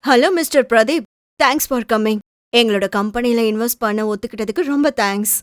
Hello mister Pradeep, thanks for coming. எங்களோட கம்பெனில invest பண்ண ஒத்துக்கிட்டதுக்கு ரொம்ப தேங்க்ஸ்.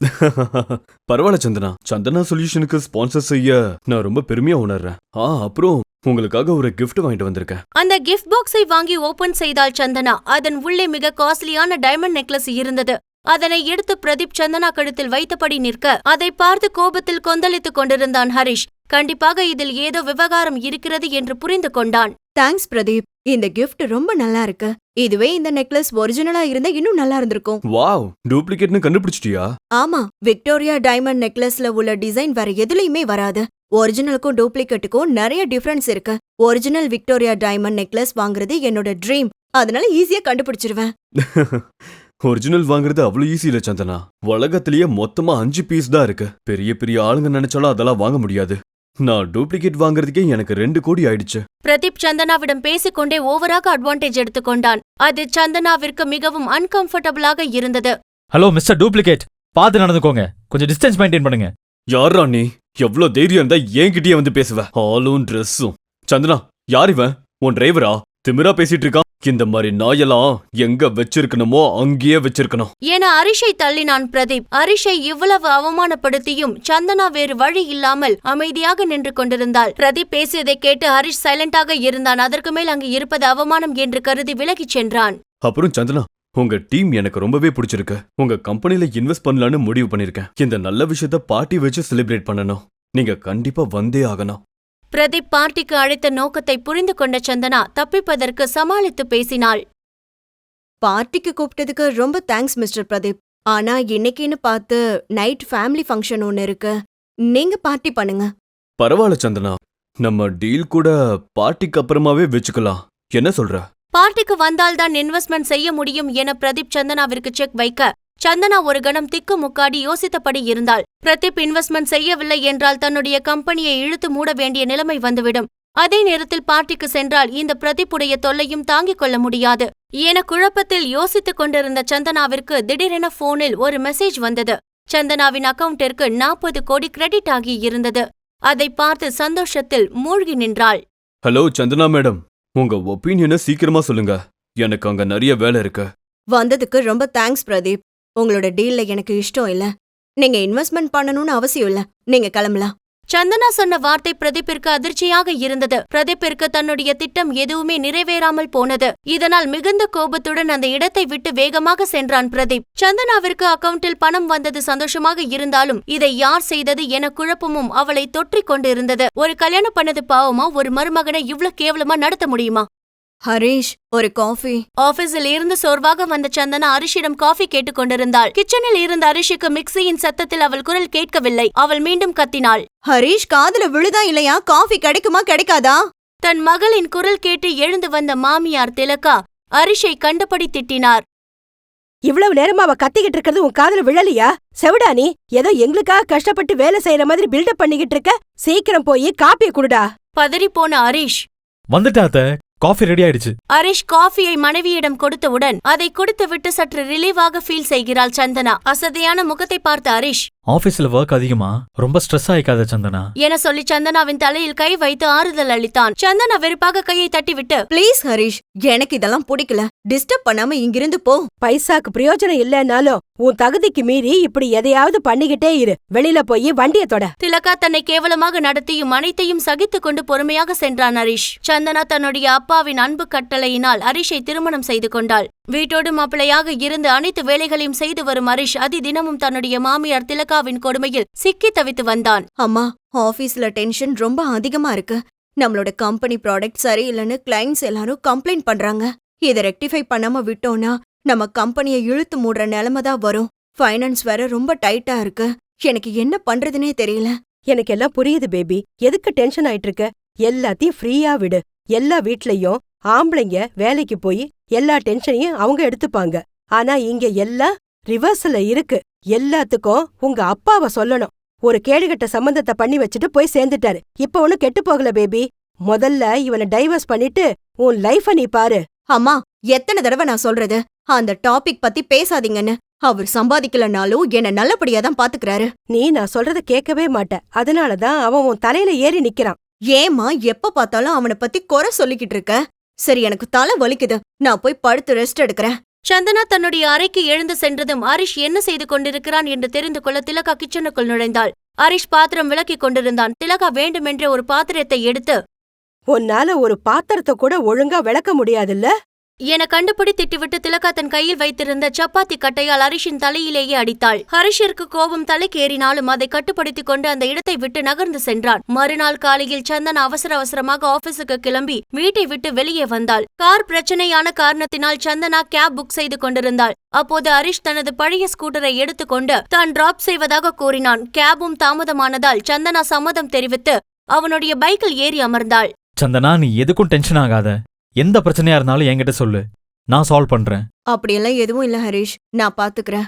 பரவாயில்ல சந்தனா. சந்தனா சொல்யூஷனுக்கு ஸ்பான்சர் செய்ய நான் ரொம்ப பெருமையா உணர்றேன். அப்புறம் உங்களுக்காக ஒரு gift வாங்கிட்டு வந்திருக்கேன். அந்த கிஃப்ட் பாக்ஸை வாங்கி ஓபன் செய்தாள் சந்தனா. அதன் உள்ளே மிக காஸ்ட்லியான டைமண்ட் நெக்லஸ் இருந்தது. அதனை எடுத்து பிரதீப் சந்தனா கழுத்தில் வைத்தபடி நிற்க அதை பார்த்து கோபத்தில் கொந்தளித்துக் கொண்டிருந்தான் ஹரிஷ். கண்டிப்பாக இதில் ஏதோ விவகாரம் இருக்கிறது என்று புரிந்து கொண்டான். தேங்க்ஸ் பிரதீப், இந்த gift ரொம்ப நல்லா இருக்கு. இதுவே இந்த நெக்லஸ் ஒரிஜினலா இருந்தா இன்னும் நல்லா இருந்திருக்கும். வாவ், டூப்ளிகேட்னு கண்டுபிடிச்சிட்டியா? ஆமா, விக்டோரியா டைமண்ட் நெக்லஸ்ல உள்ள டிசைன் வேற எதுலயுமே வராது. ஒரிஜினலுக்கும் டூப்ளிகேட்டுக்கும் நிறைய டிஃபரன்ஸ் இருக்கு. ஒரிஜினல் விக்டோரியா டைமண்ட் நெக்லஸ் வாங்குறது என்னோட ட்ரீம். அதனால ஈஸியா கண்டுபிடிச்சிருவேன். ஒரிஜினல் வாங்குறது அவ்வளவு ஈஸி இல்ல சந்தனா. உலகத்திலேயே மொத்தமா 5 பீஸ் தான் இருக்கு. பெரிய பெரிய ஆளுங்க நினைச்சாலும் அதெல்லாம் வாங்க முடியாது. நான் டூப்ளிகேட் வாங்குறதுக்கே எனக்கு 2 கோடி ஆயிடுச்சு. பிரதீப் சந்தனாவிடம் பேசிக்கொண்டே ஓவராக அட்வான்டேஜ் எடுத்துக்கொண்டான். அது சந்தனாவிற்கு மிகவும் அன்கம்ஃபர்டபுளாக இருந்தது. ஹலோ மிஸ்டர் டூப்ளிகேட், பார்த்து நடந்துக்கோங்க. கொஞ்சம் டிஸ்டன்ஸ் மெயின்டைன் பண்ணுங்க. யாரா நீ? எவ்வளவு தைரியம் இருந்தா என்கிட்டயே வந்து பேசுவ? ஆளும் ட்ரெஸ்ஸும். சந்தனா, யார் இவன்? உன் டிரைவரா? திமிரா பேசிட்டு இருக்கான். இந்த மாதிரி நாயெல்லாம் எங்க வச்சிருக்கணுமோ அங்கேயே வச்சிருக்கணும் என ஹரிஷை தள்ளினான் பிரதீப். ஹரிஷை இவ்வளவு அவமானப்படுத்தியும் சந்தனா வேறு வழி இல்லாமல் அமைதியாக நின்று கொண்டிருந்தாள். பிரதீப் பேசியதை கேட்டு ஹரிஷ் சைலண்டாக இருந்தான். அதற்கு மேல் அங்கு இருப்பது அவமானம் என்று கருதி விலகிச் சென்றான். அப்புறம் சந்தனா, உங்க டீம் எனக்கு ரொம்பவே பிடிச்சிருக்கு. உங்க கம்பெனில இன்வெஸ்ட் பண்ணலான்னு முடிவு பண்ணிருக்கேன். இந்த நல்ல விஷயத்த பார்ட்டி வச்சு செலிப்ரேட் பண்ணணும். நீங்க கண்டிப்பா வந்தே ஆகணும். பிரதீப் பார்ட்டிக்கு அழைத்த நோக்கத்தை புரிந்து கொண்ட சந்தனா தப்பிப்பதற்கு சமாளித்து பேசினாள். பார்ட்டிக்கு கூப்பிட்டதுக்கு ரொம்ப தேங்க்ஸ் மிஸ்டர் பிரதீப். ஆனா இன்னைக்குன்னு பார்த்து நைட் ஃபேமிலி ஃபங்க்ஷன் ஒன்னு இருக்கு. நீங்க பார்ட்டி பண்ணுங்க. பரவாயில்ல சந்தனா, நம்ம டீல் கூட பார்ட்டிக்கு அப்புறமாவே வச்சுக்கலாம். என்ன சொல்ற? பார்ட்டிக்கு வந்தால்தான் இன்வெஸ்ட்மெண்ட் செய்ய முடியும் என பிரதீப் சந்தனாவிற்கு செக் வைக்க சந்தனா ஒரு கணம் திக்கு முக்காடி யோசித்தபடி இருந்தாள். பிரதீப் இன்வெஸ்ட்மெண்ட் செய்யவில்லை என்றால் தன்னுடைய கம்பெனியை இழுத்து மூட வேண்டிய நிலைமை வந்துவிடும். அதே நேரத்தில் பார்ட்டிக்கு சென்றால் இந்த பிரதீப்புடைய தொல்லையும் தாங்கிக் கொள்ள முடியாது என குழப்பத்தில் யோசித்துக் கொண்டிருந்த சந்தனாவிற்கு திடீரென போனில் ஒரு மெசேஜ் வந்தது. சந்தனாவின் அக்கவுண்டிற்கு 40 கோடி கிரெடிட் ஆகி இருந்தது. அதை பார்த்து சந்தோஷத்தில் மூழ்கி நின்றாள். ஹலோ சந்தனா மேடம், உங்க ஒப்பீனியனை சீக்கிரமா சொல்லுங்க. எனக்கு அங்க நிறைய வேலை இருக்கு. வந்ததுக்கு ரொம்ப தேங்க்ஸ் பிரதீப். உங்களோட டீல்ல எனக்கு இஷ்டம் இல்ல. நீங்க இன்வெஸ்ட்மெண்ட் பண்ணணும்னு அவசியம் இல்ல. நீங்க கிளம்பலாம். சந்தனா சொன்ன வார்த்தை பிரதீப்பிற்கு அதிர்ச்சியாக இருந்தது. பிரதீப்பிற்கு தன்னுடைய திட்டம் எதுவுமே நிறைவேறாமல் போனது. இதனால் மிகுந்த கோபத்துடன் அந்த இடத்தை விட்டு வேகமாக சென்றான் பிரதீப். சந்தனாவிற்கு அக்கவுண்டில் பணம் வந்தது சந்தோஷமாக இருந்தாலும் இதை யார் செய்தது என குழப்பமும் அவளை தொற்றிக் கொண்டிருந்தது. ஒரு கல்யாணம் பண்ணது பாவமா? ஒரு மருமகனை இவ்ளோ கேவலமா நடத்த முடியுமா? ஹரிஷ், ஒரு காஃபி. ஆபீஸில் இருந்து சோர்வாக வந்த சந்தனா ஹரிஷிடம் காஃபி கேட்டுக் கொண்டிருந்தாள். கிச்சனில் இருந்த ஹரிஷுக்கு மிக்சியின் சத்தத்தில் அவள் குரல் கேட்கவில்லை. அவள் மீண்டும் கத்தினாள். ஹரிஷ், காதுல விழுதா இல்லையா? காஃபி கிடைக்குமா கிடைக்காதா? தன் மகளின் குரல் கேட்டு எழுந்து வந்த மாமியார் திலகா ஹரிஷை கண்டபடி திட்டினார். இவ்வளவு நேரமா அவ கத்திக்கிட்டு இருக்கிறது உன் காதுல விழலையா? செவிடா நீ? ஏதோ எங்களுக்காக கஷ்டப்பட்டு வேலை செய்யற மாதிரி பில்டப் பண்ணிக்கிட்டு இருக்க. சீக்கிரம் போய் காப்பியை குடுடா. பதறி போன ஹரிஷ். வந்துட்டாத்த, காஃபி ரெடி ஆயிடுச்சு. ஹரிஷ் காஃபியை மனைவியிடம் கொடுத்தவுடன் அதை கொடுத்துவிட்டு சற்று ரிலீவாக ஃபீல் செய்கிறாள் சந்தனா. அசதியான முகத்தை பார்த்த ஹரிஷ், ஆபீஸ்ல ஒர்க் அதிகமா, ரொம்ப ஸ்ட்ரெஸ் ஆயிக்காத சந்தனா என சொல்லி சந்தனாவின் தலையில் கை வைத்து ஆறுதல் அளித்தான். சந்தனா வெறுப்பாக கையை தட்டிவிட்டு, ப்ளீஸ் ஹரிஷ், எனக்கு இதெல்லாம் பிடிக்கல. டிஸ்டர்ப் பண்ணாம இங்கிருந்து போ. பைசாக்கு பிரயோஜனம் இல்லன்னாலும் உன் தகுதிக்கு மீறி இப்படி எதையாவது பண்ணிக்கிட்டே இரு. வெளியில போய் வண்டிய தொட. திலகா தன்னை கேவலமாக நடத்தியும் அனைத்தையும் சகித்துக் கொண்டு பொறுமையாக சென்றான் ஹரிஷ். சந்தனா தன்னுடைய அப்பாவின் அன்பு கட்டளையினால் ஹரிஷை திருமணம் செய்து கொண்டாள். வீட்டோடு மாப்பிளையாக இருந்து அனைத்து வேலைகளையும் செய்து வரும் ஹரிஷ் தினமும் தன்னுடைய மாமியார் திலகாவின் கொடுமையில் சிக்கி தவித்து வந்தான். அம்மா, ஆபீஸ்ல டென்ஷன் ரொம்ப அதிகமா இருக்கு. நம்மளோட கம்பெனி ப்ராடக்ட் சரியில்லைன்னு கிளைண்ட்ஸ் எல்லாரும் கம்ப்ளைண்ட் பண்றாங்க. இதை ரெக்டிஃபை பண்ணாம விட்டோம்னா நம்ம கம்பெனியை இழுத்து மூடுற நிலைமை தான் வரும். ஃபைனான்ஸ் வேற ரொம்ப டைட்டா இருக்கு. எனக்கு என்ன பண்றதுனே தெரியல. எனக்கு எல்லாம் புரியுது பேபி. எதுக்கு டென்ஷன் ஆயிட்டு இருக்க? எல்லாத்தையும் ஃப்ரீயா விடு. எல்லா வீட்லயும் ஆம்பளைங்க வேலைக்கு போய் எல்லா டென்ஷனையும் அவங்க எடுத்துப்பாங்க. ஆனா இங்க எல்லாம் ரிவர்ஸ்ல இருக்கு. எல்லாத்துக்கும் உங்க அப்பாவை சொல்லணும். ஒரு கேடுகட்ட சம்பந்தத்தை பண்ணி வச்சுட்டு போய் சேர்ந்துட்டாரு. இப்ப ஒன்னும் கெட்டு போகல பேபி. முதல்ல இவனை டைவர்ஸ் பண்ணிட்டு உன் லைஃப நீ பாரு. அம்மா, எத்தனை தடவை நான் சொல்றது, அந்த டாபிக் பத்தி பேசாதீங்கன்னு. அவர் சம்பாதிக்கலனாலும் என்ன நல்லபடியா தான் பாத்துக்கிறாரு. நீ நான் சொல்றத கேட்கவே மாட்ட. அதனாலதான் அவன் உன் தலையில ஏறி நிக்கிறான். ஏமா எப்ப பார்த்தாலும் அவனை பத்தி குறை சொல்லிக்கிட்டு இருக்க? சரி, எனக்கு தலை வலிக்குது. நான் போய் படுத்து ரெஸ்ட் எடுக்கிறேன். சந்தனா தன்னுடைய அறைக்கு எழுந்து சென்றதும் ஹரிஷ் என்ன செய்து கொண்டிருக்கிறான் என்று தெரிந்து கொள்ள திலகா கிச்சனுக்குள் நுழைந்தாள். ஹரிஷ் பாத்திரம் விளக்கிக் கொண்டிருந்தான். திலகா வேண்டுமென்றே ஒரு பாத்திரத்தை எடுத்து, உன்னால ஒரு பாத்திரத்தை கூட ஒழுங்கா விளக்க முடியாதுல்ல? என கண்டுபிடி திட்டிவிட்டு திலகா தன் கையில் வைத்திருந்த சப்பாத்தி கட்டையால் ஹரிஷின் தலையிலேயே அடித்தாள். ஹரிஷிற்கு கோபம் தலைக்கு ஏறினாலும் அதை கட்டுப்படுத்திக் கொண்டு அந்த இடத்தை விட்டு நகர்ந்து சென்றான். மறுநாள் காலையில் சந்தனா அவசர அவசரமாக ஆபீஸுக்கு கிளம்பி வீட்டை விட்டு வெளியே வந்தாள். கார் பிரச்சனையான காரணத்தினால் சந்தனா கேப் புக் செய்து கொண்டிருந்தாள். அப்போது ஹரிஷ் தனது பழைய ஸ்கூட்டரை எடுத்துக்கொண்டு தான் டிராப் செய்வதாக கூறினான். கேபும் தாமதமானதால் சந்தனா சம்மதம் தெரிவித்து அவனுடைய பைக்கில் ஏறி அமர்ந்தாள். சந்தனா, நீ எதுக்கும் டென்ஷன் ஆகாத. எந்த பிரச்சனையா இருந்தாலும் என்கிட்ட சொல்லு, நான் சால்வ் பண்றேன். அப்படியெல்லாம் எதுவும் இல்ல ஹரிஷ், நான் பாத்துக்கிறேன்.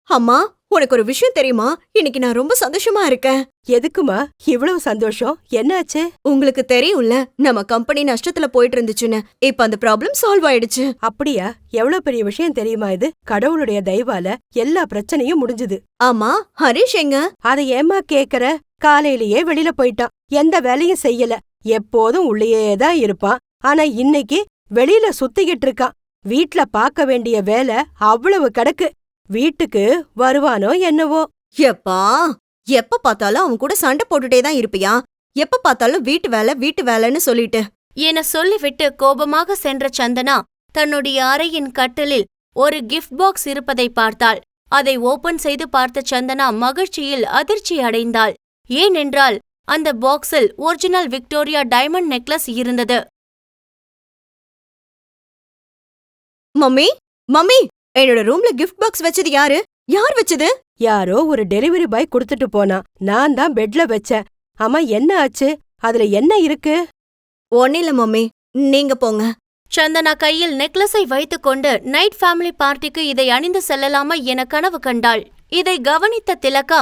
அம்மா, உனக்கு ஒரு விஷயம் தெரியுமா? இன்னைக்கு நான் ரொம்ப சந்தோஷமா இருக்கேன். எதுக்குமா இவ்வளவு சந்தோஷம்? என்னாச்சு? உங்களுக்கு தெரியும்ல, நம்ம கம்பெனி நஷ்டத்துல போயிட்டு இருந்துச்சுன்னு. இப்ப அந்த ப்ராப்ளம் சால்வ் ஆயிடுச்சு. அப்படியா? எவ்வளவு பெரிய விஷயம் தெரியுமா இது? கடவுளுடைய தயவால எல்லா பிரச்சனையும் முடிஞ்சுது. ஆமா, ஹரிஷ் எங்க? அதை ஏமா கேக்குற? காலையிலேயே வெளியில போயிட்டான். எந்த வேலையும் செய்யல. எப்போதும் உள்ளேயேதான் இருப்பான். ஆனா இன்னைக்கு வெளியில சுத்திக்கிட்டு இருக்கான். வீட்ல பார்க்க வேண்டிய வேலை அவ்வளவு கிடக்கு. வீட்டுக்கு வருவானோ என்னவோ. எப்பா, எப்ப பார்த்தாலும் அவன் கூட சண்டை போட்டுட்டே தான் இருப்பியா? எப்ப பார்த்தாலும் வீட்டு வேலைன்னு சொல்லிட்டு என சொல்லிவிட்டு கோபமாக சென்ற சந்தனா தன்னுடைய அறையின் கட்டிலில் ஒரு கிஃப்ட் பாக்ஸ் இருப்பதை பார்த்தாள். அதை ஓபன் செய்து பார்த்த சந்தனா மகிழ்ச்சியில் அதிர்ச்சி அடைந்தாள். ஏனென்றால் அந்த பாக்ஸில் ஒரிஜினல் விக்டோரியா டைமண்ட் நெக்லஸ் இருந்தது. மம்மி, மம்மி, என்னோட ரூம்ல கிஃப்ட் பாக்ஸ் வச்சது யாரு? யார் வச்சது? யாரோ ஒரு டெலிவரி பாய் குடுத்துட்டு போனான். நான் தான் பெட்ல வச்சேன். ஆமா, என்ன ஆச்சு? அதுல என்ன இருக்கு? ஒன்னில்ல மம்மி, நீங்க போங்க. சந்தனா கையில் நெக்லஸை வைத்துக்கொண்டு நைட் ஃபேமிலி பார்ட்டிக்கு இதை அணிந்து செல்லலாமா என கனவு கண்டாள். இதை கவனித்த திலகா,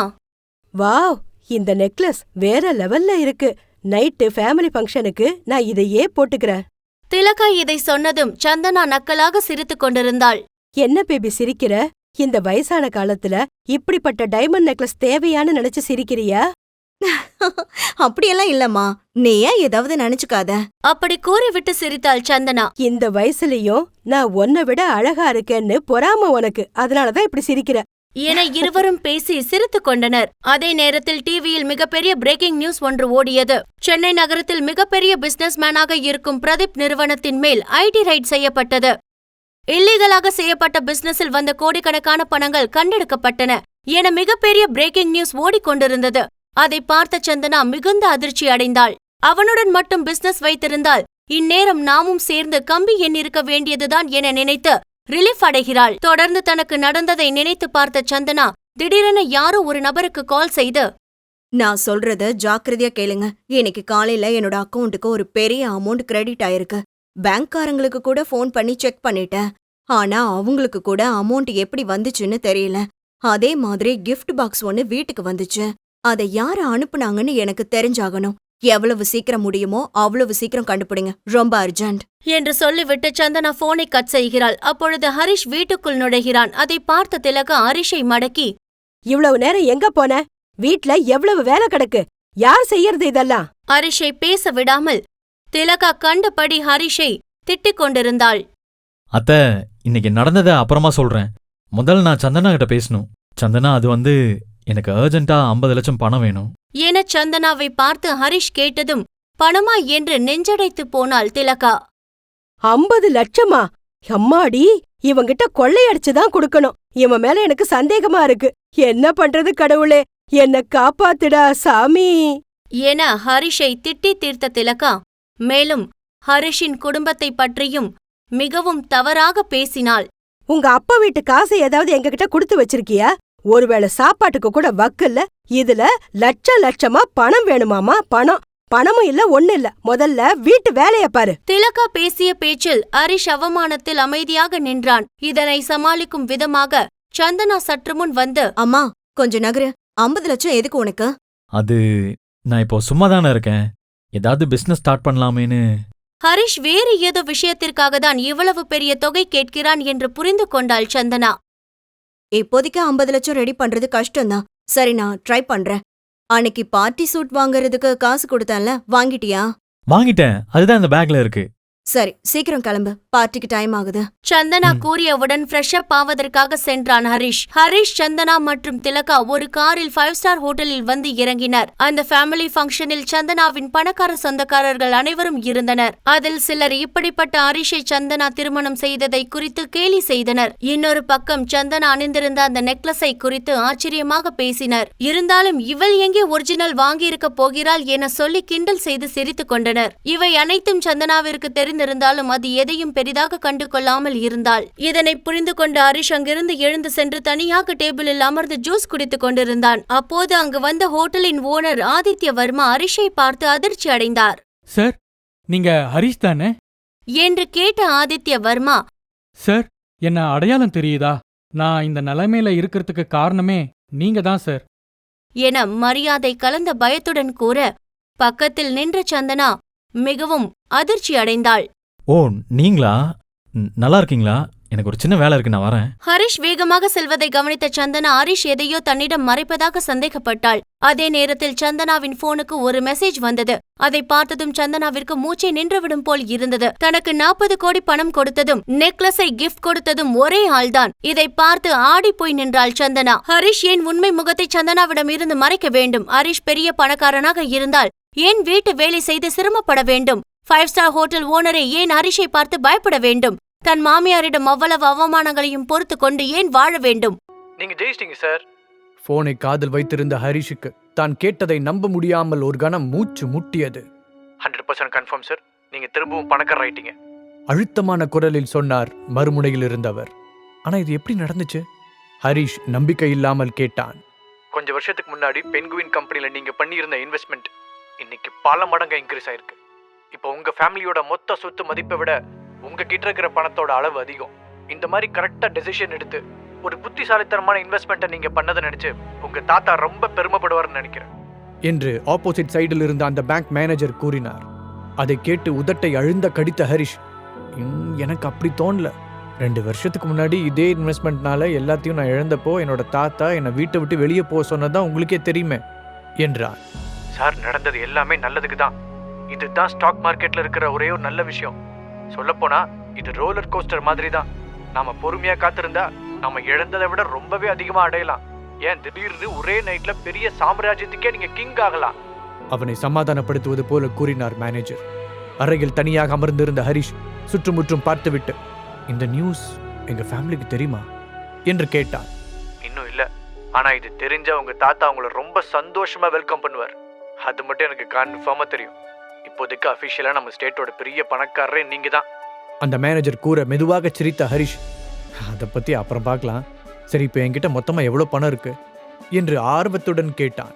வாவ், இந்த நெக்லஸ் வேற லெவல்ல இருக்கு. நைட்டு ஃபேமிலி ஃபங்க்ஷனுக்கு நான் இதையே போட்டுக்கிறேன். திலகா இதை சொன்னதும் சந்தனா நக்கலாக சிரித்துக் கொண்டிருந்தாள். என்ன பேபி சிரிக்கிற? இந்த வயசான காலத்துல இப்படிப்பட்ட டைமண்ட் நெக்லஸ் தேவையான்னு நினைச்சு சிரிக்கிறியா? அப்படியெல்லாம் இல்லம்மா, நீ ஏன் ஏதாவது நினைச்சுக்காத. அப்படி கூறிவிட்டு சிரித்தாள் சந்தனா. இந்த வயசுலயும் நான் உன்னை விட அழகா இருக்கேன்னு பொறாம உனக்கு, அதனாலதான் இப்படி சிரிக்கிற என இருவரும் பேசி சிரித்துக் கொண்டனர். அதே நேரத்தில் டிவியில் மிகப்பெரிய பிரேக்கிங் நியூஸ் ஒன்று ஓடியது. சென்னை நகரத்தில் மிகப்பெரிய பிசினஸ்மேனாக இருக்கும் பிரதீப் நிறுவனத்தின் மேல் ஐடி ரைட் செய்யப்பட்டது. இல்லீகலாக செய்யப்பட்ட பிசினஸில் வந்த கோடிக்கணக்கான பணங்கள் கண்டெடுக்கப்பட்டன என மிகப்பெரிய பிரேக்கிங் நியூஸ் ஓடிக்கொண்டிருந்தது. அதை பார்த்த சந்தனா மிகுந்த அதிர்ச்சி அடைந்தாள். அவனுடன் மட்டும் பிசினஸ் வைத்திருந்தால் இந்நேரம் நாமும் சேர்ந்து கம்பி எண்ணிருக்க வேண்டியதுதான் என நினைத்து ரிலீஃப் அடைகிறாள். தொடர்ந்து தனக்கு நடந்ததை நினைத்து பார்த்த சந்தனா திடீரென யாரோ ஒரு நபருக்கு கால் செய்து, நான் சொல்றத ஜாக்கிரதையா கேளுங்க. இன்னைக்கு காலையில என்னோட அக்கவுண்ட்டுக்கு ஒரு பெரிய அமௌண்ட் கிரெடிட் ஆயிருக்கு. பேங்க்காரங்களுக்கு கூட ஃபோன் பண்ணி செக் பண்ணிட்டேன். ஆனா அவங்களுக்கு கூட அமௌண்ட் எப்படி வந்துச்சுன்னு தெரியல. அதே மாதிரி கிஃப்ட் பாக்ஸ் ஒன்னு வீட்டுக்கு வந்துச்சு. அதை யாரு அனுப்புனாங்கன்னு எனக்கு தெரிஞ்சாகணும். எவ்வளவு சீக்கிரம் முடியுமோ அவ்வளவு சீக்கிரம் கண்டுபிடிங்க. ரொம்ப அர்ஜென்ட் என்று சொல்லிவிட்டு சந்தனா போனை கட் செய்கிறாள். அப்பொழுது ஹரிஷ் வீட்டுக்குள் நுழைகிறான். அதை பார்த்த திலகா ஹரிஷை மடக்கி, இவ்வளவு நேரம் எங்க போன? வீட்ல எவ்வளவு வேலை கிடக்கு. யார் செய்யறது இதெல்லாம்? ஹரிஷை பேச விடாமல் திலகா கண்டபடி ஹரிஷை திட்டிக் கொண்டிருந்தாள். அத்த, இன்னைக்கு நடந்ததை அப்புறமா சொல்றேன். முதல்ல நான் சந்தனா கிட்ட பேசணும். சந்தனா, அது எனக்கு அர்ஜென்ட்டா 50 லட்சம் பணம் வேணும் என சந்தனாவை பார்த்து ஹரிஷ் கேட்டதும் பணமா என்று நெஞ்சடைத்து போனாள் திலகா. 50 லட்சமா? அம்மாடி, இவங்கிட்ட கொள்ளையடிச்சுதான் கொடுக்கணும். இவன் மேல எனக்கு சந்தேகமா இருக்கு. என்ன பண்றது கடவுளே, என்ன காப்பாத்துடா சாமி என ஹரிஷை திட்டி தீர்த்த திலகா மேலும் ஹரிஷின் குடும்பத்தை பற்றியும் மிகவும் தவறாக பேசினாள். உங்க அப்பா வீட்டு காசை ஏதாவது எங்ககிட்ட கொடுத்து வச்சிருக்கியா? ஒருவேளை சாப்பாட்டுக்கு கூட வக்கில்ல. இதுல லட்சமா பணம் வேணுமாமா? பணமும் இல்ல, ஒண்ணு இல்ல. முதல்ல வீட்டு வேலைய பாரு. திலகா பேசிய பேச்சில் ஹரிஷ் அவமானத்தில் அமைதியாக நின்றான். இதனை சமாளிக்கும் விதமாக சந்தனா சற்று முன் வந்து, அம்மா கொஞ்சம் நகரு. 50 லட்சம் எதுக்கு உனக்கு? அது நான் இப்போ சும்மாதானே இருக்கேன். ஏதாவது பிசினஸ் ஸ்டார்ட் பண்ணலாமேன்னு. ஹரிஷ் வேறு ஏதோ விஷயத்திற்காக தான் இவ்வளவு பெரிய தொகை கேட்கிறான் என்று புரிந்து கொண்டாள் சந்தனா. இப்போதைக்கு 50 லட்சம் ரெடி பண்றது கஷ்டம்தான். சரி, நான் ட்ரை பண்றேன். அன்னைக்கு பார்ட்டி சூட் வாங்கறதுக்கு காசு கொடுத்தேன்ல, வாங்கிட்டியா? வாங்கிட்டேன், அதுதான் இந்த பேக்ல இருக்கு. சரி சீக்கிரம் கிளம்பு, பார்ட்டிக்கு டைம் ஆகுது. சந்தனா கூறியவுடன் ஃப்ரெஷ் அப் ஆவதற்காக சென்றான் ஹரிஷ். சந்தனா மற்றும் திலகா ஒரு காரில் 5 ஸ்டார் ஹோட்டலில் வந்து இறங்கினர். அந்த ஃபேமிலி ஃபங்க்ஷனில் சந்தனாவின் பணக்கார சொந்தக்காரர்கள் அனைவரும் இருந்தனர். அதில் சிலர் இப்படிப்பட்ட ஹரிஷை சந்தனா திருமணம் செய்ததை குறித்து கேலி செய்தனர். இன்னொரு பக்கம் சந்தனா அணிந்திருந்த அந்த நெக்லஸை குறித்து ஆச்சரியமாக பேசினர். இருந்தாலும் இவள் எங்கே ஒரிஜினல் வாங்கியிருக்க போகிறாள் என சொல்லி கிண்டல் செய்து சிரித்துக் கொண்டனர். இவை அனைத்தும் சந்தனாவிற்கு தெரிந்திருந்தாலும் அது எதையும் பெரிதாக கண்டு கொள்ளாமல் இருந்தாள். இதனை புரிந்து கொண்ட ஹரிஷ் அங்கிருந்து எழுந்து சென்று தனியாக டேபிளில் அமர்ந்து ஜூஸ் குடித்துக் கொண்டிருந்தான். அப்போது அங்கு வந்த ஹோட்டலின் ஓனர் ஆதித்ய வர்மா ஹரிஷை பார்த்து அதிர்ச்சி அடைந்தார். சார், நீங்க ஹரிஷ் தானே? என்று கேட்ட ஆதித்ய வர்மா, சார், என்ன அடையாளம் தெரியுதா? நான் இந்த நிலைமையில இருக்கிறதுக்கு காரணமே நீங்க தான் சார் என மரியாதை கலந்த பயத்துடன் கூற, பக்கத்தில் நின்ற சந்தனா மிகவும் அதிர்ச்சி அடைந்தாள். ஓ, நீங்களா? நல்லா இருக்கீங்களா? எனக்கு ஒரு சின்ன வேலை இருக்கு, நான் வரேன். ஹரிஷ் வேகமாக செல்வதை கவனித்த சந்தனா ஹரிஷ் எதையோ தன்னிடம் மறைப்பதாக சந்தேகப்பட்டாள். அதே நேரத்தில் சந்தனாவின் போனுக்கு ஒரு மெசேஜ் வந்தது. அதை பார்த்ததும் சந்தனாவிற்கு மூச்சை நின்றுவிடும் போல் இருந்தது. தனக்கு 40 கோடி பணம் கொடுத்ததும் நெக்லஸை கிஃப்ட் கொடுத்ததும் ஒரே ஆள்தான். இதை பார்த்து ஆடி போய் நின்றாள் சந்தனா. ஹரிஷ் ஏன் உண்மை முகத்தை சந்தனாவிடம் இருந்து மறைக்க வேண்டும்? ஹரிஷ் பெரிய பணக்காரனாக இருந்தால் ஏன் வீட்டு வேலை செய்து சிரமப்பட வேண்டும்? 5 ஸ்டார் ஹோட்டல் ஓனரை ஏன் ஹரிஷை பார்த்து பயப்பட வேண்டும்? தன் மாமியாரிடம் அவ்வளவு அவமானங்களையும் பொறுத்து கொண்டு ஏன் வாழ வேண்டும்? நீங்க ஜெயிச்சிட்டீங்க சார். போனை காதில் வைத்திருந்த ஹரிஷுக்கு தான் கேட்டதை நம்ப முடியாமல் ஒரு கணம் மூச்சு முட்டியது. 100% கன்ஃபார்ம் சார், நீங்க திரும்பவும் பணக்காரர் ஆயிட்டீங்க. அழுத்தமான குரலில் சொன்னார் மறுமுனையில் இருந்தவர். ஆனா இது எப்படி நடந்துச்சு? ஹரிஷ் நம்பிக்கை இல்லாமல் கேட்டான். கொஞ்சம் வருஷத்துக்கு முன்னாடி பென்குயின் கம்பெனில நீங்க பண்ணியிருந்த இன்வெஸ்ட்மெண்ட் இன்னைக்கு பல மடங்கு இன்க்ரீஸ் ஆயிருக்கு. இப்போ உங்க ஃபேமிலியோட மொத்த சொத்து மதிப்பை விட உங்க கிட்ட இருக்கிற பணத்தோட அளவு அதிகம். இந்த மாதிரி கரெக்டா டெசிஷன் எடுத்து ஒரு புத்திசாலித்தனமான இன்வெஸ்ட்மெண்ட்டை நீங்க பண்ணதை நினைச்சு உங்க தாத்தா ரொம்ப பெருமைப்படுவார்னு நினைக்கிறேன் என்று ஆப்போசிட் சைடில் இருந்த அந்த பேங்க் மேனேஜர் கூறினார். அதை கேட்டு உதட்டை அழுந்த கடித்த ஹரிஷ், எனக்கு அப்படி தோணல. 2 வருஷத்துக்கு முன்னாடி இதே இன்வெஸ்ட்மெண்ட்னால எல்லாத்தையும் நான் இழந்தப்போ என்னோட தாத்தா என்னை வீட்டை விட்டு வெளியே போக சொன்னதான் உங்களுக்கே தெரியுமே என்றார். சார், நடந்தது எல்லாமே நல்லதுக்கு தான். இதுதான் ஸ்டாக் மார்க்கெட்ல இருக்கிற ஒரே ஒரு நல்ல விஷயம். சொல்லப்போனா இது ரோலர் கோஸ்டர் மாதிரி தான். நாம பொறுமையா காத்திருந்தா நாம இழந்ததை விட ரொம்பவே அதிகமா அடையலாம். ஏன் திடீர்னு ஒரே நைட்ல பெரிய சாம்ராஜ்யத்துக்கே நீங்க கிங் ஆகலாம். அவனை சமாதானப்படுத்துவது போல கூறினார் மேனேஜர். அறையில் தனியாக அமர்ந்திருந்த ஹரிஷ் சுற்றுமுற்றும் பார்த்துவிட்டு, இந்த நியூஸ் எங்க ஃபேமிலிக்கு தெரியுமா என்று கேட்டான். இன்னும் இல்ல, ஆனா இது தெரிஞ்சா உங்க தாத்தா உங்களை ரொம்ப சந்தோஷமா வெல்கம் பண்ணுவார். அது மட்டும் எனக்கு கன்ஃபார்மா தெரியும். இப்போதைக்கு அஃபிஷியலா நம்ம ஸ்டேட்டோட பெரிய பணக்காரரே நீங்க தான். அந்த மேனேஜர் கூற மெதுவாக சிரித்த ஹரிஷ், அதை பத்தி அப்புறம் பார்க்கலாம். சரி, இப்போ என்கிட்ட மொத்தமா எவ்வளவு பணம் இருக்கு என்று ஆர்வத்துடன் கேட்டான்.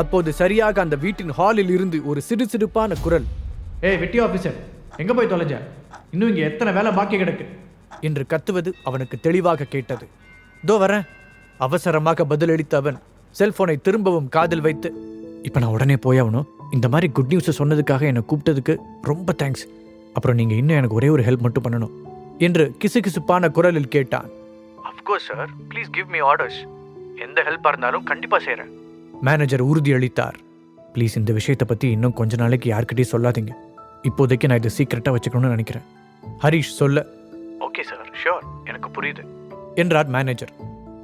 அப்போது சரியாக அந்த வீட்டின் ஹாலில் இருந்து ஒரு சிடுசிடுப்பான குரல், ஏய் வெட்டி ஆபீசர், எங்க போய் தொலைஞ்ச? இன்னும் இங்க எத்தனை வேலை பாக்கி கிடக்கு என்று கத்துவது அவனுக்கு தெளிவாக கேட்டது. தோ வரேன். அவசரமாக பதிலளித்த அவன் செல்போனை திரும்பவும் காதில் வைத்து, இப்ப நான் உடனே போயாகணும். இந்த மாதிரி குட் நியூஸை சொன்னதுக்காக என்னை கூப்பிட்டதுக்கு ரொம்ப தேங்க்ஸ். அப்புறம் நீங்கள் இன்னும் எனக்கு ஒரே ஒரு ஹெல்ப் மட்டும் பண்ணணும் என்று கிசுகிசுப்பான குரலில் கேட்டான். Of course sir, please give me orders. எந்த ஹெல்ப்பாக இருந்தாலும் கண்டிப்பாக செய்கிறேன். மேனேஜர் உறுதியளித்தார். ப்ளீஸ் இந்த விஷயத்தை பற்றி இன்னும் கொஞ்ச நாளைக்கு யார்கிட்டையும் சொல்லாதீங்க. இப்போதைக்கு நான் இதை சீக்கிரட்டாக வச்சுக்கணும்னு நினைக்கிறேன். ஹரிஷ் சொல்ல, ஓகே சார், ஷியோர், எனக்கு புரியுது என்றார் மேனேஜர்.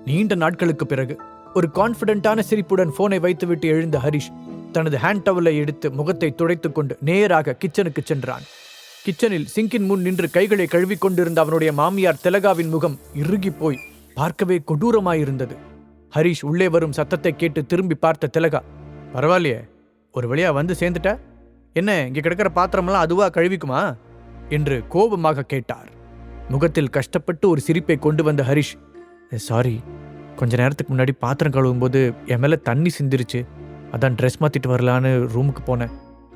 நீண்ட நாட்களுக்கு பிறகு ஒரு கான்ஃபிடென்ட்டான சிரிப்புடன் போனை வைத்துவிட்டு எழுந்த ஹரிஷ் தனது ஹேண்ட் டவலை எடுத்து முகத்தை துடைத்துக் கொண்டு நேராக கிச்சனுக்கு சென்றான். கிச்சனில் சிங்கின் முன் நின்று கைகளை கழுவிக் கொண்டிருந்த அவனுடைய மாமியார் திலகாவின் முகம் இறுகி போய் பார்க்கவே கொடூரமாயிருந்தது. ஹரிஷ் உள்ளே வரும் சத்தத்தை கேட்டு திரும்பி பார்த்த திலகா, பரவாயில்லையே, ஒரு வழியா வந்து சேர்ந்துட்ட, என்ன இங்க கிடக்கிற பாத்திரமெல்லாம் அதுவா கழுவிக்குமா என்று கோபமாக கேட்டார். முகத்தில் கஷ்டப்பட்டு ஒரு சிரிப்பை கொண்டு வந்த ஹரிஷ், சாரி, கொஞ்ச நேரத்துக்கு முன்னாடி பாத்திரம் கழுவும் போது என் மேல தண்ணி சிந்திருச்சு, அதான் ட்ரெஸ் மாத்திட்டு வரலான்னு ரூமுக்கு போனேன்.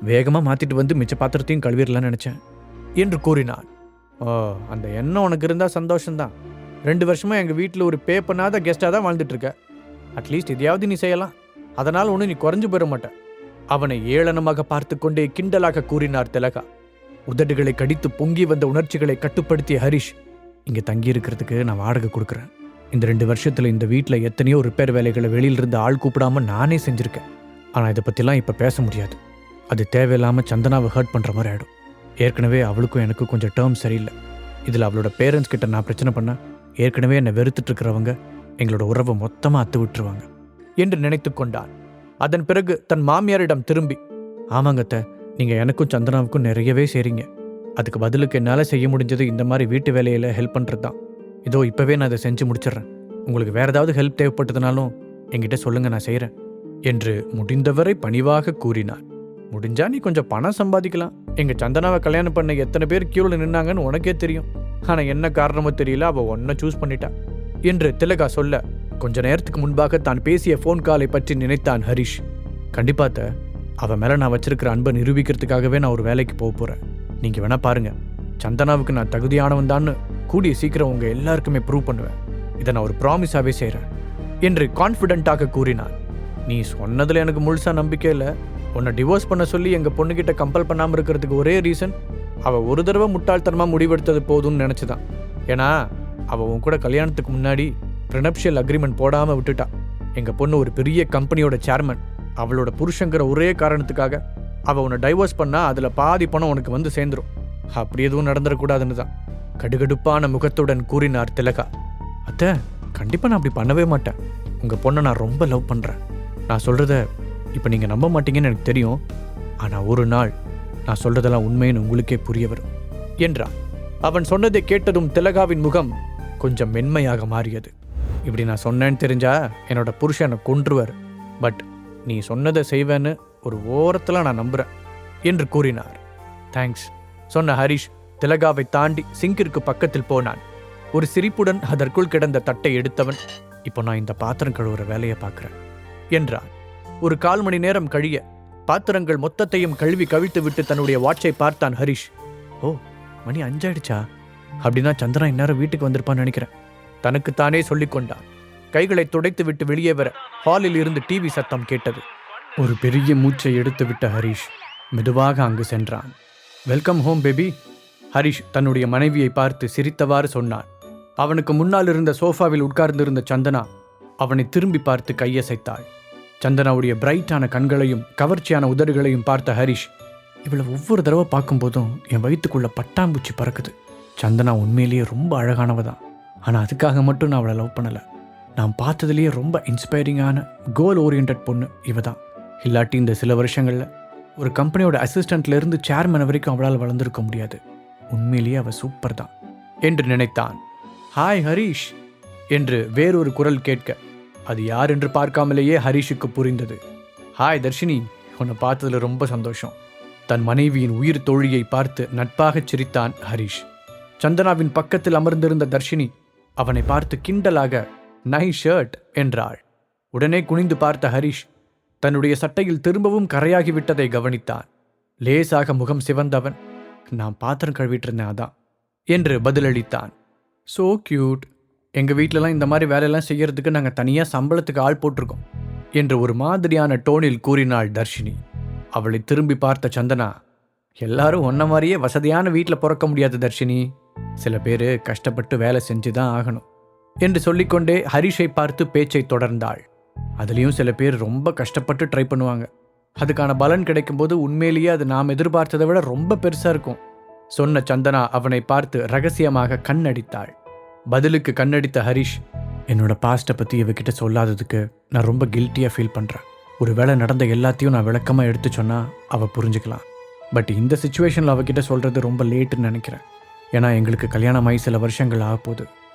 வேகமாக மாத்திட்டு வந்து மிச்ச பாத்திரத்தையும் கழுவிடலான்னு நினைச்சேன் என்று கூறினான். ஓ, அந்த எண்ணம் உனக்கு இருந்தால் சந்தோஷம்தான். 2 வருஷமா எங்கள் வீட்டில் ஒரு பே பண்ணாத கெஸ்டாக தான் வாழ்ந்துட்டு இருக்க. அட்லீஸ்ட் இதையாவது நீ செய்யலாம். அதனால் ஒன்றும் நீ குறைஞ்சு போயிட மாட்ட. அவனை ஏளனமாக பார்த்து கொண்டே கிண்டலாக கூறினார் திலகா. உதடுகளை கடித்து பொங்கி வந்த உணர்ச்சிகளை கட்டுப்படுத்திய ஹரிஷ், இங்கே தங்கி இருக்கிறதுக்கு நான் வாடகை கொடுக்குறேன். இந்த 2 வருஷத்தில் இந்த வீட்டில் எத்தனையோ ரிப்பேர் வேலைகளை வெளியிலிருந்து ஆள் கூப்பிடாம நானே செஞ்சுருக்கேன். ஆனால் இதை பற்றிலாம் இப்போ பேச முடியாது. அது தேவையில்லாமல் சந்தனாவை ஹர்ட் பண்ணுற மாதிரி ஆகிடும். ஏற்கனவே அவளுக்கும் எனக்கும் கொஞ்சம் டேர்ம் சரியில்லை. இதில் அவளோட பேரண்ட்ஸ் கிட்ட நான் பிரச்சனை பண்ண ஏற்கனவே என்னை வெறுத்துட்டு இருக்கிறவங்க எங்களோட உறவை மொத்தமாக அத்து விட்டுருவாங்க என்று நினைத்து கொண்டான். அதன் பிறகு தன் மாமியாரிடம் திரும்பி, ஆமாங்கத்த, நீங்கள் எனக்கும் சந்தனாவுக்கும் நிறையவே செய்றீங்க. அதுக்கு பதிலுக்கு என்னால் செய்ய முடிஞ்சது இந்த மாதிரி வீட்டு வேலையில் ஹெல்ப் பண்ணுறது தான். இதோ இப்போவே நான் அதை செஞ்சு முடிச்சிடுறேன். உங்களுக்கு வேறு ஏதாவது ஹெல்ப் தேவைப்பட்டதுனாலும் என்கிட்ட சொல்லுங்கள், நான் செய்கிறேன் என்று முடிந்தவரை பணிவாக கூறினார். முடிஞ்சா நீ கொஞ்சம் பணம் சம்பாதிக்கலாம். எங்கள் சந்தனாவை கல்யாணம் பண்ண எத்தனை பேர் கியூவில் நின்னாங்கன்னு உனக்கே தெரியும். ஆனால் என்ன காரணமோ தெரியல, அவள் ஒன்றை சூஸ் பண்ணிட்டா என்று திலகா சொல்ல, கொஞ்ச நேரத்துக்கு முன்பாக தான் பேசிய ஃபோன் காலை பற்றி நினைத்தான் ஹரிஷ். கண்டிப்பாத்த, அவன் மேலே நான் வச்சிருக்கிற அன்பை நிரூபிக்கிறதுக்காகவே நான் ஒரு வேலைக்கு போக போகிறேன். நீங்கள் வேணா பாருங்க, சந்தனாவுக்கு நான் தகுதியானவன் தான் கூடிய சீக்கிரம் உங்கள் எல்லாருக்குமே ப்ரூவ் பண்ணுவேன். இதை நான் ஒரு ப்ராமிஸாகவே செய்கிறேன் என்று கான்ஃபிடென்ட்டாக கூறினான். நீ சொன்னதில் எனக்கு முழுசாக நம்பிக்கை இல்லை. உன்னை டிவோர்ஸ் பண்ண சொல்லி எங்கள் பொண்ணுக்கிட்ட கம்பல் பண்ணாமல் இருக்கிறதுக்கு ஒரே ரீசன், அவள் ஒரு தடவை முட்டாள்தனமாக முடிவெடுத்தது போதும்னு நினச்சிதான். ஏன்னா அவள் உன் கூட கல்யாணத்துக்கு முன்னாடி ப்ரினப்ஷியல் அக்ரிமெண்ட் போடாமல் விட்டுட்டா. எங்கள் பொண்ணு ஒரு பெரிய கம்பெனியோட சேர்மன். அவளோட புருஷங்கிற ஒரே காரணத்துக்காக அவள் உன்னை டைவர்ஸ் பண்ணால் அதில் பாதி பணம் உனக்கு வந்து சேர்ந்துடும். அப்படி எதுவும் நடந்துடக்கூடாதுன்னு தான் கடுகடுப்பான முகத்துடன் கூறினார் திலகா. அத்தை, கண்டிப்பாக நான் அப்படி பண்ணவே மாட்டேன். உங்கள் பொண்ணை நான் ரொம்ப லவ் பண்ணுறேன். நான் சொல்கிறத இப்போ நீங்கள் நம்ப மாட்டீங்கன்னு எனக்கு தெரியும். ஆனால் ஒரு நாள் நான் சொல்கிறதெல்லாம் உண்மைன்னு உங்களுக்கே புரிய வரும் என்றான். அவன் சொன்னதை கேட்டதும் திலகாவின் முகம் கொஞ்சம் மென்மையாக மாறியது. இப்படி நான் சொன்னேன்னு தெரிஞ்சா என்னோட புருஷனை கொன்றுவார். பட் நீ சொன்னதை செய்வேன்னு ஒரு ஓரத்தில் நான் நம்புகிறேன் என்று கூறினார். தேங்க்ஸ் சொன்ன ஹரிஷ் திலகாவை தாண்டி சிங்கிற்கு பக்கத்தில் போனான். ஒரு சிரிப்புடன் அதற்குள் கிடந்த தட்டை எடுத்தவன், இப்போ நான் இந்த பாத்திரம் கழுவுற வேலையை பார்க்குறேன் என்றான். ஒரு 1/4 மணி நேரம் கழிய பாத்திரங்கள் மொத்தத்தையும் கழுவி கவிழ்த்து விட்டு தன்னுடைய வாட்சை பார்த்தான் ஹரிஷ். ஓ, மணி 5 ஆயிடுச்சா? அப்படின்னா சந்திரா இந்நேரம் வீட்டுக்கு வந்திருப்பான்னு நினைக்கிறேன். தனக்குத்தானே சொல்லிக் கொண்டான். கைகளை துடைத்து விட்டு வெளியே வர ஹாலில் இருந்து டிவி சத்தம் கேட்டது. ஒரு பெரிய மூச்சை எடுத்து விட்ட ஹரிஷ் மெதுவாக அங்கு சென்றான். Welcome home baby. ஹரிஷ் தன்னுடைய மனைவியை பார்த்து சிரித்தவாறு சொன்னான். அவனுக்கு முன்னால் இருந்த சோஃபாவில் உட்கார்ந்திருந்த சந்தனா அவனை திரும்பி பார்த்து கையசைத்தாள். சந்தனாவுடைய பிரைட்டான கண்களையும் கவர்ச்சியான உதடுகளையும் பார்த்த ஹரிஷ், இவளை ஒவ்வொரு தடவை பார்க்கும்போதும் என் வயிற்றுக்குள்ள பட்டாம்பூச்சி பறக்குது. சந்தனா உண்மையிலேயே ரொம்ப அழகானவ தான். ஆனால் அதுக்காக மட்டும் நான் அவளை லவ் பண்ணலை. நான் பார்த்ததுலேயே ரொம்ப இன்ஸ்பைரிங்கான கோல் ஓரியன்ட் பொண்ணு இவ தான். இல்லாட்டி இந்த சில வருஷங்களில் ஒரு கம்பெனியோட அசிஸ்டண்ட்லேருந்து சேர்மன் வரைக்கும் அவளால் வளர்ந்துருக்க முடியாது. உண்மையிலேயே அவள் சூப்பர் தான் என்று நினைத்தான். ஹாய் ஹரிஷ் என்று வேறொரு குரல் கேட்க அது யார் என்று பார்க்காமலேயே ஹரிஷுக்கு புரிந்தது. ஹாய் தர்ஷினி, உன்னை பார்த்ததில் ரொம்ப சந்தோஷம். தன் மனைவியின் உயிர் தோழியை பார்த்து நட்பாகச் சிரித்தான் ஹரிஷ். சந்தனாவின் பக்கத்தில் அமர்ந்திருந்த தர்ஷினி அவனை பார்த்து கிண்டலாக நைஸ் ஷர்ட் என்றாள். உடனே குனிந்து பார்த்த ஹரிஷ் தன்னுடைய சட்டையில் திரும்பவும் கரையாகிவிட்டதை கவனித்தான். லேசாக முகம் சிவந்தவன், நான் பாத்திரம் கழுவிட்டு இருந்தேன் அதான் என்று பதிலளித்தான். So cute. எங்கள் வீட்டிலலாம் இந்த மாதிரி வேலையெல்லாம் செய்யறதுக்கு நாங்கள் தனியாக சம்பளத்துக்கு ஆள் போட்டிருக்கோம் என்று ஒரு மாதிரியான டோனில் கூறினாள் தர்ஷினி. அவளை திரும்பி பார்த்த சந்தனா, எல்லாரும் ஒன்ன மாதிரியே வசதியான வீட்டில் பிறக்க முடியாது தர்ஷினி. சில பேர் கஷ்டப்பட்டு வேலை செஞ்சு தான் ஆகணும் என்று சொல்லிக்கொண்டே ஹரிஷை பார்த்து பேச்சை தொடர்ந்தாள். அதுலேயும் சில பேர் ரொம்ப கஷ்டப்பட்டு ட்ரை பண்ணுவாங்க. அதுக்கான பலன் கிடைக்கும்போது உண்மையிலேயே அது நாம் எதிர்பார்த்ததை விட ரொம்ப பெருசாக இருக்கும் சொன்ன சந்தனா அவனை பார்த்து ரகசியமாக கண்ணடித்தாள். பதிலுக்கு கண்ணடித்த ஹரிஷ், என்னோட பாஸ்ட்டை பற்றி இவகிட்ட சொல்லாததுக்கு நான் ரொம்ப கில்ட்டியாக ஃபீல் பண்ணுறேன். ஒரு வேளை நடந்த எல்லாத்தையும் நான் விளக்கமாக எடுத்து சொன்னால் அவள் புரிஞ்சுக்கலாம். பட் இந்த சுச்சுவேஷனில் அவகிட்ட சொல்கிறது ரொம்ப லேட்டுன்னு நினைக்கிறேன். ஏன்னா எங்களுக்கு கல்யாணம் ஆகி சில வருஷங்கள் ஆக போகுது.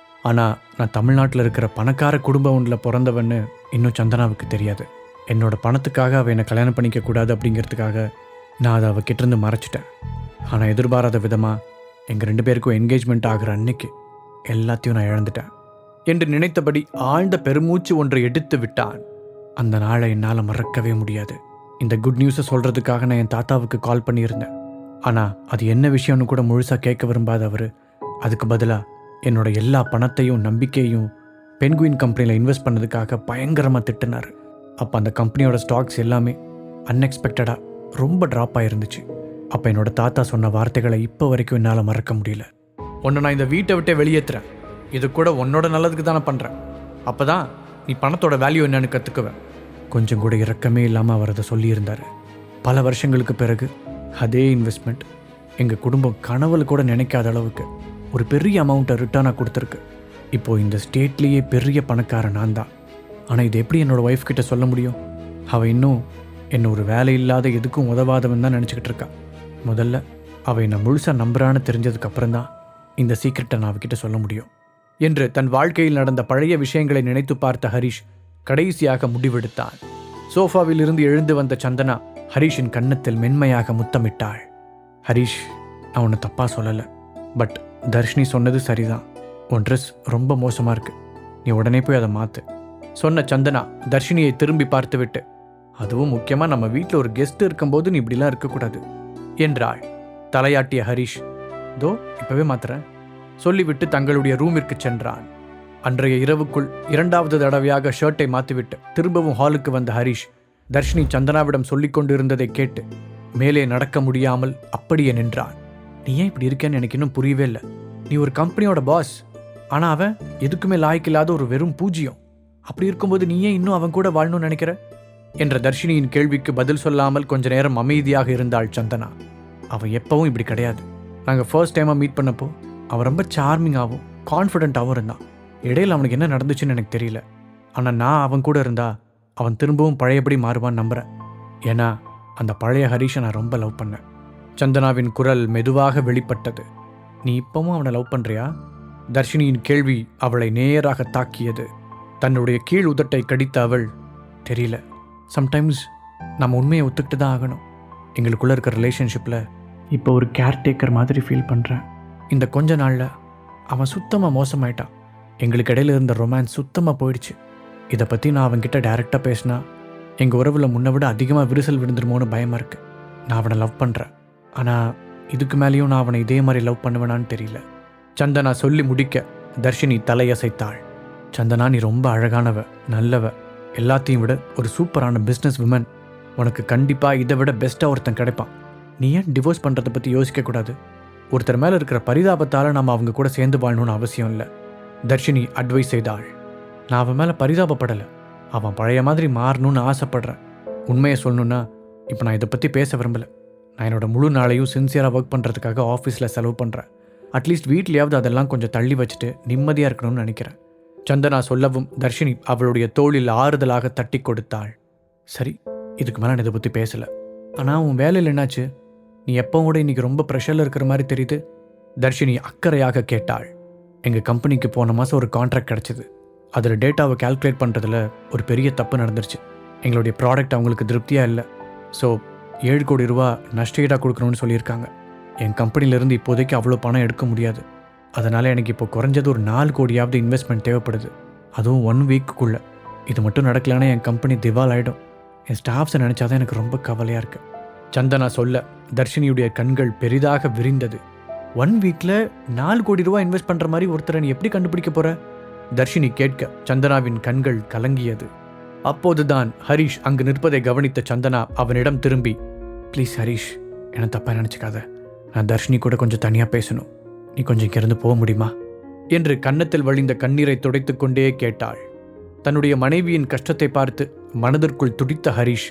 ஆனால் நான் தமிழ்நாட்டில் இருக்கிற பணக்கார குடும்பம் ஒன்றில் பிறந்தவன்னு இன்னும் சந்தனாவுக்கு தெரியாது. என்னோட பணத்துக்காக அவள் என்னை கல்யாணம் பண்ணிக்க கூடாது அப்படிங்கிறதுக்காக நான் அதை அவகிட்டேருந்து மறைச்சிட்டேன். ஆனால் எதிர்பாராத விதமாக எங்கள் 2 பேருக்கும் என்கேஜ்மெண்ட் ஆகிற அன்னைக்கு எல்லாத்தையும் நான் இழந்துட்டேன் என்று நினைத்தபடி ஆழ்ந்த பெருமூச்சு ஒன்றை எடுத்து விட்டான். அந்த நாளை என்னால் மறக்கவே முடியாது. இந்த குட் நியூஸை சொல்கிறதுக்காக நான் என் தாத்தாவுக்கு கால் பண்ணியிருந்தேன். ஆனால் அது என்ன விஷயம்னு கூட முழுசாக கேட்க விரும்பாத அவர் அதுக்கு பதிலாக என்னோட எல்லா பணத்தையும் நம்பிக்கையும் பென்குயின் கம்பெனியில் இன்வெஸ்ட் பண்ணதுக்காக பயங்கரமாக திட்டினார். அப்போ அந்த கம்பெனியோட ஸ்டாக்ஸ் எல்லாமே அன்எக்ஸ்பெக்டடாக ரொம்ப ட்ராப் ஆகிருந்துச்சு. அப்போ என்னோட தாத்தா சொன்ன வார்த்தைகளை இப்போ வரைக்கும் என்னால் மறக்க முடியல. உன்னை நான் இந்த வீட்டை விட்டே வெளியேற்றுறேன். இது கூட உன்னோட நல்லதுக்கு தானே பண்ணுறேன். அப்போ தான் நீ பணத்தோட வேல்யூ என்னன்னு கற்றுக்குவேன். கொஞ்சம் கூட இரக்கமே இல்லாமல் அவர் அதை சொல்லியிருந்தார். பல வருஷங்களுக்கு பிறகு அதே இன்வெஸ்ட்மெண்ட் எங்கள் குடும்பம் கனவுல கூட நினைக்காத அளவுக்கு ஒரு பெரிய அமௌண்ட்டை ரிட்டர்னாக கொடுத்துருக்கு. இப்போது இந்த ஸ்டேட்லேயே பெரிய பணக்காரன் நான் தான். ஆனால் இது எப்படி என்னோடய ஒய்ஃப் கிட்ட சொல்ல முடியும்? அவள் இன்னும் என்ன ஒரு வேலை இல்லாத எதுக்கும் உதவாதவன் தான் நினச்சிக்கிட்டு இருக்கா. முதல்ல அவள் என்னை முழுசாக நம்புறான்னு தெரிஞ்சதுக்கப்புறம் தான் இந்த சீக்ரெட்டை நான் அவகிட்ட சொல்ல முடியும் என்று தன் வாழ்க்கையில் நடந்த பழைய விஷயங்களை நினைத்து பார்த்த ஹரிஷ் கடைசியாக முடிவெடுத்தான். சோஃபாவில் இருந்து எழுந்து வந்த சந்தனா ஹரிஷின் கன்னத்தில் மென்மையாக முத்தமிட்டாள். ஹரிஷ், நான் உன்னை தப்பாக சொல்லலை, பட் தர்ஷினி சொன்னது சரிதான். உன் ட்ரெஸ் ரொம்ப மோசமாக இருக்கு, நீ உடனே போய் அதை மாற்று சொன்ன சந்தனா தர்ஷினியை திரும்பி பார்த்துவிட்டு, அதுவும் முக்கியமாக நம்ம வீட்டில் ஒரு கெஸ்ட் இருக்கும்போது நீ இப்படிலாம் இருக்கக்கூடாது என்றாள். தலையாட்டிய ஹரிஷ், தோ இப்பவே மாத்துறேன் சொல்லிவிட்டு தங்களுடைய ரூமிற்கு சென்றான். அன்றைய இரவுக்குள் 2வது தடவையாக ஷர்ட்டை மாற்றிவிட்டு திரும்பவும் ஹாலுக்கு வந்த ஹரிஷ் தர்ஷினி சந்தனாவிடம் சொல்லிக் கொண்டிருந்ததை கேட்டு மேலே நடக்க முடியாமல் அப்படியே நின்றான். நீ ஏன் இப்படி இருக்கேன்னு எனக்கு இன்னும் புரியவே இல்லை. நீ ஒரு கம்பெனியோட பாஸ், ஆனால் அவன் எதுக்குமே லாய்க்கில்லாத ஒரு வெறும் பூஜ்யம். அப்படி இருக்கும்போது நீ ஏன் இன்னும் அவன் கூட வாழணும்னு நினைக்கிற என்ற தர்ஷினியின் கேள்விக்கு பதில் சொல்லாமல் கொஞ்ச நேரம் அமைதியாக இருந்தாள் சந்தனா. அவன் எப்பவும் இப்படி கிடையாது. நாங்கள் ஃபர்ஸ்ட் டைமாக மீட் பண்ணப்போ அவன் ரொம்ப சார்மிங்காகவும் கான்ஃபிடென்ட்டாகவும் இருந்தான். இடையில் அவனுக்கு என்ன நடந்துச்சுன்னு எனக்கு தெரியல. ஆனால் நான் அவன் கூட இருந்தா அவன் திரும்பவும் பழையபடி மாறுவான்னு நம்புகிறேன். ஏன்னா அந்த பழைய ஹரிஷை நான் ரொம்ப லவ் பண்ணேன். சந்தனாவின் குரல் மெதுவாக வெளிப்பட்டது. நீ இப்பவும் அவனை லவ் பண்ணுறியா? தர்ஷினியின் கேள்வி அவளை நேராக தாக்கியது. தன்னுடைய கீழ் உதட்டை கடித்த அவள், தெரியல, சம்டைம்ஸ் நம்ம உண்மையை ஒத்துக்கிட்டு தான் ஆகணும். எங்களுக்குள்ளே இருக்கிற ரிலேஷன்ஷிப்பில் இப்போ ஒரு கேர்டேக்கர் மாதிரி ஃபீல் பண்ணுறேன். இந்த கொஞ்ச நாளில் அவன் சுத்தமாக மோசமாயிட்டான். எங்களுக்கு இடையில இருந்த ரொமான்ஸ் சுத்தமாக போயிடுச்சு. இதை பற்றி நான் அவன்கிட்ட டைரெக்டாக பேசினா எங்கள் உறவில் முன்னை விட அதிகமாக விரிசல் விழுந்துருமோன்னு பயமாக இருக்குது. நான் அவனை லவ் பண்ணுறேன், ஆனால் இதுக்கு மேலேயும் நான் அவனை இதே மாதிரி லவ் பண்ணுவேனான்னு தெரியல. சந்தனா சொல்லி முடிக்க தர்ஷினி தலையசைத்தாள். சந்தனா, நீ ரொம்ப அழகானவ, நல்லவ, எல்லாத்தையும் விட ஒரு சூப்பரான பிஸ்னஸ் விமன். உனக்கு கண்டிப்பாக இதை விட பெஸ்ட்டாக ஒருத்தன் கிடைப்பான். நீ ஏன் டிவோர்ஸ் பண்ணுறதை பற்றி யோசிக்கக்கூடாது? ஒருத்தர் மேலே இருக்கிற பரிதாபத்தால் நம்ம அவங்க கூட சேர்ந்து வாழணும்னு அவசியம் இல்லை. தர்ஷினி அட்வைஸ் செய்தாள். நான் அவன் மேலே பரிதாபப்படலை, அவன் பழைய மாதிரி மாறணும்னு ஆசைப்படுறேன். உண்மையை சொல்லணுன்னா இப்போ நான் இதை பற்றி பேச விரும்பலை. நான் என்னோட முழு நாளையும் சின்சியராக ஒர்க் பண்ணுறதுக்காக ஆஃபீஸில் செலவு பண்ணுறேன். அட்லீஸ்ட் வீட்லேயாவது அதெல்லாம் கொஞ்சம் தள்ளி வச்சுட்டு நிம்மதியாக இருக்கணும்னு நினைக்கிறேன். சந்தனா சொல்லவும் தர்ஷினி அவளுடைய தோளில் ஆறுதலாக தட்டி கொடுத்தாள். சரி, இதுக்கு மேலே நான் இதை பற்றி பேசலை. ஆனால் உன் வேலையில் என்னாச்சு? நீ எப்பவும் கூட இன்றைக்கி ரொம்ப ப்ரெஷரில் இருக்கிற மாதிரி தெரியுது. தர்ஷினி அக்கறையாக கேட்டாள். எங்கள் கம்பெனிக்கு போன மாதம் ஒரு கான்ட்ராக்ட் கிடச்சிது. அதில் டேட்டாவை கால்குலேட் பண்ணுறதுல ஒரு பெரிய தப்பு நடந்துருச்சு. எங்களுடைய ப்ராடக்ட் அவங்களுக்கு திருப்தியாக இல்லை. ஸோ 7 கோடி ரூபா நஷ்டஈடாக கொடுக்கணும்னு சொல்லியிருக்காங்க. என் கம்பெனிலேருந்து இப்போதைக்கு அவ்வளோ பணம் எடுக்க முடியாது. அதனால் எனக்கு இப்போ குறைஞ்சது ஒரு 4 கோடியாவது இன்வெஸ்ட்மெண்ட் தேவைப்படுது, அதுவும் 1 வீக்குக்குள்ளே. இது மட்டும் நடக்கலைன்னா என் கம்பெனி திவால் ஆகிடும். என் ஸ்டாஃப்ஸை நினச்சாதான் எனக்கு ரொம்ப கவலையாக இருக்குது. சந்தனா சொல்ல தர்ஷினியுடைய கண்கள் பெரிதாக விரிந்தது. 1 வீக்கில் 4 கோடி ரூபா இன்வெஸ்ட் பண்ணுற மாதிரி ஒருத்தரை நீ எப்படி கண்டுபிடிக்க போகிற? தர்ஷினி கேட்க சந்தனாவின் கண்கள் கலங்கியது. அப்போதுதான் ஹரிஷ் அங்கு நிற்பதை கவனித்த சந்தனா அவனிடம் திரும்பி, ப்ளீஸ் ஹரிஷ், என்ன தப்பாக நினச்சிக்காத. நான் தர்ஷினி கூட கொஞ்சம் தனியாக பேசணும். நீ கொஞ்சம் இங்கிருந்து போக முடியுமா என்று கன்னத்தில் வழிந்த கண்ணீரை துடைத்து கொண்டே கேட்டாள். தன்னுடைய மனைவியின் கஷ்டத்தை பார்த்து மனதிற்குள் துடித்த ஹரிஷ்,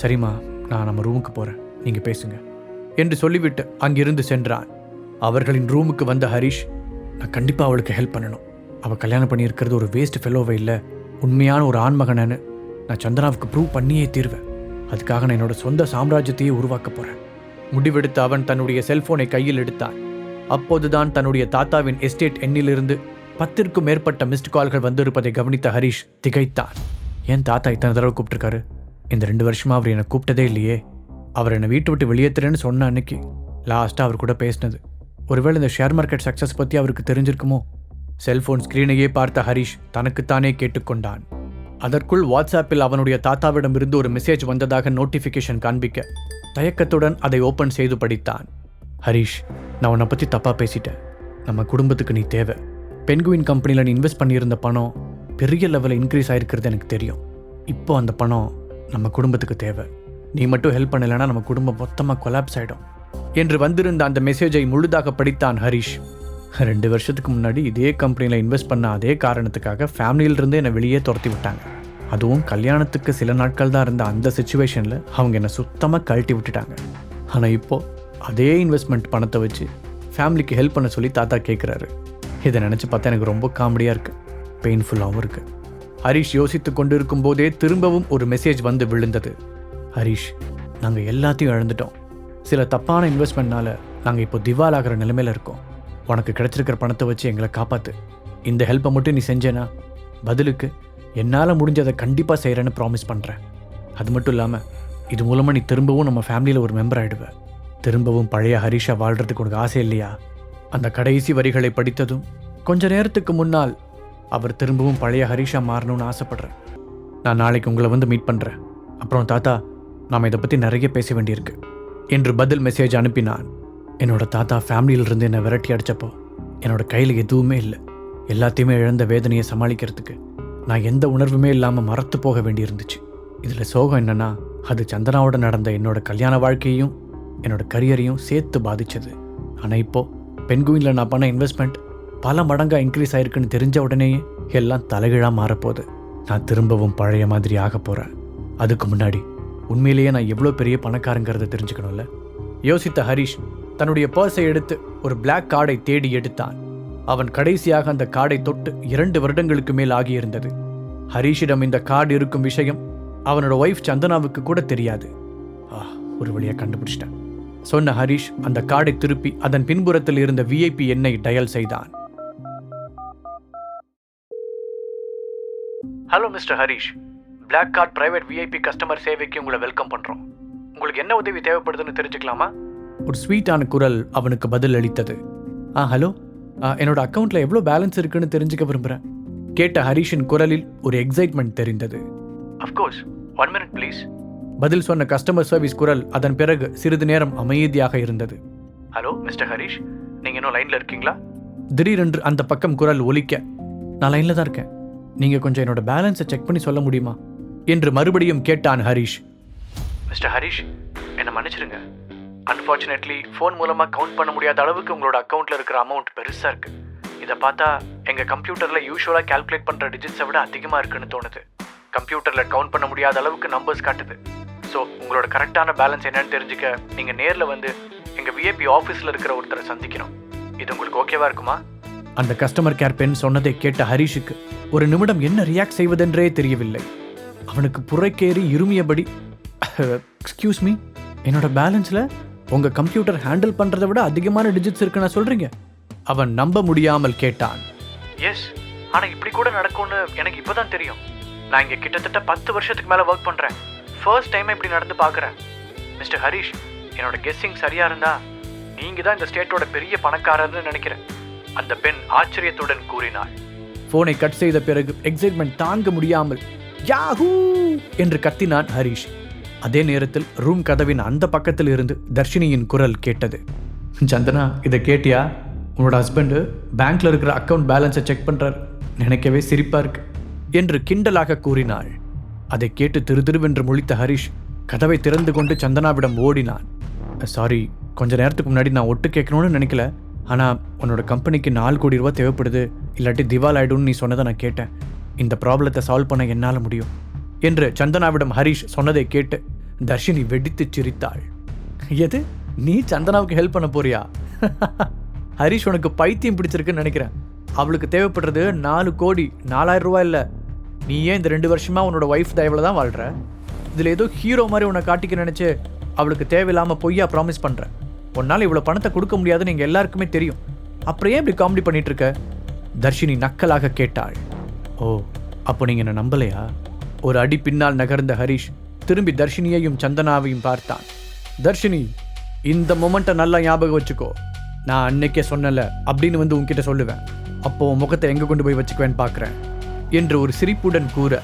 சரிம்மா, நான் நம்ம ரூமுக்கு போகிறேன், நீங்கள் பேசுங்க என்று சொல்லிவிட்டு அங்கிருந்து சென்றான். அவர்களின் ரூமுக்கு வந்த ஹரிஷ், நான் கண்டிப்பாக அவளுக்கு ஹெல்ப் பண்ணணும். அவள் கல்யாணம் பண்ணியிருக்கிறது ஒரு வேஸ்ட் ஃபெலோவை இல்லை, உண்மையான ஒரு ஆண்மகனன்னு நான் சந்தனாவுக்கு ப்ரூவ் பண்ணியே தீர்வேன். அதுக்காக நான் என்னோட சொந்த சாம்ராஜ்யத்தையே உருவாக்க போகிறேன். முடிவெடுத்த அவன் தன்னுடைய செல்போனை கையில் எடுத்தான். அப்போதுதான் தன்னுடைய தாத்தாவின் எஸ்டேட் எண்ணிலிருந்து 10க்கும் மேற்பட்ட மிஸ்டு கால்கள் வந்திருப்பதை கவனித்த ஹரிஷ் திகைத்தான். ஏன் தாத்தா இத்தனை தடவை கூப்பிட்டுருக்காரு? இந்த 2 வருஷமா அவர் என்னை கூப்பிட்டதே இல்லையே. அவர் என்னை வீட்டை விட்டு வெளியேற்றுறேன்னு சொன்ன அன்னைக்கு லாஸ்ட்டாக அவர் கூட பேசினது. ஒருவேளை இந்த ஷேர் மார்க்கெட் சக்ஸஸ் பற்றி அவருக்கு தெரிஞ்சிருக்குமோ? செல்போன் ஸ்கிரீனையே பார்த்த ஹரிஷ் தனக்குத்தானே கேட்டுக்கொண்டான். அதற்குள் வாட்ஸ்ஆப்பில் அவனுடைய தாத்தாவிடம் இருந்து ஒரு மெசேஜ் வந்ததாக நோட்டிஃபிகேஷன் காண்பிக்க தயக்கத்துடன் அதை ஓப்பன் செய்து படித்தான். ஹரிஷ், நான் உன்னை பற்றி தப்பாக பேசிட்டேன். நம்ம குடும்பத்துக்கு நீ தேவை. பென்குயின் கம்பெனியில் நீ இன்வெஸ்ட் பண்ணியிருந்த பணம் பெரிய லெவலில் இன்க்ரீஸ் ஆகிருக்கிறது எனக்கு தெரியும். இப்போ அந்த பணம் நம்ம குடும்பத்துக்கு தேவை. நீ மட்டும் ஹெல்ப் பண்ணலைன்னா நம்ம குடும்பம் மொத்தமாக கொலாப்ஸ் ஆகிடும் என்று வந்திருந்த அந்த மெசேஜை முழுதாக படித்தான் ஹரிஷ். 2 வருஷத்துக்கு முன்னாடி இதே கம்பெனியில் இன்வெஸ்ட் பண்ண அதே காரணத்துக்காக ஃபேமிலியிலிருந்து என்னை வெளியே துரத்தி விட்டாங்க. அதுவும் கல்யாணத்துக்கு சில நாட்கள் தான் இருந்த அந்த சிச்சுவேஷனில் அவங்க என்னை சுத்தமாக கழட்டி விட்டுட்டாங்க. ஆனால் இப்போது அதே இன்வெஸ்ட்மெண்ட் பணத்தை வச்சு ஃபேமிலிக்கு ஹெல்ப் பண்ண சொல்லி தாத்தா கேட்குறாரு. இதை நினச்சி பார்த்தா எனக்கு ரொம்ப காமெடியாக இருக்குது, பெயின்ஃபுல்லாகவும் இருக்குது. ஹரிஷ் யோசித்து கொண்டு இருக்கும்போதே திரும்பவும் ஒரு மெசேஜ் வந்து விழுந்தது. ஹரிஷ், நாங்கள் எல்லாத்தையும் இழந்துட்டோம். சில தப்பான இன்வெஸ்ட்மெண்ட்னால நாங்கள் இப்போ திவாலாகிற நிலைமையில் இருக்கோம். உனக்கு கிடைச்சிருக்கிற பணத்தை வச்சு எங்களை காப்பாற்று. இந்த ஹெல்ப்பை மட்டும் நீ செஞ்சேனா பதிலுக்கு என்னால் முடிஞ்சதை கண்டிப்பாக செய்கிறேன்னு ப்ராமிஸ் பண்ணுறேன். அது மட்டும் இல்லாமல் இது மூலமாக நீ திரும்பவும் நம்ம ஃபேமிலியில் ஒரு மெம்பர் ஆகிடுவேன். திரும்பவும் பழைய ஹரிஷா வாழ்கிறதுக்கு உனக்கு ஆசை இல்லையா? அந்த கடைசி வரிகளை படித்ததும் கொஞ்ச நேரத்துக்கு முன்னால் அவர் திரும்பவும் பழைய ஹரிஷா மாறணும்னு ஆசைப்படுறேன். நான் நாளைக்கு உங்களை வந்து மீட் பண்ணுறேன். அப்புறம் தாத்தா, நாம் இதை பற்றி நிறைய பேச வேண்டியிருக்கு என்று பதில் மெசேஜ் அனுப்பினான். என்னோட தாத்தா ஃபேமிலியிலிருந்து என்னை விரட்டி அடித்தப்போ என்னோட கையில் எதுவுமே இல்லை. எல்லாத்தையுமே இழந்த வேதனையை சமாளிக்கிறதுக்கு நான் எந்த உணர்வுமே இல்லாமல் மறத்து போக வேண்டியிருந்துச்சு. இதில் சோகம் என்னென்னா, அது சந்தனாவோட நடந்த என்னோட கல்யாண வாழ்க்கையையும் என்னோட கரியரையும் சேர்த்து பாதிச்சது. ஆனால் இப்போது பென்குயினில் நான் பண்ண இன்வெஸ்ட்மெண்ட் பல மடங்காக இன்க்ரீஸ் ஆயிருக்குன்னு தெரிஞ்ச உடனேயே எல்லாம் தலைகீழாக மாறப்போகுது. நான் திரும்பவும் பழைய மாதிரி ஆக போகிறேன். அதுக்கு முன்னாடி உண்மையிலேயே நான் எவ்வளோ பெரிய பணக்காரங்கிறத தெரிஞ்சுக்கணும்ல. யோசித்த ஹரிஷ் தன்னுடைய பர்ஸை எடுத்து ஒரு பிளாக் கார்டை தேடி எடுத்தான். அவன் கடைசியாக அந்த கார்டை தொட்டு 2 வருடங்களுக்கு மேல் ஆகியிருந்தது. ஹரிஷிடம் இந்த கார்டு இருக்கும் விஷயம் அவனோட ஒய்ஃப் சந்தனாவுக்கு கூட தெரியாது. ஒரு வழியாக கண்டுபிடிச்சிட்டேன் சொன்ன ஹரிஷ் அந்த கார்டை திருப்பி அதன் பின்புறத்தில் இருந்த VIP எண்ணை டயல் செய்தான். Hello mister Harish, black card private VIP customer சேவைக்கு உங்களை வெல்கம் பண்ணுறோம். உங்களுக்கு என்ன உதவி தேவைப்படுதுன்னு தெரிஞ்சுக்கலாமா? ஒரு ஸ்வீட்டான குரல் அவனுக்கு பதில் அளித்தது. ஹலோ, என்னோட அக்கௌண்ட்டில் எவ்வளோ பேலன்ஸ் இருக்குன்னு தெரிஞ்சுக்க விரும்புகிறேன். கேட்ட ஹரிஷின் குரலில் ஒரு எக்ஸைட்மெண்ட் தெரிந்தது. Of course, 1 minute please. பதில் சொன்ன கஸ்டமர் சர்வீஸ் குரல் அதன் பிறகு சிறிது நேரம் அமைதியாக இருந்தது. ஹலோ மிஸ்டர் ஹரிஷ், நீங்கள் இன்னும் லைனில் இருக்கீங்களா? திடீரென்று அந்த பக்கம் குரல் ஒலிக்க, நான் லைனில் தான் இருக்கேன், நீங்கள் கொஞ்சம் என்னோட பேலன்ஸை செக் பண்ணி சொல்ல முடியுமா என்று மறுபடியும் கேட்டான் ஹரிஷ். மிஸ்டர் ஹரிஷ், என்னை மன்னிச்சிருங்க. அன்ஃபார்ச்சுனேட்லி ஃபோன் மூலமாக கவுண்ட் பண்ண முடியாத அளவுக்கு உங்களோட அக்கௌண்ட்டில் இருக்கிற அமௌண்ட் பெருசாக இருக்குது. இதை பார்த்தா எங்கள் கம்ப்யூட்டரில் யூஸ்வலாக கால்குலேட் பண்ணுற டிஜிட்ஸை விட அதிகமாக இருக்குன்னு தோணுது. கம்ப்யூட்டரில் கவுண்ட் பண்ண முடியாத அளவுக்கு நம்பர்ஸ் காட்டுது. ஸோ உங்களோட கரெக்டான பேலன்ஸ் என்னன்னு தெரிஞ்சுக்க நீங்கள் நேரில் வந்து எங்கள் VIP ஆஃபீஸில் இருக்கிற ஒருத்தரை சந்திக்கணும். இது உங்களுக்கு ஓகேவா இருக்குமா? அந்த கஸ்டமர் கேர் பெண் சொன்னதை கேட்ட ஹரிஷுக்கு ஒரு நிமிடம் என்ன ரியாக்ட் செய்வதென்றே தெரியவில்லை. அவனுக்கு புறைக்கேறி இருமியபடி, எக்ஸ்கியூஸ் மீ, என்னோட பேலன்ஸில் உங்கள் கம்ப்யூட்டர் ஹேண்டில் பண்ணுறதை விட அதிகமான டிஜிட்ஸ் இருக்குன்னு சொல்கிறீங்க? அவன் நம்ப முடியாமல் கேட்டான். எஸ், ஆனால் இப்படி கூட நடக்கும்னு எனக்கு இப்போ தான் தெரியும். நான் இங்கே கிட்டத்தட்ட 10 வருஷத்துக்கு மேலே ஒர்க் பண்ணுறேன். ஃபர்ஸ்ட் டைம் இப்படி நடந்து பார்க்குறேன். மிஸ்டர் ஹரிஷ், என்னோட கெஸ்ஸிங் சரியாக இருந்தா நீங்கள் தான் இந்த ஸ்டேட்டோட பெரிய பணக்காரர்னு நினைக்கிறேன். அந்த பெண் ஆச்சரியத்துடன் கூறினாள். ஃபோனை கட் செய்த பிறகு எக்ஸைட்மெண்ட் தாங்க முடியாமல் யாஹூ என்று கத்தினான் ஹரிஷ். அதே நேரத்தில் ரூம் கதவின் அந்த பக்கத்தில் இருந்து தர்ஷினியின் குரல் கேட்டது. சந்தனா, இதை கேட்டியா? உன்னோட ஹஸ்பண்டு பேங்க்ல இருக்கிற அக்கௌண்ட் பேலன்ஸை செக் பண்ணுறார். நினைக்கவே சிரிப்பா இருக்கு என்று கிண்டலாக கூறினாள். அதை கேட்டு திருதிருவென்று முழித்த ஹரிஷ் கதவை திறந்து கொண்டு சந்தனாவிடம் ஓடினான். சாரி, கொஞ்ச நேரத்துக்கு முன்னாடி நான் ஒட்டு கேட்கணும்னு நினைக்கல. ஆனால் உன்னோட கம்பெனிக்கு 4 கோடி ரூபா தேவைப்படுது, இல்லாட்டி திவால் ஆயிடும்னு நீ சொன்னதை நான் கேட்டேன். இந்த ப்ராப்ளத்தை சால்வ் பண்ண என்னால் முடியும் என்று சந்தனாவிடம் ஹரிஷ் சொன்னதை கேட்டு தர்ஷினி வெடித்து சிரித்தாள். எது, நீ சந்தனாவுக்கு ஹெல்ப் பண்ண போறியா? ஹரிஷ், உனக்கு பைத்தியம் பிடிச்சிருக்குன்னு நினைக்கிறேன். அவளுக்கு தேவைப்படுறது 4 கோடி 4000 ரூபா இல்லை. நீ ஏன் இந்த 2 வருஷமா உன்னோட ஒய்ஃப் தயவில் தான் வாழ்கிற? இதில் ஏதோ ஹீரோ மாதிரி உன்னை காட்டிக்க நினச்சி அவளுக்கு தேவையில்லாமல் பொய்யா ப்ராமிஸ் பண்ணுறேன். உன்னால் இவ்வளோ பணத்தை கொடுக்க முடியாதுன்னு எங்கள் எல்லாருக்குமே தெரியும். அப்புறம் ஏன் இப்படி காமெடி பண்ணிட்டு இருக்க? தர்ஷினி நக்கலாக கேட்டாள். ஓ, அப்போ நீங்கள் என்ன நம்பலையா? ஒரு அடி பின்னால் நகர்ந்த ஹரிஷ் திரும்பி தர்ஷினியையும் சந்தனாவையும் பார்த்தான். தர்ஷினி, இந்த மொமெண்ட்டை நல்லா ஞாபகம் வச்சுக்கோ. நான் அன்னைக்கே சொன்னல அப்படின்னு வந்து உன்கிட்ட சொல்லுவேன். அப்போ முகத்தை எங்கே கொண்டு போய் வச்சுக்குவேன்னு பார்க்குறேன் என்று ஒரு சிரிப்புடன் கூற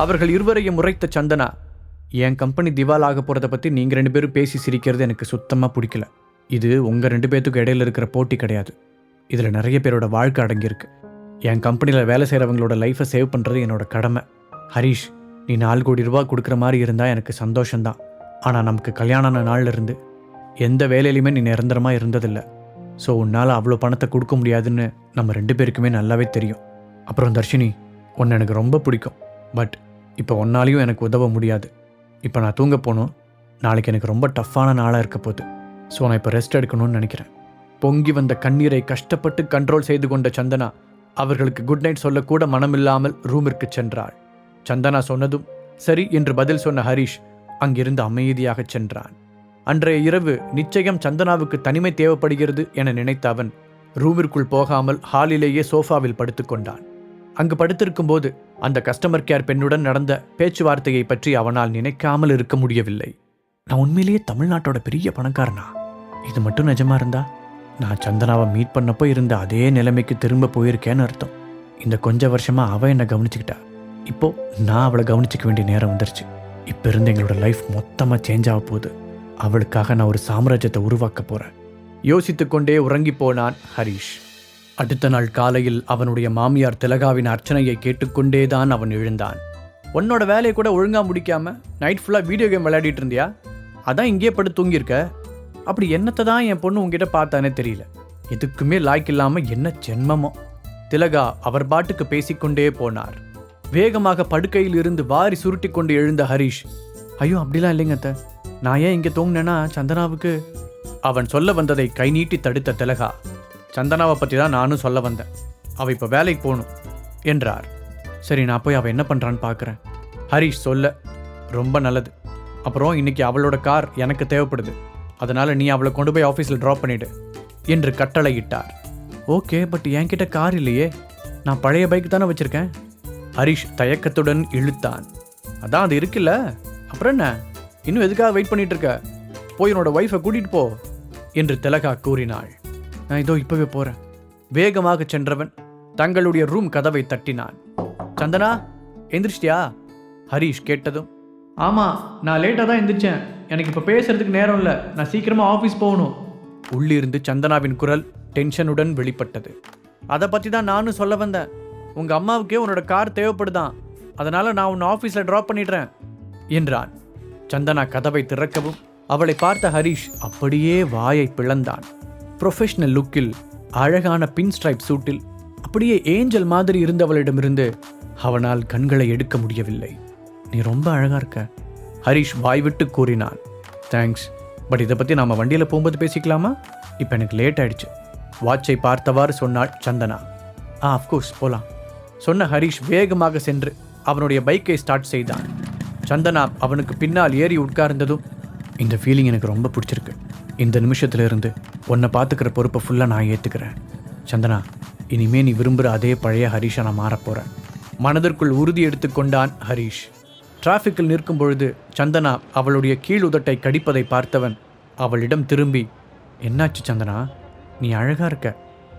அவர்கள் இருவரையும் உரைத்த சந்தனா, என் கம்பெனி திவால் ஆக போகிறத பற்றி நீங்கள் 2 பேரும் பேசி சிரிக்கிறது எனக்கு சுத்தமாக பிடிக்கல. இது உங்கள் 2 பேர்த்துக்கு இடையில இருக்கிற போட்டி கிடையாது. இதில் நிறைய பேரோட வாழ்க்கை அடங்கியிருக்கு. என் கம்பெனியில் வேலை செய்கிறவங்களோட லைஃப்பை சேவ் பண்ணுறது என்னோட கடமை. ஹரிஷ், நீ 4 கோடி ரூபா கொடுக்குற மாதிரி இருந்தால் எனக்கு சந்தோஷந்தான். ஆனால் நமக்கு கல்யாண நாளில் இருந்து எந்த வேலையிலையுமே நீ நிரந்தரமாக இருந்ததில்லை. ஸோ உன்னால் அவ்வளோ பணத்தை கொடுக்க முடியாதுன்னு நம்ம 2 பேருக்குமே நல்லாவே தெரியும். அப்புறம் தர்ஷினி, உன்னை எனக்கு ரொம்ப பிடிக்கும். பட் இப்போ உன்னாலையும் எனக்கு உதவ முடியாது. இப்போ நான் தூங்க போகணும். நாளைக்கு எனக்கு ரொம்ப டஃப்பான நாளாக இருக்க போகுது. ஸோ நான் இப்போ ரெஸ்ட் எடுக்கணும்னு நினைக்கிறேன். பொங்கி வந்த கண்ணீரை கஷ்டப்பட்டு கண்ட்ரோல் செய்து கொண்ட சந்தனா அவர்களுக்கு குட் நைட் சொல்லக்கூட மனமில்லாமல் ரூமிற்கு சென்றாள். சந்தனா சொன்னதும் சரி என்று பதில் சொன்ன ஹரிஷ் அங்கிருந்து அமைதியாக சென்றான். அன்றைய இரவு நிச்சயம் சந்தனாவுக்கு தனிமை தேவைப்படுகிறது என நினைத்த அவன் ரூமிற்குள் போகாமல் ஹாலிலேயே சோஃபாவில் படுத்துக்கொண்டான். அங்கு படுத்திருக்கும் போது அந்த கஸ்டமர் கேர் பெண்ணுடன் நடந்த பேச்சுவார்த்தையை பற்றி அவனால் நினைக்காமல் இருக்க முடியவில்லை. நான் உண்மையிலேயே தமிழ்நாட்டோட பெரிய பணக்காரனா? இது மட்டும் நிஜமா இருந்தா நான் சந்தனாவை மீட் பண்ணப்போ இருந்த அதே நிலைமைக்கு திரும்ப போயிருக்கேன்னு அர்த்தம். இந்த கொஞ்ச வருஷமா அவ என்னை கவனிச்சுக்கிட்டா. இப்போ நான் அவளை கவனிச்சிக்க வேண்டிய நேரம் வந்துருச்சு. இப்போ இருந்து எங்களோட லைஃப் மொத்தமாக சேஞ்ச் ஆக போகுது. அவளுக்காக நான் ஒரு சாம்ராஜ்யத்தை உருவாக்க போறேன். யோசித்துக்கொண்டே உறங்கி போனான் ஹரிஷ். அடுத்த நாள் காலையில் அவனுடைய மாமியார் திலகாவின் அர்ச்சனையை கேட்டுக்கொண்டேதான் அவன் எழுந்தான். உன்னோட வேலையை கூட ஒழுங்கா முடிக்காம நைட் ஃபுல்லாக வீடியோ கேம் விளையாடிட்டு இருந்தியா? அதான் இங்கேயே படுத்து தூங்கியிருக்க. அப்படி என்னத்தை தான் என் பொண்ணு உங்ககிட்ட பார்த்தானே தெரியல. எதுக்குமே லாய்க்கு இல்லாமல் என்ன ஜென்மமோ. திலகா அவர் பாட்டுக்கு பேசிக்கொண்டே போனார். வேகமாக படுக்கையில் இருந்து வாரி சுருட்டி கொண்டு எழுந்த ஹரிஷ், ஐயோ அப்படிலாம் இல்லைங்க அத்தை, நான் ஏன் இங்கே தூங்கினேன்னா சந்தனாவுக்கு... அவன் சொல்ல வந்ததை கை நீட்டி தடுத்த திலகா, சந்தனாவை பற்றி தான் நானும் சொல்ல வந்தேன். அவள் இப்போ வேலைக்கு போகணும் என்றார். சரி, நான் போய் அவள் என்ன பண்ணுறான்னு பார்க்குறேன். ஹரிஷ் சொல்ல, ரொம்ப நல்லது. அப்புறம் இன்னைக்கு அவளோட கார் எனக்கு தேவைப்படுது. அதனால் நீ அவளை கொண்டு போய் ஆஃபீஸில் ட்ராப் பண்ணிவிடு என்று கட்டளையிட்டார். ஓகே, பட் என்கிட்ட கார் இல்லையே, நான் பழைய பைக் தானே வச்சுருக்கேன். ஹரிஷ் தயக்கத்துடன் இழுத்தான். அதான் அது இருக்குல்ல, அப்புறம் என்ன, இன்னும் எதுக்காக வெயிட் பண்ணிட்டு இருக்க? போய் உன்னோட ஒய்ஃபை கூட்டிகிட்டு போ என்று திலகா கூறினாள். நான் இதோ இப்போவே போகிறேன். வேகமாக சென்றவன் தங்களுடைய ரூம் கதவை தட்டினான். சந்தனா, எந்திரிச்சிட்டியா? ஹரிஷ் கேட்டதும், ஆமாம், நான் லேட்டாக தான் எந்திரிச்சேன். எனக்கு இப்போ பேசுறதுக்கு நேரம் இல்லை, நான் சீக்கிரமாக ஆஃபீஸ் போகணும். உள்ளிருந்து சந்தனாவின் குரல் டென்ஷனுடன் வெளிப்பட்டது. அதை பற்றி தான் நானும் சொல்ல வந்தேன். உங்கள் அம்மாவுக்கே உன்னோட கார் தேவைப்படுதான், அதனால் நான் உன்னை ஆஃபீஸில் ட்ராப் பண்ணிடுறேன் என்றான். சந்தனா கதவை திறக்கவும் அவளை பார்த்த ஹரிஷ் அப்படியே வாயை பிளந்தான். ப்ரொஃபஷனல் லுக்கில் அழகான பின் ஸ்ட்ரைப் சூட்டில் அப்படியே ஏஞ்சல் மாதிரி இருந்தவளிடமிருந்து அவனால் கண்களை எடுக்க முடியவில்லை. நீ ரொம்ப அழகா இருக்க, ஹரிஷ் வாய்விட்டு கூறினான். தேங்க்ஸ், பட் இதை பற்றி நாம் வண்டியில் போகும்போது பேசிக்கலாமா? இப்போ எனக்கு லேட் ஆயிடுச்சு. வாட்சை பார்த்தவாறு சொன்னாள் சந்தனா. அஃப்கோர்ஸ், போகலாம் சொன்ன ஹரிஷ் வேகமாக சென்று அவனுடைய பைக்கை ஸ்டார்ட் செய்தான். சந்தனா அவனுக்கு பின்னால் ஏறி உட்கார்ந்ததும், இந்த ஃபீலிங் எனக்கு ரொம்ப பிடிச்சிருக்கு. இந்த நிமிஷத்துல இருந்து உன்னை பார்த்துக்கிற பொறுப்பை ஃபுல்லாக நான் ஏற்றுக்கிறேன். சந்தனா, இனிமே நீ விரும்புகிற அதே பழைய ஹரிஷை நான் மாறப்போகிறேன். மனதிற்குள் உறுதி எடுத்துக்கொண்டான் ஹரிஷ். டிராஃபிக்கில் நிற்கும் பொழுது சந்தனா அவளுடைய கீழ் உதட்டை கடிப்பதை பார்த்தவன் அவளிடம் திரும்பி, என்னாச்சு சந்தனா, நீ அழகாக இருக்க,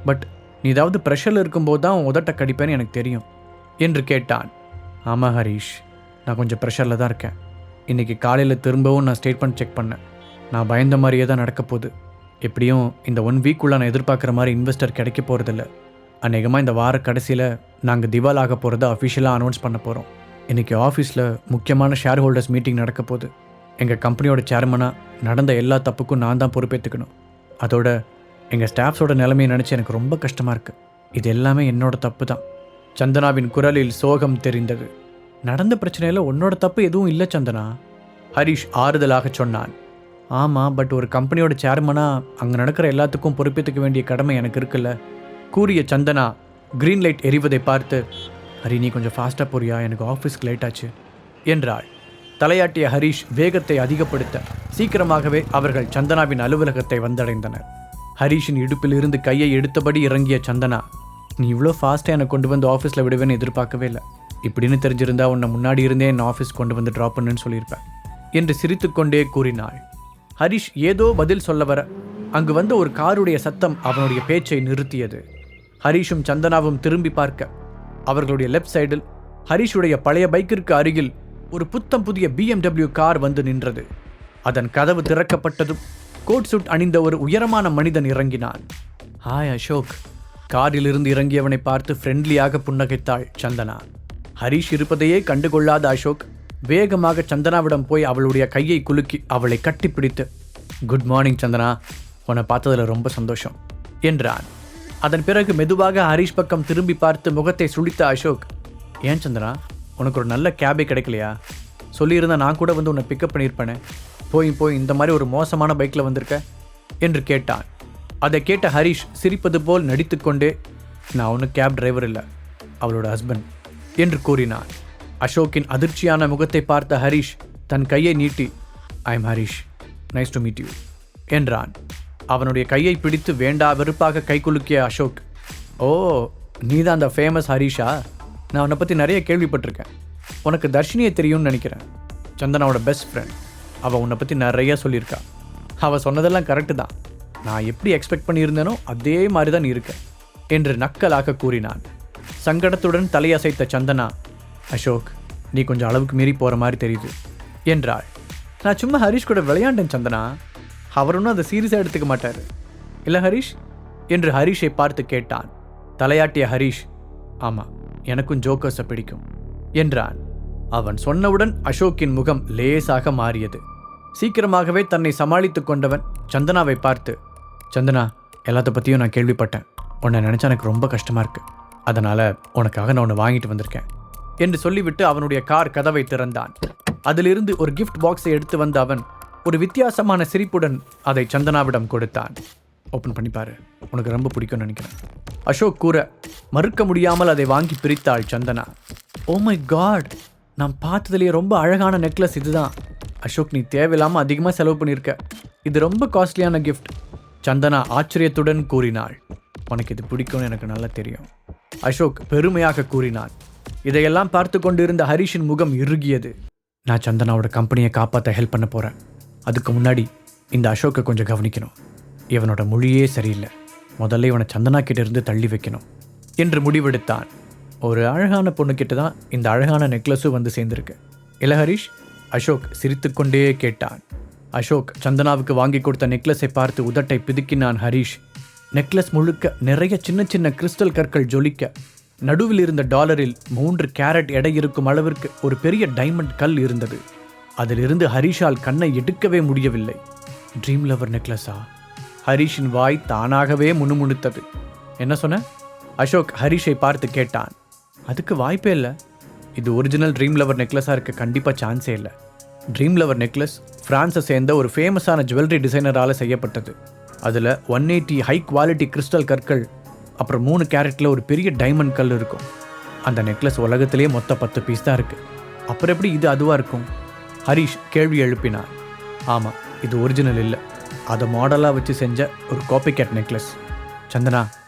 பட் நீ ஏதாவது ப்ரெஷரில் இருக்கும்போது தான் உன் உதட்டை கடிப்பேன்னு எனக்கு தெரியும் என்று கேட்டான். ஆமாம் ஹரிஷ், நான் கொஞ்சம் ப்ரெஷரில் தான் இருக்கேன். இன்றைக்கி காலையில் திரும்பவும் நான் ஸ்டேட்மெண்ட் செக் பண்ணேன். நான் பயந்த மாதிரியே தான் நடக்க போகுது. எப்படியும் இந்த 1 வீக்குள்ளே நான் எதிர்பார்க்குற மாதிரி இன்வெஸ்டர் கிடைக்க போகிறதில்ல. அநேகமாக இந்த வார கடைசியில் நாங்கள் திவால் ஆக போகிறத அஃபிஷியலாக அனௌன்ஸ் பண்ண போகிறோம். இன்றைக்கி ஆஃபீஸில் முக்கியமான ஷேர் ஹோல்டர்ஸ் மீட்டிங் நடக்க போகுது. எங்கள் கம்பெனியோட சேர்மனாக நடந்த எல்லா தப்புக்கும் நான் தான் பொறுப்பேற்றுக்கணும். அதோட எங்கள் ஸ்டாஃப்ஸோட நிலைமையை நினச்சி எனக்கு ரொம்ப கஷ்டமாக இருக்குது. இது எல்லாமே என்னோட தப்பு தான். சந்தனாவின் குரலில் சோகம் தெரிந்தது. நடந்த பிரச்சனையில் உன்னோட தப்பு எதுவும் இல்லை சந்தனா, ஹரிஷ் ஆறுதலாக சொன்னான். ஆமாம், பட் ஒரு கம்பெனியோட சேர்மனாக அங்கே நடக்கிற எல்லாத்துக்கும் பொறுப்பேற்றுக்க வேண்டிய கடமை எனக்கு இருக்குல்ல கூறிய சந்தனா கிரீன் லைட் எரிவதை பார்த்து, ஹரி நீ கொஞ்சம் ஃபாஸ்ட்டாக போறியா, எனக்கு ஆஃபீஸ்க்கு லேட் ஆச்சு என்றாள். தலையாட்டிய ஹரிஷ் வேகத்தை அதிகப்படுத்த சீக்கிரமாகவே அவர்கள் சந்தனாவின் அலுவலகத்தை வந்தடைந்தனர். ஹரிஷின் இடுப்பில் இருந்து கையை எடுத்தபடி இறங்கிய சந்தனா, நீ இவ்வளோ ஃபாஸ்ட்டாக என்னை கொண்டு வந்து ஆஃபீஸில் விடுவேன்னு எதிர்பார்க்கவே இல்லை. இப்படின்னு தெரிஞ்சிருந்தா உன்னை முன்னாடி இருந்தே என் ஆஃபீஸ் கொண்டு வந்து ட்ராப் பண்ணுன்னு சொல்லியிருப்பேன் என்று சிரித்துக்கொண்டே கூறினாள். ஹரிஷ் ஏதோ பதில் சொல்ல வர அங்கு வந்த ஒரு காருடைய சத்தம் அவனுடைய பேச்சை நிறுத்தியது. ஹரிஷும் சந்தனாவும் திரும்பி பார்க்க அவர்களுடைய லெஃப்ட் சைடில் ஹரிஷுடைய பழைய பைக்கிற்கு அருகில் ஒரு புத்தம் புதிய BMW கார் வந்து நின்றது. அதன் கதவு திறக்கப்பட்டதும் கோட் சூட் அணிந்த ஒரு உயரமான மனிதன் இறங்கினான். ஹாய் அசோக். காரிலிருந்து இறங்கியவனை பார்த்து ஃப்ரெண்ட்லியாக புன்னகைத்தாள் சந்தனா. ஹரிஷ் இருப்பதையே கண்டுகொள்ளாத அசோக் வேகமாக சந்தனாவிடம் போய் அவளுடைய கையை குலுக்கி அவளை கட்டிப்பிடித்து, குட் மார்னிங் சந்தனா, உன்னை பார்த்ததில் ரொம்ப சந்தோஷம் என்றான். அதன் பிறகு மெதுவாக ஹரிஷ் பக்கம் திரும்பி பார்த்து முகத்தை சுளித்த அசோக், ஏன் சந்தனா, உனக்கு ஒரு நல்ல கேபே கிடைக்கலையா? சொல்லியிருந்தா நான் கூட வந்து உன்னை பிக்கப் பண்ணியிருப்பேனே. போய் இந்த மாதிரி ஒரு மோசமான பைக்கில் வந்திருக்க. என்று கேட்டான். அதை கேட்ட ஹரிஷ் சிரிப்பது போல் நடித்துக்கொண்டே, நான் ஒன்றும் கேப் டிரைவர் இல்லை, அவளோட ஹஸ்பண்ட் என்று கூறினான். அசோக்கின் அதிர்ச்சியான முகத்தை பார்த்த ஹரிஷ் தன் கையை நீட்டி, I am Harish, nice to meet you என்றான். அவனுடைய கையை பிடித்து வேண்டா வெறுப்பாக கைக்குலுக்கிய அசோக், ஓ நீதான் அந்த ஃபேமஸ் ஹரிஷா? நான் உன்னை பற்றி நிறைய கேள்விப்பட்டிருக்கேன். உனக்கு தர்ஷினியை தெரியும்னு நினைக்கிறேன். சந்தனாவோட பெஸ்ட் ஃப்ரெண்ட். அவள் உன்னை பற்றி நிறைய சொல்லியிருக்கா. அவள் சொன்னதெல்லாம் கரெக்டு தான். நான் எப்படி எக்ஸ்பெக்ட் பண்ணியிருந்தேனோ அதே மாதிரி தான் இருக்க என்று நக்கலாக கூறினான். சங்கடத்துடன் தலையசைத்த சந்தனா, அசோக் நீ கொஞ்சம் அளவுக்கு மீறி போகிற மாதிரி தெரியுது என்றாள். நான் சும்மா ஹரிஷ் கூட விளையாண்டேன் சந்தனா, அவர் ஒன்றும் அதை சீரியஸாக எடுத்துக்க மாட்டார் இல்லை ஹரிஷ் என்று ஹரிஷை பார்த்து கேட்டான். தலையாட்டிய ஹரிஷ், ஆமாம் எனக்கும் ஜோக்கர்ஸை பிடிக்கும் என்றான். அவன் சொன்னவுடன் அசோக்கின் முகம் லேசாக மாறியது. சீக்கிரமாகவே தன்னை சமாளித்து கொண்டவன் சந்தனாவை பார்த்து, சந்தனா எல்லாத்த பற்றியும் நான் கேள்விப்பட்டேன். உன்னை நினச்சா எனக்கு ரொம்ப கஷ்டமாக இருக்கு. அதனால் உனக்காக நான் ஒன்று வாங்கிட்டு வந்திருக்கேன் என்று சொல்லிவிட்டு அவனுடைய கார் கதவை திறந்தான். அதிலிருந்து ஒரு கிஃப்ட் பாக்ஸை எடுத்து வந்த அவன் ஒரு வித்தியாசமான சிரிப்புடன் அதை சந்தனாவிடம் கொடுத்தான். ஓப்பன் பண்ணிப்பாரு, உனக்கு ரொம்ப பிடிக்கும்னு நினைக்கிறேன் அசோக் கூற, மறுக்க முடியாமல் அதை வாங்கி பிரித்தாள் சந்தனா. ஓ மை காட், நான் பார்த்ததுலேயே ரொம்ப அழகான நெக்லஸ் இதுதான். அசோக் நீ தேவையில்லாமல் அதிகமாக செலவு பண்ணியிருக்க. இது ரொம்ப காஸ்ட்லியான கிஃப்ட் சந்தனா ஆச்சரியத்துடன் கூறினாள். உனக்கு இது பிடிக்கும்னு எனக்கு நல்லா தெரியும் அசோக் பெருமையாக கூறினான். இதையெல்லாம் பார்த்து கொண்டிருந்த ஹரிஷின் முகம் இறுகியது. நான் சந்தனாவோட கம்பெனியை காப்பாற்ற ஹெல்ப் பண்ண போகிறேன். அதுக்கு முன்னாடி இந்த அசோக்கை கொஞ்சம் கவனிக்கணும். இவனோட மொழியே சரியில்லை. முதல்ல இவனை சந்தனா கிட்ட இருந்து தள்ளி வைக்கணும் என்று முடிவெடுத்தான். ஒரு அழகான பொண்ணுக்கிட்ட தான் இந்த அழகான நெக்லஸும் வந்து சேர்ந்திருக்கு இல்லை ஹரிஷ்? அசோக் சிரித்துக்கொண்டே கேட்டான். அசோக் சந்தனாவுக்கு வாங்கி கொடுத்த நெக்லஸை பார்த்து உதட்டை பிதுக்கினான் ஹரிஷ். நெக்லஸ் முழுக்க நிறைய சின்ன சின்ன கிறிஸ்டல் கற்கள் ஜொலிக்க, நடுவில் இருந்த டாலரில் 3 கேரட் எடை இருக்கும் அளவிற்கு ஒரு பெரிய டைமண்ட் கல் இருந்தது. அதிலிருந்து ஹரிஷால் கண்ணை எடுக்கவே முடியவில்லை. Dream lover நெக்லஸா? ஹரிஷின் வாய் தானாகவே முணுமுணுத்தது. என்ன சொன்ன? அசோக் ஹரிஷை பார்த்து கேட்டான். அதுக்கு வாய்ப்பே இல்லை. இது ஒரிஜினல் ட்ரீம் லவர் நெக்லஸாக இருக்க கண்டிப்பாக சான்ஸே இல்லை. ட்ரீம் லவர் நெக்லஸ் ஃப்ரான்ஸை சேர்ந்த ஒரு ஃபேமஸான ஜுவல்லரி டிசைனரால் செய்யப்பட்டது. அதில் 180 ஹை குவாலிட்டி கிறிஸ்டல் கற்கள், அப்புறம் 3 கேரட்டில் ஒரு பெரிய டைமண்ட் கல் இருக்கும். அந்த நெக்லஸ் உலகத்திலேயே மொத்தம் 10 பீஸ் தான் இருக்குது. அப்புறம் எப்படி இது அதுவாக இருக்கும்? ஹரிஷ் கேள்வி எழுப்பினார். ஆமாம், இது ஒரிஜினல் இல்லை. அதை மாடலாக வச்சு செஞ்ச ஒரு காப்பி கேட் நெக்லஸ். சந்தனா,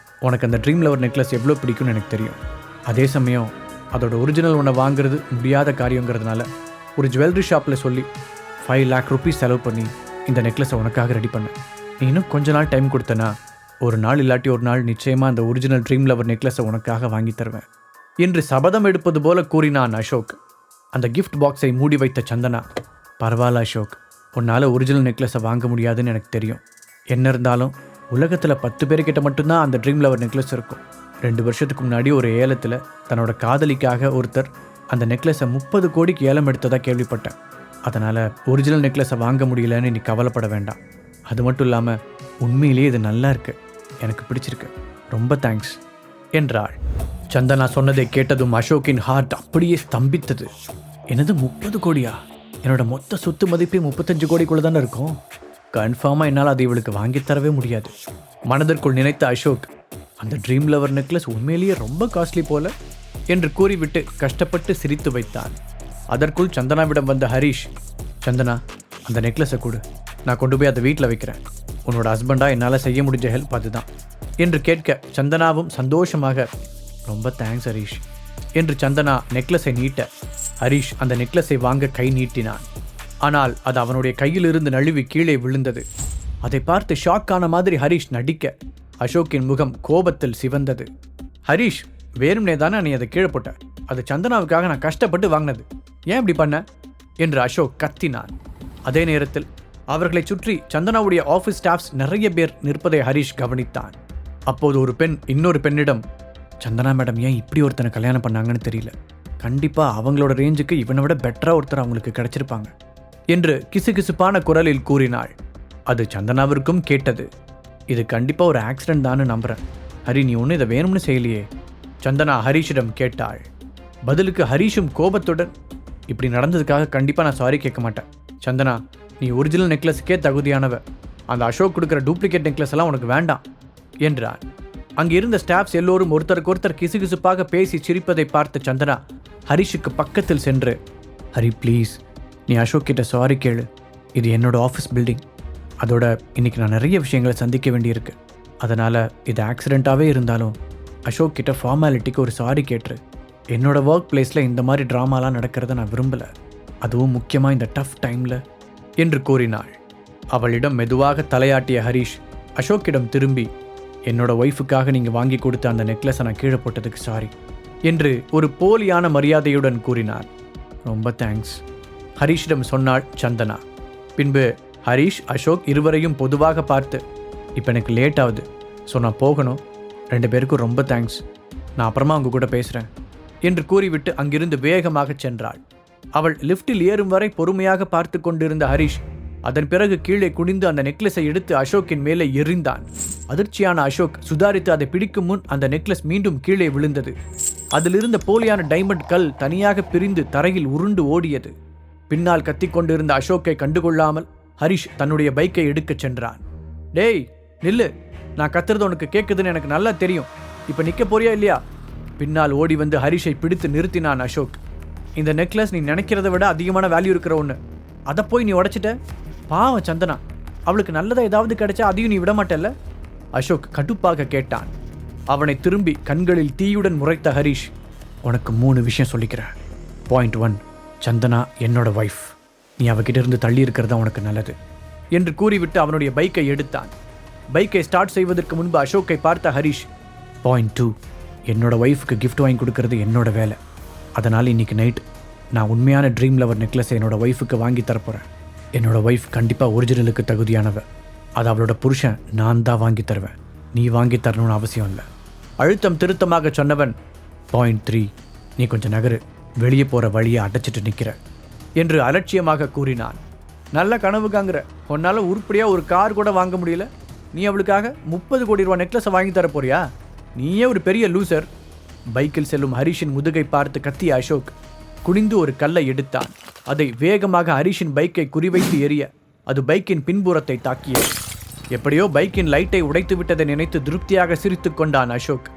உனக்கு அந்த ட்ரீம் லவர் நெக்லஸ் எவ்வளோ பிடிக்கும்னு எனக்கு தெரியும். அதே சமயம் அதோட ஒரிஜினல் ஒன்றை வாங்குறது முடியாத காரியங்கிறதுனால ஒரு ஜுவல்லரி ஷாப்பில் சொல்லி 5 lakh rupees செலவு பண்ணி இந்த நெக்லஸை உனக்காக ரெடி பண்ணேன். நீ இன்னும் கொஞ்ச நாள் டைம் கொடுத்தனா, ஒரு நாள் இல்லாட்டி ஒரு நாள் நிச்சயமாக அந்த ஒரிஜினல் ட்ரீம் லவர் நெக்லஸை உனக்காக வாங்கி தருவேன் என்று சபதம் எடுப்பது போல கூறினான் அசோக். அந்த கிஃப்ட் பாக்ஸை மூடி வைத்த சந்தனா, பரவாயில்ல அசோக், உன்னால் ஒரிஜினல் நெக்லஸை வாங்க முடியாதுன்னு எனக்கு தெரியும். என்ன இருந்தாலும் உலகத்தில் 10 பேர்கிட்ட மட்டும்தான் அந்த ட்ரீம் லவர் நெக்லஸ் இருக்கும். 2 வருஷத்துக்கு முன்னாடி ஒரு ஏலத்தில் தன்னோட காதலிக்காக ஒருத்தர் அந்த நெக்லஸை 30 கோடிக்கு ஏலம் எடுத்ததாக கேள்விப்பட்டேன். அதனால் ஒரிஜினல் நெக்லஸை வாங்க முடியலன்னு நீ கவலைப்பட வேண்டாம். அது மட்டும் இல்லாமல் உண்மையிலேயே இது நல்லா இருக்கு, எனக்கு பிடிச்சிருக்கு, ரொம்ப தேங்க்ஸ் என்றாள். சந்தனா சொன்னதை கேட்டதும் அசோக்கின் ஹார்ட் அப்படியே ஸ்தம்பித்தது. என்னது 30 கோடியா? என்னோட மொத்த சொத்து மதிப்பே 35 கோடிக்குள்ளே தானே இருக்கும். கன்ஃபார்மாக என்னால் அதை இவளுக்கு வாங்கித்தரவே முடியாது மனதிற்குள் நினைத்த அசோக், அந்த ட்ரீம் லவர் நெக்லஸ் உண்மையிலேயே ரொம்ப காஸ்ட்லி போல என்று கூறிவிட்டு கஷ்டப்பட்டு சிரித்து வைத்தான். அதற்குள் சந்தனாவிடம் வந்த ஹரிஷ், சந்தனா அந்த நெக்லஸை கொடு, நான் கொண்டு போய் அதை வீட்டில் வைக்கிறேன். உன்னோட ஹஸ்பண்டாக என்னால் செய்ய முடிஞ்ச ஹெல்ப் அதுதான் என்று கேட்க சந்தனாவும் சந்தோஷமாக, ரொம்ப தேங்க்ஸ் ஹரிஷ் என்று சந்தனா நெக்லஸை நீட்ட, ஹரிஷ் அந்த நெக்லஸை வாங்க கை நீட்டினான். ஆனால் அது அவனுடைய கையிலிருந்து நழுவி கீழே விழுந்தது. அதை பார்த்து ஷாக்கான மாதிரி ஹரிஷ் நடிக்க, அசோக்கின் முகம் கோபத்தில் சிவந்தது. ஹரிஷ், வேறும்னே தானே நீ அதை கீழே போட்ட. அது சந்தனாவுக்காக நான் கஷ்டப்பட்டு வாங்கினது, ஏன் இப்படி பண்ண என்று அசோக் கத்தினான். அதே நேரத்தில் அவர்களை சுற்றி சந்தனாவுடைய ஆஃபீஸ் ஸ்டாஃப்ஸ் நிறைய பேர் நிற்பதை ஹரிஷ் கவனித்தான். அப்போது ஒரு பெண் இன்னொரு பெண்ணிடம், சந்தனா மேடம் ஏன் இப்படி ஒருத்தனை கல்யாணம் பண்ணாங்கன்னு தெரியல, கண்டிப்பாக அவங்களோட ரேஞ்சுக்கு இவனை விட பெட்டராக ஒருத்தர் அவங்களுக்கு கிடைச்சிருப்பாங்க என்று கிசுகிசுப்பான குரலில் கூறினாள். அது சந்தனாவிற்கும் கேட்டது. இது கண்டிப்பாக ஒரு ஆக்சிடென்ட் தான்னு நம்புகிறேன். ஹரி, நீ ஒன்றும் இதை வேணும்னு செய்யலையே சந்தனா ஹரிஷிடம் கேட்டாள். பதிலுக்கு ஹரிஷும் கோபத்துடன், இப்படி நடந்ததுக்காக கண்டிப்பாக நான் சாரி கேட்க மாட்டேன். சந்தனா, நீ ஒரிஜினல் நெக்லஸுக்கே தகுதியானவ. அந்த அசோக் கொடுக்குற டூப்ளிகேட் நெக்லஸ் எல்லாம் உனக்கு வேண்டாம் என்றான். அங்கே இருந்த ஸ்டாஃப்ஸ் எல்லோரும் ஒருத்தருக்கொருத்தர் கிசுகிசுப்பாக பேசி சிரிப்பதை பார்த்த சந்தனா ஹரிஷுக்கு பக்கத்தில் சென்று, ஹரி ப்ளீஸ், நீ அசோக் கிட்ட சாரி கேளு. இது என்னோட ஆஃபீஸ் பில்டிங். அதோட இன்னைக்கு நான் நிறைய விஷயங்களை சந்திக்க வேண்டியிருக்கு. அதனால் இது ஆக்சிடெண்ட்டாகவே இருந்தாலும் அசோக் கிட்ட ஃபார்மாலிட்டிக்கு ஒரு சாரி கேட்டுரு. என்னோட ஒர்க் பிளேஸில் இந்த மாதிரி ட்ராமாலாம் நடக்கிறத நான் விரும்பலை, அதுவும் முக்கியமாக இந்த டஃப் டைமில் என்று கூறினாள். அவளிடம் மெதுவாக தலையாட்டிய ஹரிஷ் அசோக்கிடம் திரும்பி, என்னோட ஒய்ஃபுக்காக நீங்கள் வாங்கி கொடுத்த அந்த நெக்லஸை நான் கீழே போட்டதுக்கு சாரி என்று ஒரு போலியான மரியாதையுடன் கூறினார். ரொம்ப தேங்க்ஸ் ஹரிஷிடம் சொன்னாள் சந்தனா. பின்பு ஹரிஷ் அசோக் இருவரையும் பொதுவாக பார்த்து, இப்போ எனக்கு லேட் ஆகுது, ஸோ நான் போகணும். 2 பேருக்கும் ரொம்ப தேங்க்ஸ், நான் அப்புறமா அவங்க கூட பேசுகிறேன் என்று கூறிவிட்டு அங்கிருந்து வேகமாக சென்றாள். அவள் லிஃப்டில் ஏறும் வரை பொறுமையாக பார்த்து கொண்டிருந்த ஹரிஷ் அதன் பிறகு கீழே குனிந்து அந்த நெக்லஸை எடுத்து அசோக்கின் மேலே எறிந்தான். அதிர்ச்சியான அசோக் சுதாரித்து அதை பிடிக்கும் முன் அந்த நெக்லஸ் மீண்டும் கீழே விழுந்தது. அதிலிருந்த போலியான டைமண்ட் கல் தனியாக பிரிந்து தரையில் உருண்டு ஓடியது. பின்னால் கத்திக்கொண்டிருந்த அசோக்கை கண்டுகொள்ளாமல் ஹரிஷ் தன்னுடைய பைக்கை எடுக்கச் சென்றான். டேய் நில்லு, நான் கத்துறது உனக்கு கேட்குதுன்னு எனக்கு நல்லா தெரியும், இப்போ நிற்க போறியா இல்லையா? பின்னால் ஓடி வந்து ஹரிஷை பிடித்து நிறுத்தினான் அசோக். இந்த நெக்லஸ் நீ நினைக்கிறத விட அதிகமான வேல்யூ இருக்கிற ஒன்று, அதை போய் நீ உடைச்சிட்ட. பாவம் சந்தனா, அவளுக்கு நல்லதா ஏதாவது கிடைச்சா அதையும் நீ விட மாட்டல்ல? அசோக் கடுப்பாக கேட்டான். அவனை திரும்பி கண்களில் தீயுடன் முறைத்த ஹரிஷ், உனக்கு 3 விஷயம் சொல்லிக்கிறேன். பாயிண்ட் 1, சந்தனா என்னோட ஒய்ஃப், நீ அவகிட்ட இருந்து தள்ளி இருக்கிறதா உனக்கு நல்லது என்று கூறிவிட்டு அவனுடைய பைக்கை எடுத்தான். பைக்கை ஸ்டார்ட் செய்வதற்கு முன்பு அசோக்கை பார்த்த ஹரிஷ், பாயிண்ட் 2, என்னோட ஒய்ஃபுக்கு கிஃப்ட் வாங்கி கொடுக்கறது என்னோட வேலை. அதனால் இன்னைக்கு நைட் நான் உண்மையான ட்ரீம் லவர் நெக்லஸை என்னோட ஒய்ஃபுக்கு வாங்கி தரப்போகிறேன். என்னோட ஒய்ஃப் கண்டிப்பாக ஒரிஜினலுக்கு தகுதியானவ, அது அவளோட புருஷன் நான் தான் வாங்கி தருவேன், நீ வாங்கி தரணும்னு அவசியம் இல்லை. அழுத்தம் திருத்தமாக சொன்னவன், பாயிண்ட் 3, நீ கொஞ்சம் நகரு, வெளியே போகிற வழியை அடைச்சிட்டு நிற்கிற என்று அலட்சியமாக கூறினான். நல்ல கனவுக்காங்கிற, உன்னால் உருப்படியாக ஒரு கார் கூட வாங்க முடியல, நீ அவளுக்காக 30 கோடி ரூபா நெக்லஸை வாங்கி தர போறியா? நீயே ஒரு பெரிய லூசர். பைக்கில் செல்லும் ஹரிஷின் முதுகை பார்த்து கத்திய அசோக் குனிந்து ஒரு கல்லை எடுத்தான். அதை வேகமாக ஹரிஷின் பைக்கை குறிவைத்து எறிய அது பைக்கின் பின்புறத்தை தாக்கியது. எப்படியோ பைக்கின் லைட்டை உடைத்து விட்டதை நினைத்து திருப்தியாக சிரித்துக் கொண்டான் அசோக்.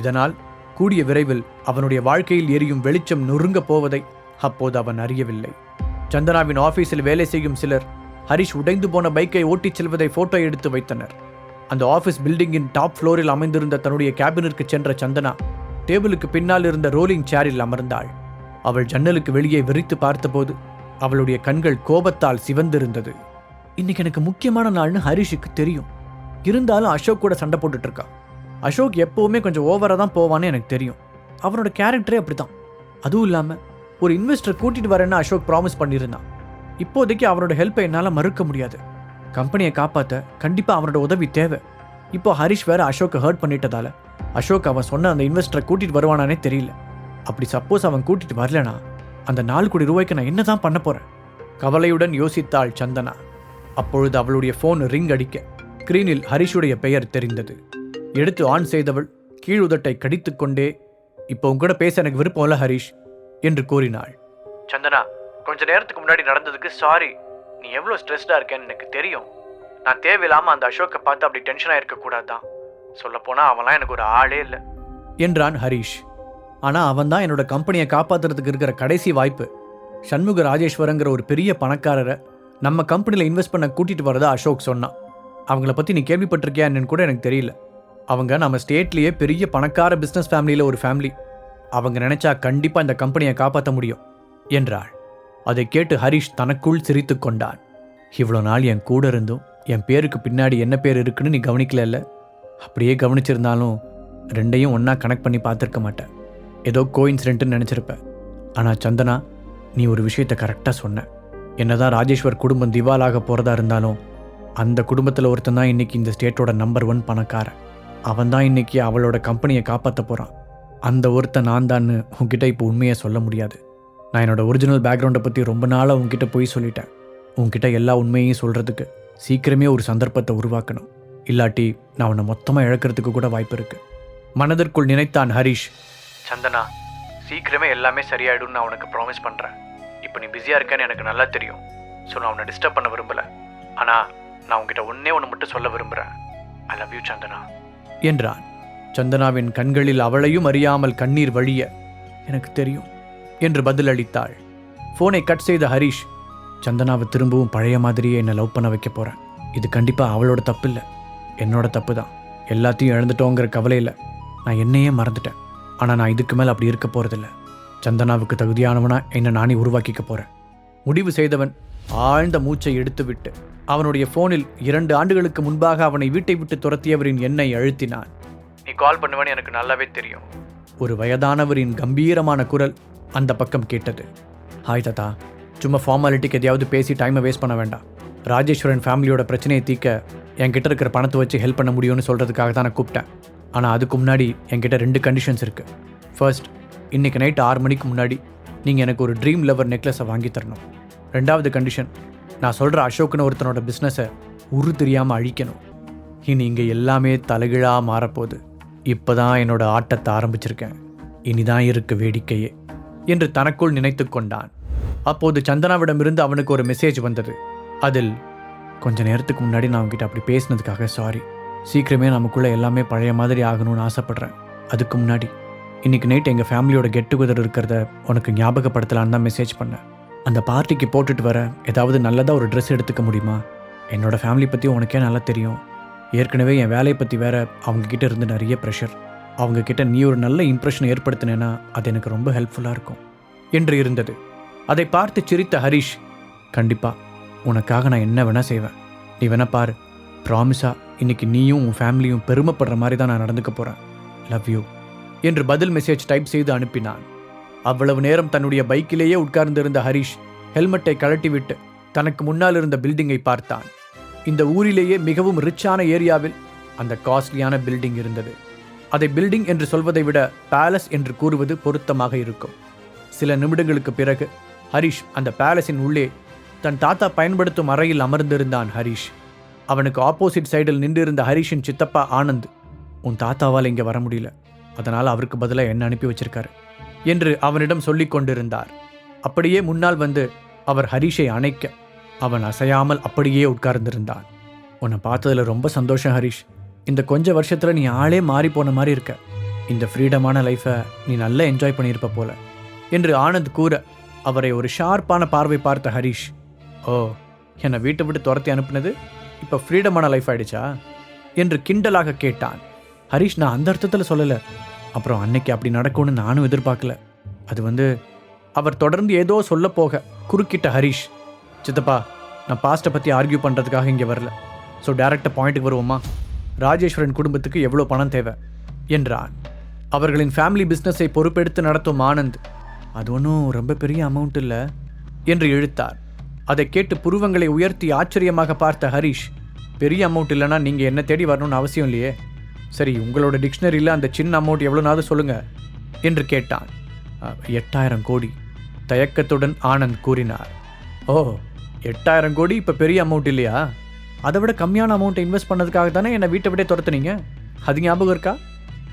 இதனால் கூடிய விரைவில் அவனுடைய வாழ்க்கையில் எரியும் வெளிச்சம் நொறுங்கப் போவதை அப்போது அவன் அறியவில்லை. சந்தனாவின் ஆபீஸில் வேலை செய்யும் சிலர் ஹரிஷ் உடைந்து போன பைக்கை ஓட்டிச் செல்வதை போட்டோ எடுத்து வைத்தனர். அந்த ஆபீஸ் பில்டிங்கின் டாப் ஃப்ளோரில் அமைந்திருந்த தன்னுடைய கேபினிற்கு சென்ற சந்தனா டேபிளுக்கு பின்னால் இருந்த ரோலிங் சேரில் அமர்ந்தாள். அவள் ஜன்னலுக்கு வெளியே விரித்து பார்த்தபோது அவளுடைய கண்கள் கோபத்தால் சிவந்திருந்தது. இன்னைக்கு எனக்கு முக்கியமான நாள்னு ஹரிஷுக்கு தெரியும், இருந்தாலும் அசோக் கூட சண்டை போட்டுட்டு இருக்கான். அசோக் எப்பவுமே கொஞ்சம் ஓவராக தான் போவான்னு எனக்கு தெரியும், அவனோட கேரக்டரே அப்படிதான். அதுவும் இல்லாமல் ஒரு இன்வெஸ்டர் கூட்டிட்டு வரேன்னு அசோக் ப்ராமிஸ் பண்ணியிருந்தான். இப்போதைக்கு அவனோட ஹெல்ப்பை என்னால் மறுக்க முடியாது. கம்பெனியை காப்பாற்ற கண்டிப்பாக அவனோட உதவி தேவை. இப்போ ஹரிஷ் வேற அசோக்கை ஹர்ட் பண்ணிட்டதால அசோக் அவன் சொன்ன அந்த இன்வெஸ்டரை கூட்டிட்டு வருவானானே தெரியல. அப்படி சப்போஸ் அவன் கூட்டிட்டு வரலனா அந்த 4 கோடி ரூபாய்க்கு நான் என்னதான் பண்ண போறேன்? கவலையுடன் யோசித்தாள் சந்தனா. அப்பொழுது அவளுடைய போன் ரிங் அடிக்க ஸ்கிரீனில் ஹரிஷுடைய பெயர் தெரிந்தது. எடுத்து ஆன் செய்தவள் கீழுதட்டை கடித்துக்கொண்டே, இப்போ உங்கூட பேச எனக்கு விருப்பம் இல்லை ஹரிஷ் என்று கூறினாள். சந்தனா, கொஞ்ச நேரத்துக்கு முன்னாடி நடந்ததுக்கு சாரி. நீ எவ்வளோ ஸ்ட்ரெஸ்டாக இருக்கேன்னு எனக்கு தெரியும். நான் தேவையில்லாமல் அந்த அசோக்கை பார்த்து அப்படி டென்ஷனாக இருக்கக்கூடாதான். சொல்லப்போனால் அவன்லாம் எனக்கு ஒரு ஆளே இல்லை என்றான் ஹரிஷ். ஆனால் அவன் தான் என்னோட கம்பெனியை காப்பாற்றுறதுக்கு இருக்கிற கடைசி வாய்ப்பு. சண்முக ராஜேஸ்வரங்கிற ஒரு பெரிய பணக்காரரை நம்ம கம்பெனியில் இன்வெஸ்ட் பண்ண கூட்டிகிட்டு வரதா அசோக் சொன்னான். அவங்கள பற்றி நீ கேள்விப்பட்டிருக்கியான்னு கூட எனக்கு தெரியல. அவங்க நம்ம ஸ்டேட்லேயே பெரிய பணக்கார பிஸ்னஸ் ஃபேமிலியில் ஒரு ஃபேமிலி. அவங்க நினைச்சா கண்டிப்பாக இந்த கம்பெனியை காப்பாற்ற முடியும் என்றாள். அதை கேட்டு ஹரிஷ் தனக்குள் சிரித்து கொண்டான். இவ்வளோ நாள் என் கூட இருந்தும் என் பேருக்கு பின்னாடி என்ன பேர் இருக்குன்னு நீ கவனிக்கல. அப்படியே கவனிச்சிருந்தாலும் 2ஐயும் ஒன்றா கனெக்ட் பண்ணி பார்த்துருக்க மாட்டேன். ஏதோ கோயின்சிடென்ட்னு நினச்சிருப்ப. ஆனால் சந்தனா, நீ ஒரு விஷயத்தை கரெக்டாக சொன்ன. என்னதான் ராஜேஸ்வர் குடும்பம் திவாலாக போகிறதா இருந்தாலும் அந்த குடும்பத்தில் ஒருத்தன் தான் இன்றைக்கி இந்த ஸ்டேட்டோட நம்பர் 1 பணக்காரன். அவன் தான் இன்றைக்கி அவளோட கம்பெனியை காப்பாற்ற போகிறான். அந்த ஒருத்தன் நான் தான்னு உன்கிட்ட இப்போ உண்மையை சொல்ல முடியாது. நான் என்னோட ஒரிஜினல் பேக்ரவுண்டை பற்றி ரொம்ப நாளாக உன்கிட்ட போய் சொல்லிட்டேன். உன்கிட்ட எல்லா உண்மையையும் சொல்கிறதுக்கு சீக்கிரமே ஒரு சந்தர்ப்பத்தை உருவாக்கணும். இல்லாட்டி நான் உன்னை மொத்தமாக இழக்கிறதுக்கு கூட வாய்ப்பு இருக்குது. மனதிற்குள் நினைத்தான் ஹரிஷ். சந்தனா, சீக்கிரமே எல்லாமே சரியாயிடும் நான் உனக்கு ப்ராமிஸ் பண்ணுறேன். இப்போ நீ பிஸியாக இருக்கேன்னு எனக்கு நல்லா தெரியும். ஸோ நான் உன்னை டிஸ்டர்ப் பண்ண விரும்பலை. ஆனால் நான் உங்ககிட்ட ஒன்று மட்டும் சொல்ல விரும்புகிறேன். ஐ லவ் யூ சந்தனா என்றான். சந்தனாவின் கண்களில் அவளையும் அறியாமல் கண்ணீர் வழிய, எனக்கு தெரியும் என்று பதிலளித்தாள். ஃபோனை கட் செய்த ஹரிஷ், சந்தனாவை திரும்பவும் பழைய மாதிரியே என்னை லவ் பண்ண வைக்க போகிறேன். இது கண்டிப்பாக அவளோட தப்பு இல்லை, என்னோட தப்பு தான். எல்லாத்தையும் இழந்துட்டோங்கிற கவலையில் நான் என்னையே மறந்துட்டேன். ஆனால் நான் இதுக்கு மேலே அப்படி இருக்க போகிறதில்ல. சந்தனாவுக்கு தகுதியானவனா என்னை நானே உருவாக்கிக்க போகிறேன். முடிவு செய்தவன் ஆழ்ந்த மூச்சை எடுத்துவிட்டு அவனுடைய ஃபோனில் 2 ஆண்டுகளுக்கு முன்பாக அவனை வீட்டை விட்டு துரத்தியவரின் எண்ணை அழுத்தினான். நீ கால் பண்ணுவேன்னு எனக்கு நல்லாவே தெரியும். ஒரு வயதானவரின் கம்பீரமான குரல் அந்த பக்கம் கேட்டது. ஹாய் தாத்தா, சும்மா ஃபார்மாலிட்டிக்கு எதையாவது பேசி டைமை வேஸ்ட் பண்ண வேண்டாம். ராஜேஸ்வரன் ஃபேமிலியோட பிரச்சனையை தீர்க்க என்கிட்ட இருக்கிற பணத்தை வச்சு ஹெல்ப் பண்ண முடியும்னு சொல்கிறதுக்காக தான் நான் கூப்பிட்டேன். ஆனால் அதுக்கு முன்னாடி என்கிட்ட 2 கண்டிஷன்ஸ் இருக்குது. ஃபர்ஸ்ட், இன்றைக்கி நைட் 6 மணிக்கு முன்னாடி நீங்கள் எனக்கு ஒரு ட்ரீம் லவர் நெக்லஸை வாங்கி தரணும். 2வது கண்டிஷன், நான் சொல்கிற அசோக்னு ஒருத்தனோட பிஸ்னஸை உரு தெரியாமல் அழிக்கணும். இனி இங்கே எல்லாமே தலைகீழாக மாறப்போகுது. இப்போ தான் என்னோட ஆட்டத்தை ஆரம்பிச்சிருக்கேன், இனிதான் இருக்கு வேடிக்கையே என்று தனக்குள் நினைத்து கொண்டான். அப்போது சந்தனாவிடமிருந்து அவனுக்கு ஒரு மெசேஜ் வந்தது. அதில், கொஞ்ச நேரத்துக்கு முன்னாடி நான் உங்ககிட்ட அப்படி பேசினதுக்காக சாரி. சீக்கிரமே நமக்குள்ளே எல்லாமே பழைய மாதிரி ஆகணும்னு ஆசைப்பட்றேன். அதுக்கு முன்னாடி இன்றைக்கி நைட் எங்கள் ஃபேமிலியோட கெட் டுகெதர் இருக்கிறத உனக்கு ஞாபகப்படுத்தலான்னு தான் மெசேஜ் பண்ணேன். அந்த பார்ட்டிக்கு போட்டுட்டு வர ஏதாவது நல்லதாக ஒரு ட்ரெஸ் எடுத்துக்க முடியுமா? என்னோடய ஃபேமிலி பற்றி உனக்கே நல்லா தெரியும். ஏற்கனவே என் வேலையை பற்றி வேற அவங்கக்கிட்ட இருந்து நிறைய ப்ரெஷர். அவங்கக்கிட்ட நீ ஒரு நல்ல இம்ப்ரெஷன் ஏற்படுத்தினேன்னா அது எனக்கு ரொம்ப ஹெல்ப்ஃபுல்லாக இருக்கும் என்று இருந்தது. அதை பார்த்து சிரித்த ஹரிஷ், கண்டிப்பாக உனக்காக நான் என்ன வேணால் செய்வேன். நீ வேணா பாரு, ப்ராமிஸாக இன்னைக்கு நீயும் உன் ஃபேமிலியும் பெருமைப்படுற மாதிரி தான் நான் நடந்துக்க போகிறேன். லவ் யூ என்று பதில் மெசேஜ் டைப் செய்து அனுப்பினான். அவ்வளவு நேரம் தன்னுடைய பைக்கிலேயே உட்கார்ந்திருந்த ஹரிஷ் ஹெல்மெட்டை கழட்டிவிட்டு தனக்கு முன்னால் இருந்த பில்டிங்கை பார்த்தான். இந்த ஊரிலேயே மிகவும் ரிச்சான ஏரியாவில் அந்த காஸ்ட்லியான பில்டிங் இருந்தது. அதை பில்டிங் என்று சொல்வதை விட பேலஸ் என்று கூறுவது பொருத்தமாக இருக்கும். சில நிமிடங்களுக்கு பிறகு ஹரிஷ் அந்த பேலஸின் உள்ளே தன் தாத்தா பயன்படுத்தும் அறையில் அமர்ந்திருந்தான். ஹரிஷ் அவனுக்கு ஆப்போசிட் சைடில் நின்றிருந்த ஹரிஷின் சித்தப்பா ஆனந்த், உன் தாத்தாவால் இங்கே வர முடியல, அதனால் அவருக்கு பதிலாக என்ன அனுப்பி வச்சிருக்காரு என்று அவனிடம் சொல்லிக் கொண்டிருந்தார். அப்படியே முன்னால் வந்து அவர் ஹரிஷை அணைக்க அவன் அசையாமல் அப்படியே உட்கார்ந்திருந்தான். உன்னை பார்த்ததில் ரொம்ப சந்தோஷம் ஹரிஷ். இந்த கொஞ்ச வருஷத்தில் நீ ஆளே மாறி போன மாதிரி இருக்க. இந்த ஃப்ரீடமான லைஃப்பை நீ நல்லா என்ஜாய் பண்ணியிருப்ப போல என்று ஆனந்த் கூற அவரை ஒரு ஷார்ப்பான பார்வை பார்த்த ஹரிஷ், ஓ, என்னை வீட்டை விட்டு துரத்தி அனுப்புனது இப்போ ஃப்ரீடமான லைஃப் ஆயிடுச்சா என்று கிண்டலாக கேட்டான். ஹரிஷ், நான் அந்த அர்த்தத்தில் சொல்லலை. அப்புறம் அன்னைக்கு அப்படி நடக்கும்னு நானும் எதிர்பார்க்கல. அது அவர் தொடர்ந்து ஏதோ சொல்ல போக குறுக்கிட்ட ஹரிஷ், சித்தப்பா, நான் பாஸ்ட்டை பற்றி ஆர்கியூ பண்ணுறதுக்காக இங்கே வரல. ஸோ டேரெக்டாக பாயிண்ட்டுக்கு வருவோமா? ராஜேஸ்வரன் குடும்பத்துக்கு எவ்வளோ பணம் தேவை என்றான். அவர்களின் ஃபேமிலி பிஸ்னஸை பொறுப்பெடுத்து நடத்தும் ஆனந்த், அது ஒன்றும் ரொம்ப பெரிய அமௌண்ட் இல்லை என்று இழுத்தார். அதை கேட்டு புருவங்களை உயர்த்தி ஆச்சரியமாக பார்த்த ஹரிஷ், பெரிய அமௌண்ட் இல்லைனா நீங்கள் என்ன தேடி வரணும்னு அவசியம் இல்லையே. சரி, உங்களோட டிக்ஷனரியில் அந்த சின்ன அமௌண்ட் எவ்வளோனாவது சொல்லுங்கள் என்று கேட்டான். 8,000 கோடி தயக்கத்துடன் ஆனந்த் கூறினார். ஓ, 8,000 கோடி இப்போ பெரிய அமௌண்ட் இல்லையா? அதை விட கம்மியான அமௌண்ட்டை இன்வெஸ்ட் பண்ணதுக்காக தானே என்னை வீட்டை விட துரத்துனீங்க, அது ஞாபகம் இருக்கா?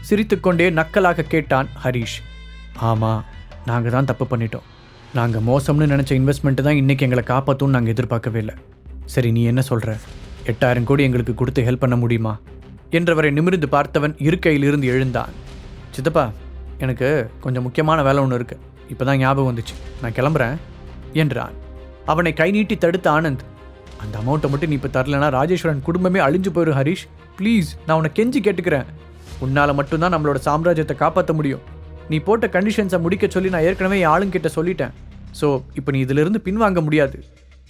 சிரித்துக்கொண்டே நக்கலாக கேட்டான் ஹரிஷ். ஆமாம், நாங்கள் தான் தப்பு பண்ணிட்டோம். நாங்கள் மோசம்னு நினச்ச இன்வெஸ்ட்மெண்ட்டு தான் இன்றைக்கி எங்களை காப்பாற்றும்னு நாங்கள் எதிர்பார்க்கவே இல்லை. சரி, நீ என்ன சொல்கிற? 8,000 கோடி எங்களுக்கு கொடுத்து ஹெல்ப் பண்ண முடியுமா என்றவரை நிமிர்ந்து பார்த்தவன் இருக்கையிலிருந்து எழுந்தான். சித்தப்பா, எனக்கு கொஞ்சம் முக்கியமான வேலை ஒன்று இருக்குது, இப்போ தான் ஞாபகம் வந்துச்சு, நான் கிளம்புறேன் என்றான். அவனை கை நீட்டி தடுத்த ஆனந்த், அந்த அமௌண்ட்டை மட்டும் நீ இப்போ தரலனா ராஜேஸ்வரன் குடும்பமே அழிஞ்சு போயிடும் ஹரிஷ். ப்ளீஸ், நான் உன்னை கெஞ்சி கேட்டுக்கிறேன். உன்னால் மட்டும்தான் நம்மளோட சாம்ராஜ்யத்தை காப்பாற்ற முடியும். நீ போட்ட கண்டிஷன்ஸை முடிக்க சொல்லி நான் ஏற்கனவே என் ஆளுங்கிட்ட சொல்லிட்டேன். ஸோ இப்போ நீ இதிலிருந்து பின்வாங்க முடியாது.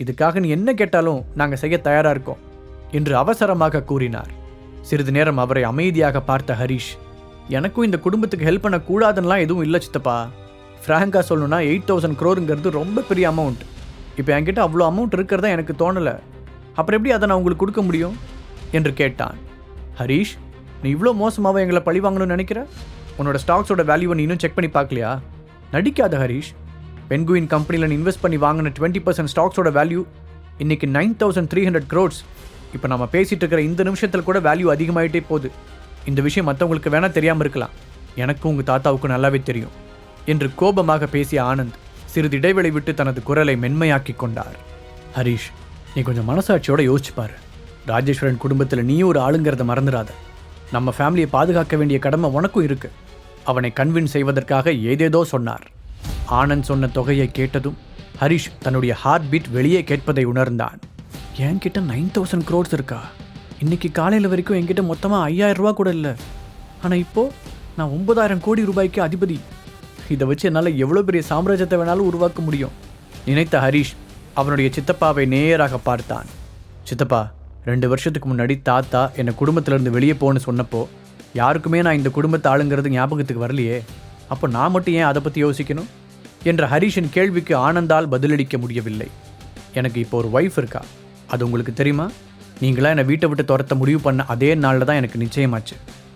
இதுக்காக நீ என்ன கேட்டாலும் நாங்கள் செய்ய தயாராக இருக்கோம் என்று அவசரமாக கூறினார். சிறிது நேரம் அவரை அமைதியாக பார்த்த ஹரிஷ், எனக்கும் இந்த குடும்பத்துக்கு ஹெல்ப் பண்ணக்கூடாதுன்னெலாம் எதுவும் இல்லை சித்தப்பா. ஃப்ராங்காக சொல்லணும்னா 8,000 crore ரொம்ப பெரிய அமௌண்ட். இப்போ என்கிட்ட அவ்வளோ அமௌண்ட் இருக்கிறதா எனக்கு தோணலை. அப்புறம் எப்படி அதை நான் உங்களுக்கு கொடுக்க முடியும் என்று கேட்டான். ஹரிஷ், நீ இவ்வளோ மோசமாக எங்களை பழி வாங்கணும்னு நினைக்கிற? உன்னோட ஸ்டாக்ஸோட வேல்யூவை நீ இன்னும் செக் பண்ணி பார்க்கலையா? நடிக்காத ஹரிஷ். பென்குயின் கம்பெனியில் நீ இன்வெஸ்ட் பண்ணி வாங்கின 20% ஸ்டாக்ஸோட வேல்யூ இன்றைக்கி 9,300 crores. இப்போ நம்ம பேசிகிட்டு இருக்கிற இந்த நிமிஷத்தில் கூட வேல்யூ அதிகமாகிட்டே போகுது. இந்த விஷயம் மற்றவங்களுக்கு வேணால் தெரியாமல் இருக்கலாம், எனக்கும் உங்கள் தாத்தாவுக்கும் நல்லாவே தெரியும் என்று கோபமாக பேசிய ஆனந்த் சிறிது இடைவெளி விட்டு தனது குரலை மென்மையாக்கி கொண்டார். ஹரிஷ், நீ கொஞ்சம் மனசாட்சியோட யோசிச்சுப்பார். ராஜேஸ்வரன் குடும்பத்தில் நீயும் ஒரு ஆளுங்கிறத மறந்துடாத. நம்ம ஃபேமிலியை பாதுகாக்க வேண்டிய கடமை உனக்கும் இருக்கு. அவனை கன்வின்ஸ் செய்வதற்காக ஏதேதோ சொன்னார். ஆனந்த் சொன்ன தொகையை கேட்டதும் ஹரிஷ் தன்னுடைய ஹார்ட் பீட் வெளியே கேட்பதை உணர்ந்தான். என்கிட்ட 9,000 crores இருக்கா? இன்னைக்கு காலையில் வரைக்கும் என்கிட்ட மொத்தமாக 5,000 ரூபா கூட இல்லை. ஆனால் இப்போது நான் 9,000 கோடி ரூபாய்க்கு அதிபதி. இதை வச்சு என்னால் எவ்வளோ பெரிய சாம்ராஜ்யத்தை வேணாலும் உருவாக்க முடியும் நினைத்த ஹரிஷ் அவனுடைய சித்தப்பாவை நேராக பார்த்தான். சித்தப்பா, 2 வருஷத்துக்கு முன்னாடி தாத்தா என்னை குடும்பத்திலேருந்து வெளியே போன்னு சொன்னப்போ யாருக்குமே நான் இந்த குடும்பத்தை ஆளுங்கிறது ஞாபகத்துக்கு வரலையே. அப்போ நான் மட்டும் ஏன் அதை பற்றி யோசிக்கணும் என்ற ஹரிஷின் கேள்விக்கு ஆனந்தால் பதிலளிக்க முடியவில்லை. எனக்கு இப்போ ஒரு ஒய்ஃப் இருக்கா, அது உங்களுக்கு தெரியுமா? நீங்களா என்னை வீட்டை விட்டு துரத்த முடிவு பண்ண அதே நாளில் தான் எனக்கு நிச்சயமாச்சு.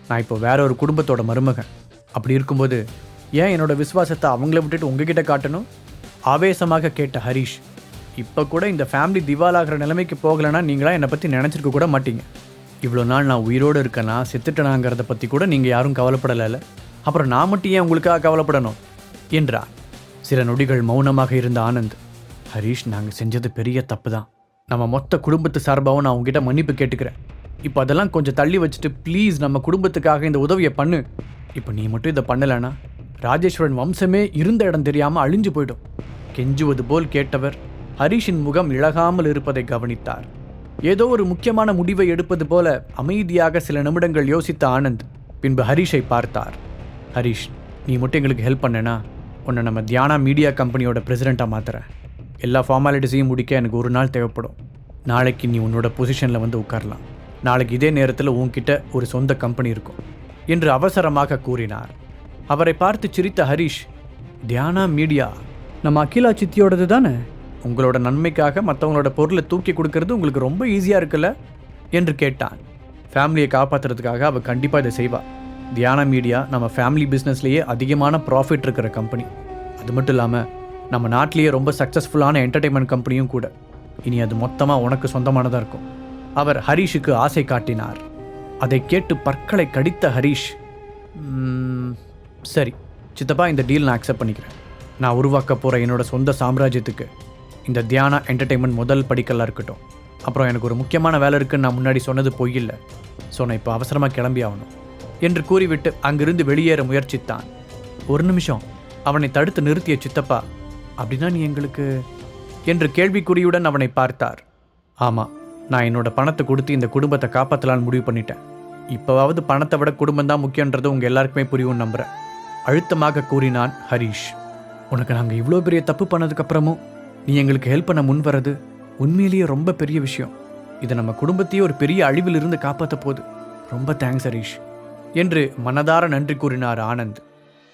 நான் இப்போ வேற ஒரு குடும்பத்தோட மருமகன். அப்படி இருக்கும்போது ஏன் என்னோட விசுவாசத்தை அவங்கள விட்டுட்டு உங்ககிட்ட காட்டணும்? ஆவேசமாக கேட்ட ஹரிஷ், இப்போ கூட இந்த ஃபேமிலி திவாலாகிற நிலைமைக்கு போகலைன்னா நீங்களா என்னை பற்றி நினச்சிருக்க கூட மாட்டீங்க. இவ்வளோ நாள் நான் உயிரோடு இருக்கேனா செத்துட்டனாங்கிறத பற்றி கூட நீங்கள் யாரும் கவலைப்படலை. அப்புறம் நான் மட்டும் ஏன் உங்களுக்காக கவலைப்படணும் என்றார். சில நொடிகள் மௌனமாக இருந்த ஆனந்த், ஹரிஷ், நாங்கள் செஞ்சது பெரிய தப்பு தான். நம்ம மொத்த குடும்பத்து சார்பாகவும் நான் உங்ககிட்ட மன்னிப்பு கேட்டுக்கிறேன். இப்போ அதெல்லாம் கொஞ்சம் தள்ளி வச்சுட்டு ப்ளீஸ் நம்ம குடும்பத்துக்காக இந்த உதவியை பண்ணு. இப்போ நீ மட்டும் இதை பண்ணலைன்னா ராஜேஸ்வரன் வம்சமே இருந்த இடம் தெரியாமல் அழிஞ்சு போயிடும். கெஞ்சுவது போல் கேட்டவர் ஹரிஷின் முகம் இழகாமல் இருப்பதை கவனித்தார். ஏதோ ஒரு முக்கியமான முடிவை எடுப்பது போல அமைதியாக சில நிமிடங்கள் யோசித்த ஆனந்த் பின்பு ஹரிஷை பார்த்தார். ஹரிஷ், நீ மட்டும் எங்களுக்கு ஹெல்ப் பண்ணேன்னா உன்னை நம்ம தியானா மீடியா கம்பெனியோட பிரசிடெண்ட்டாக மாற்றுறேன். எல்லா ஃபார்மாலிட்டிஸையும் முடிக்க எனக்கு ஒரு நாள் தேவைப்படும். நாளைக்கு நீ உன்னோட பொசிஷனில் வந்து உட்காரலாம். நாளைக்கு இதே நேரத்தில் உன்கிட்ட ஒரு சொந்த கம்பெனி இருக்கும் என்று அவசரமாக கூறினார். அவரை பார்த்து சிரித்த ஹரிஷ், தியானா மீடியா நம்ம அகிலா சித்தியோடது தானே? உங்களோட நன்மைக்காக மற்றவங்களோட பொருளை தூக்கி கொடுக்கறது உங்களுக்கு ரொம்ப ஈஸியாக இருக்குல்ல என்று கேட்டான். ஃபேமிலியை காப்பாற்றுறதுக்காக அவள் கண்டிப்பாக இதை செய்வாள். தியானா மீடியா நம்ம ஃபேமிலி பிஸ்னஸ்லேயே அதிகமான ப்ராஃபிட் இருக்கிற கம்பெனி. அது மட்டும் இல்லாமல் நம்ம நாட்டிலேயே ரொம்ப சக்ஸஸ்ஃபுல்லான என்டர்டெயின்மெண்ட் கம்பெனியும் கூட. இனி அது மொத்தமாக உனக்கு சொந்தமானதாக இருக்கும். அவர் ஹரிஷுக்கு ஆசை காட்டினார். அதை கேட்டு பற்களை கடித்த ஹரிஷ், சரி சித்தப்பா, இந்த டீல் நான் அக்செப்ட் பண்ணிக்கிறேன். நான் உருவாக்க போகிற என்னோட சொந்த சாம்ராஜ்யத்துக்கு இந்த தியானா என்டர்டெயின்மெண்ட் முதல் படிக்கலாக இருக்கட்டும். அப்புறம் எனக்கு ஒரு முக்கியமான வேலை இருக்குன்னு நான் முன்னாடி சொன்னது பொய்யில்லை. ஸோ நான் இப்போ அவசரமாக கிளம்பி ஆகணும் என்று கூறிவிட்டு அங்கிருந்து வெளியேற முயற்சித்தான். ஒரு நிமிஷம், அவனை தடுத்து நிறுத்திய சித்தப்பா, அப்படின்னா நீ எங்களுக்கு என்று கேள்விக்குறியுடன் அவனை பார்த்தார். ஆமாம், நான் என்னோட பணத்தை கொடுத்து இந்த குடும்பத்தை காப்பாற்றலான்னு முடிவு பண்ணிட்டேன். இப்போவாவது பணத்தை விட குடும்பம் தான் முக்கியன்றது உங்கள் எல்லாருக்குமே புரியும் நம்புகிறேன் அழுத்தமாக கூறினான் ஹரிஷ். உனக்கு நாங்கள் இவ்வளோ பெரிய தப்பு பண்ணதுக்கப்புறமும் நீ எங்களுக்கு ஹெல்ப் பண்ண முன் வர்றது உண்மையிலேயே ரொம்ப பெரிய விஷயம். இது நம்ம குடும்பத்தையே ஒரு பெரிய அழிவிலிருந்து காப்பாற்ற போகுது. ரொம்ப தேங்க்ஸ் ஹரிஷ் என்று மனதார நன்றி கூறினார் ஆனந்த்.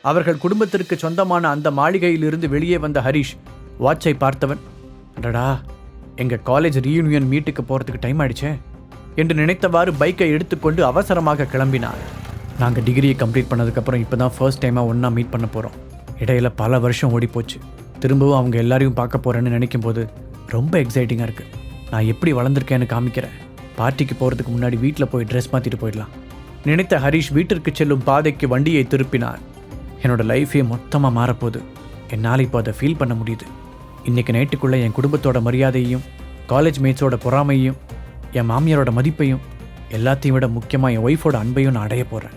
அவர்கள் குடும்பத்திற்கு சொந்தமான அந்த மாளிகையிலிருந்து வெளியே வந்த ஹரிஷ் வாட்சை பார்த்தவன், அடடா, எங்கள் காலேஜ் ரீயூனியன் மீட்டுக்கு போகிறதுக்கு டைம் ஆயிடுச்சே என்று நினைத்தவாறு பைக்கை எடுத்துக்கொண்டு அவசரமாக கிளம்பினார். நாங்கள் டிகிரியை கம்ப்ளீட் பண்ணதுக்கப்புறம் இப்போ தான் ஃபர்ஸ்ட் டைமாக ஒன்றா மீட் பண்ண போகிறோம். இடையில பல வருஷம் ஓடிப்போச்சு. திரும்பவும் அவங்க எல்லாரையும் பார்க்க போகிறேன்னு நினைக்கும் போது ரொம்ப எக்ஸைட்டிங்காக இருக்குது. நான் எப்படி வளர்ந்துருக்கேன்னு காமிக்கிறேன். பார்ட்டிக்கு போகிறதுக்கு முன்னாடி வீட்டில் போய் ட்ரெஸ் மாற்றிட்டு போயிடலாம் நினைத்த ஹரிஷ் வீட்டிற்கு செல்லும் பாதைக்கு வண்டியை திருப்பினார். என்னோடய லைஃபே மொத்தமாக மாறப்போகுது. என்னால் இப்போ அதை ஃபீல் பண்ண முடியுது. இன்றைக்கி நைட்டுக்குள்ளே என் குடும்பத்தோட மரியாதையும், காலேஜ் மேட்ஸோட பொறாமையும், என் மாமியாரோட மதிப்பையும், எல்லாத்தையும் விட முக்கியமாக என் ஒய்ஃபோட அன்பையும் நான் அடைய போகிறேன்.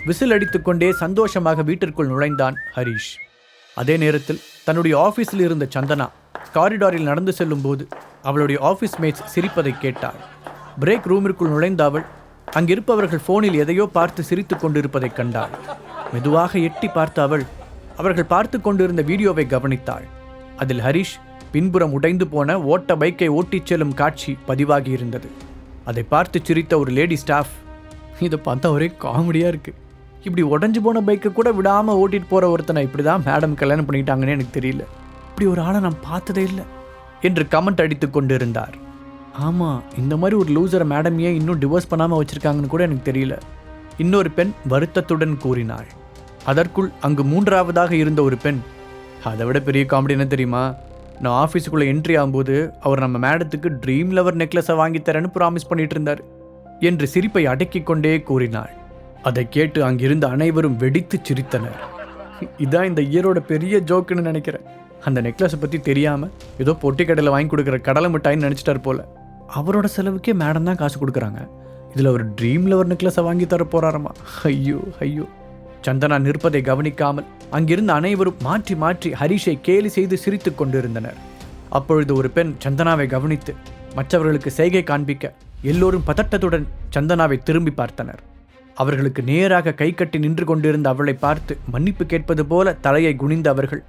விசில் அடித்துக்கொண்டே சந்தோஷமாக வீட்டிற்குள் நுழைந்தான் ஹரிஷ். அதே நேரத்தில் தன்னுடைய ஆஃபீஸில் இருந்த சந்தனா காரிடாரில் நடந்து செல்லும் போது அவளுடைய ஆஃபீஸ் மேட்ஸ் சிரிப்பதை கேட்டாள். பிரேக் ரூமிற்குள் நுழைந்த அவள் அங்கிருப்பவர்கள் ஃபோனில் எதையோ பார்த்து சிரித்து கொண்டிருப்பதை கண்டாள். மெதுவாக எட்டி பார்த்த அவள் அவர்கள் பார்த்து கொண்டிருந்த வீடியோவை கவனித்தாள். அதில் ஹரிஷ் பின்புறம் உடைந்து போன ஓட்ட பைக்கை ஓட்டிச் செல்லும் காட்சி பதிவாகி இருந்தது. அதை பார்த்து சிரித்த ஒரு லேடி ஸ்டாஃப், இதை பார்த்தா ஒரே காமெடியாக இருக்குது. இப்படி உடஞ்சி போன பைக்கை கூட விடாமல் ஓட்டிட்டு போகிற ஒருத்தனை இப்படி தான் மேடம் கல்யாணம் பண்ணிட்டாங்கன்னு எனக்கு தெரியல. இப்படி ஒரு ஆளை நான் பார்த்ததே இல்லை என்று கமெண்ட் அடித்து கொண்டு இருந்தார். ஆமாம், இந்த மாதிரி ஒரு லூசரை மேடம் ஏன் இன்னும் டிவோர்ஸ் பண்ணாமல் வச்சுருக்காங்கன்னு கூட எனக்கு தெரியல. இன்னொரு பெண் வருத்தத்துடன் கூறினாள். அதற்குள் அங்கு மூன்றாவதாக இருந்த ஒரு பெண், அதை விட பெரிய காமெடி என்ன தெரியுமா, நான் ஆஃபீஸுக்குள்ளே என்ட்ரி ஆகும்போது அவர் நம்ம மேடத்துக்கு ட்ரீம் லவர் நெக்லஸை வாங்கித்தரேன்னு ப்ராமிஸ் பண்ணிட்டு இருந்தார் என்று சிரிப்பை அடக்கிக் கொண்டே கூறினாள். அதை கேட்டு அங்கிருந்த அனைவரும் வெடித்து சிரித்தனர். இதான் இந்த இயரோட பெரிய ஜோக்குன்னு நினைக்கிறேன். அந்த நெக்லஸை பற்றி தெரியாமல் ஏதோ பொட்டி கடையில் வாங்கி கொடுக்குற கடலை மிட்டாயின்னு நினச்சிட்டார் போல. அவரோட செலவுக்கே மேடம் தான் காசு கொடுக்குறாங்க. இதில் ஒரு ட்ரீம் லவர் நெக்லஸை வாங்கி தர போறாரமா. ஐயோ ஐயோ. சந்தனா நிற்பதை கவனிக்காமல் அங்கிருந்த அனைவரும் மாற்றி மாற்றி ஹரிஷை கேலி செய்து சிரித்து கொண்டிருந்தனர். அப்பொழுது ஒரு பெண் சந்தனாவை கவனித்து மற்றவர்களுக்கு செய்கை காண்பிக்க எல்லோரும் பதட்டத்துடன் சந்தனாவை திரும்பி பார்த்தனர். அவர்களுக்கு நேராக கை கட்டி நின்று கொண்டிருந்த அவளை பார்த்து மன்னிப்பு கேட்பது போல தலையை குனிந்த அவர்கள்,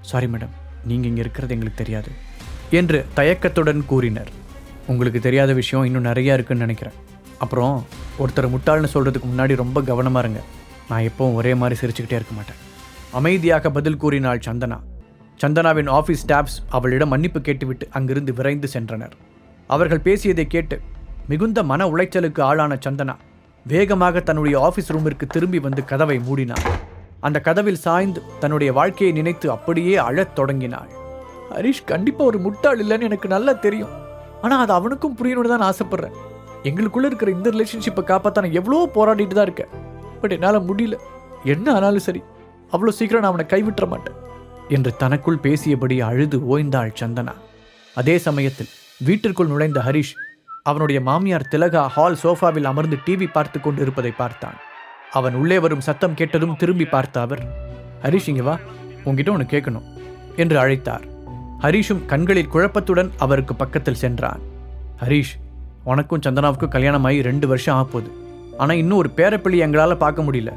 சாரி மேடம், நீங்கள் இங்கே இருக்கிறது எங்களுக்கு தெரியாது என்று தயக்கத்துடன் கூறினர். உங்களுக்கு தெரியாத விஷயம் இன்னும் நிறையா இருக்குன்னு நினைக்கிறேன். அப்புறம் ஒருத்தர் முட்டாள்னு சொல்கிறதுக்கு முன்னாடி ரொம்ப கவனமாக இருங்க. நான் எப்பவும் ஒரே மாதிரி சிரிச்சுக்கிட்டே இருக்க மாட்டேன். அமைதியாக பதில் கூறினாள் சந்தனா. சந்தனாவின் ஆஃபீஸ் ஸ்டாஃப்ஸ் அவளிடம் மன்னிப்பு கேட்டுவிட்டு அங்கிருந்து விரைந்து சென்றனர். அவர்கள் பேசியதை கேட்டு மிகுந்த மன உளைச்சலுக்கு ஆளான சந்தனா வேகமாக தன்னுடைய ஆஃபீஸ் ரூமிற்கு திரும்பி வந்து கதவை மூடினாள். அந்த கதவில் சாய்ந்து தன்னுடைய வாழ்க்கையை நினைத்து அப்படியே அழத் தொடங்கினாள். ஹரிஷ் கண்டிப்பாக ஒரு முட்டாள் இல்லைன்னு எனக்கு நல்லா தெரியும். ஆனால் அது அவனுக்கும் புரியணும்னு தான் ஆசைப்பட்றேன். எங்களுக்குள்ளே இருக்கிற இந்த ரிலேஷன்ஷிப்பை காப்பாற்ற நான் எவ்வளோ போராடிட்டு தான் இருக்கேன். பட் என்னால் முடியல. என்ன ஆனாலும் சரி, அவ்வளோ சீக்கிரம் நான் அவனை கைவிட்ட மாட்டேன் என்று தனக்குள் பேசியபடி அழுது ஓய்ந்தாள் சந்தனா. அதே சமயத்தில் வீட்டிற்குள் நுழைந்த ஹரிஷ் அவனுடைய மாமியார் திலகா ஹால் சோஃபாவில் அமர்ந்து டிவி பார்த்து கொண்டு இருப்பதை பார்த்தான். அவன் உள்ளே வரும் சத்தம் கேட்டதும் திரும்பி பார்த்த அவர், ஹரிஷ் இங்கே வா, உங்ககிட்ட ஒன்று கேட்கணும் என்று அழைத்தார். ஹரிஷும் கண்களில் குழப்பத்துடன் அவருக்கு பக்கத்தில் சென்றான். ஹரிஷ், உனக்கும் சந்தனாவுக்கும் கல்யாணம் ஆகி 2 வருஷம் ஆகப்போகுது. ஆனால் இன்னும் ஒரு பேரப்பிள்ளை எங்களால் பார்க்க முடியல.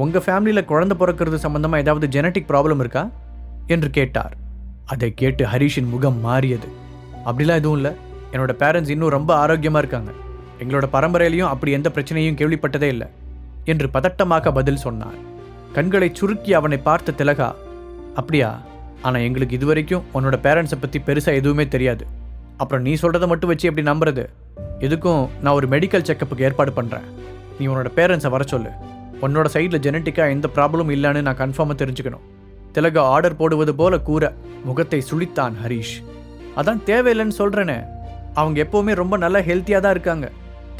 உங்கள் ஃபேமிலியில் குழந்தை பிறக்கிறது சம்பந்தமாக ஏதாவது ஜெனட்டிக் ப்ராப்ளம் இருக்கா என்று கேட்டார். அதை கேட்டு ஹரிஷின் முகம் மாறியது. அப்படிலாம் எதுவும் இல்லை, என்னோட பேரண்ட்ஸ் இன்னும் ரொம்ப ஆரோக்கியமாக இருக்காங்க. எங்களோட பரம்பரையிலையும் அப்படி எந்த பிரச்சனையும் கேள்விப்பட்டதே இல்லை என்று பதட்டமாக பதில் சொன்னார். கண்களை சுருக்கி அவனை பார்த்த திலகா, அப்படியா? ஆனால் எங்களுக்கு இதுவரைக்கும் உன்னோட பேரண்ட்ஸை பற்றி பெருசாக எதுவுமே தெரியாது. அப்புறம் நீ சொல்கிறத மட்டும் வச்சு எப்படி நம்புறது? எதுக்கும் நான் ஒரு மெடிக்கல் செக்கப்புக்கு ஏற்பாடு பண்ணுறேன். நீ உன்னோட பேரண்ட்ஸை வர சொல்லு. உன்னோட சைடில் ஜெனட்டிக்காக எந்த ப்ராப்ளமும் இல்லைன்னு நான் கன்ஃபார்மாக தெரிஞ்சுக்கணும். திலகா ஆர்டர் போடுவது போல கூற முகத்தை சுளித்தான் ஹரிஷ். அதான் தேவையில்லைன்னு சொல்கிறேனே, அவங்க எப்போவுமே ரொம்ப நல்லா ஹெல்த்தியாக தான் இருக்காங்க.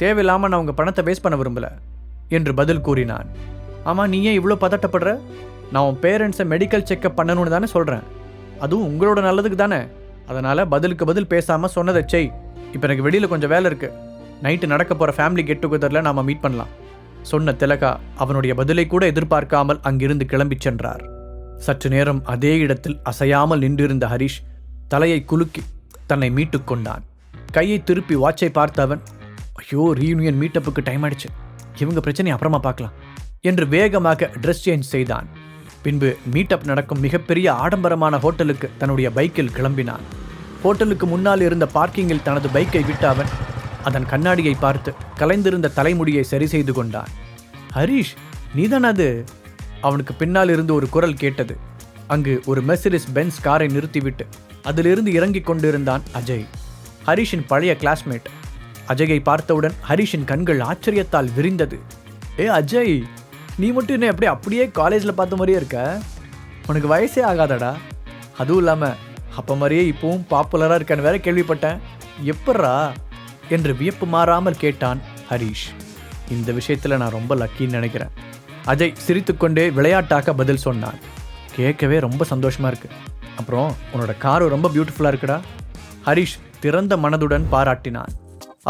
தேவையில்லாமல் நான் அவங்க பணத்தை வேஸ்ட் பண்ண விரும்பலை என்று பதில் கூறினான். ஆமாம், நீ ஏன் இவ்வளோ பதட்டப்படுற? நான் உன் பேரண்ட்ஸை மெடிக்கல் செக்கப் பண்ணணும்னு தானே சொல்கிறேன். அதுவும் உங்களோட நல்லதுக்கு தானே. அதனால் பதிலுக்கு பதில் பேசாமல் சொன்னதை செய். இப்போ எனக்கு வெளியில் கொஞ்சம் வேலை இருக்குது. நைட்டு நடக்க போகிற ஃபேமிலி கெட் டுகெதரில் நாம் மீட் பண்ணலாம் சொன்ன திலகா அவனுடைய பதிலை கூட எதிர்பார்க்காமல் அங்கிருந்து கிளம்பிச் சென்றார். சற்று நேரம் அதே இடத்தில் அசையாமல் நின்றிருந்த ஹரிஷ் தலையை குலுக்கி தன்னை மீட்டு கொண்டான். கையை திருப்பி வாட்சை பார்த்த அவன், ஐயோ, ரீயூனியன் மீட்டப்புக்கு டைம் ஆயிடுச்சு, இவங்க பிரச்சனை அப்புறமா பார்க்கலாம் என்று வேகமாக ட்ரெஸ் சேஞ்ச் செய்தான். பின்பு மீட்டப் நடக்கும் மிகப்பெரிய ஆடம்பரமான ஹோட்டலுக்கு தன்னுடைய பைக்கில் கிளம்பினான். ஹோட்டலுக்கு முன்னால் இருந்த பார்க்கிங்கில் தனது பைக்கை விட்ட அவன் அதன் கண்ணாடியை பார்த்து கலைந்திருந்த தலைமுடியை சரி செய்து கொண்டான். ஹரிஷ், நீதான் அது? அவனுக்கு பின்னால் இருந்து ஒரு குரல் கேட்டது. அங்கு ஒரு மெர்சிடிஸ் பென்ஸ் காரை நிறுத்திவிட்டு அதிலிருந்து இறங்கிக் கொண்டிருந்தான் அஜய், ஹரிஷின் பழைய கிளாஸ்மேட். அஜயை பார்த்தவுடன் ஹரிஷின் கண்கள் ஆச்சரியத்தால் விரிந்தது. ஏ அஜய், நீ மட்டும் என்ன அப்படியே காலேஜில் பார்த்த மாதிரியே இருக்க? உனக்கு வயசே ஆகாதடா. அதுவும் இல்லாமல் அப்போ மாதிரியே இப்போவும் பாப்புலராக இருக்கான்னு வேற கேள்விப்பட்டேன். எப்பட்றா என்று வியப்பு மாறாமல் கேட்டான் ஹரிஷ். இந்த விஷயத்தில் நான் ரொம்ப லக்கின்னு நினைக்கிறேன். அஜய் சிரித்துக்கொண்டே விளையாட்டாக பதில் சொன்னான். கேட்கவே ரொம்ப சந்தோஷமாக இருக்கு. அப்புறம் உன்னோட காரு ரொம்ப பியூட்டிஃபுல்லாக இருக்குடா. ஹரிஷ் திறந்த மனதுடன் பாராட்டினான்.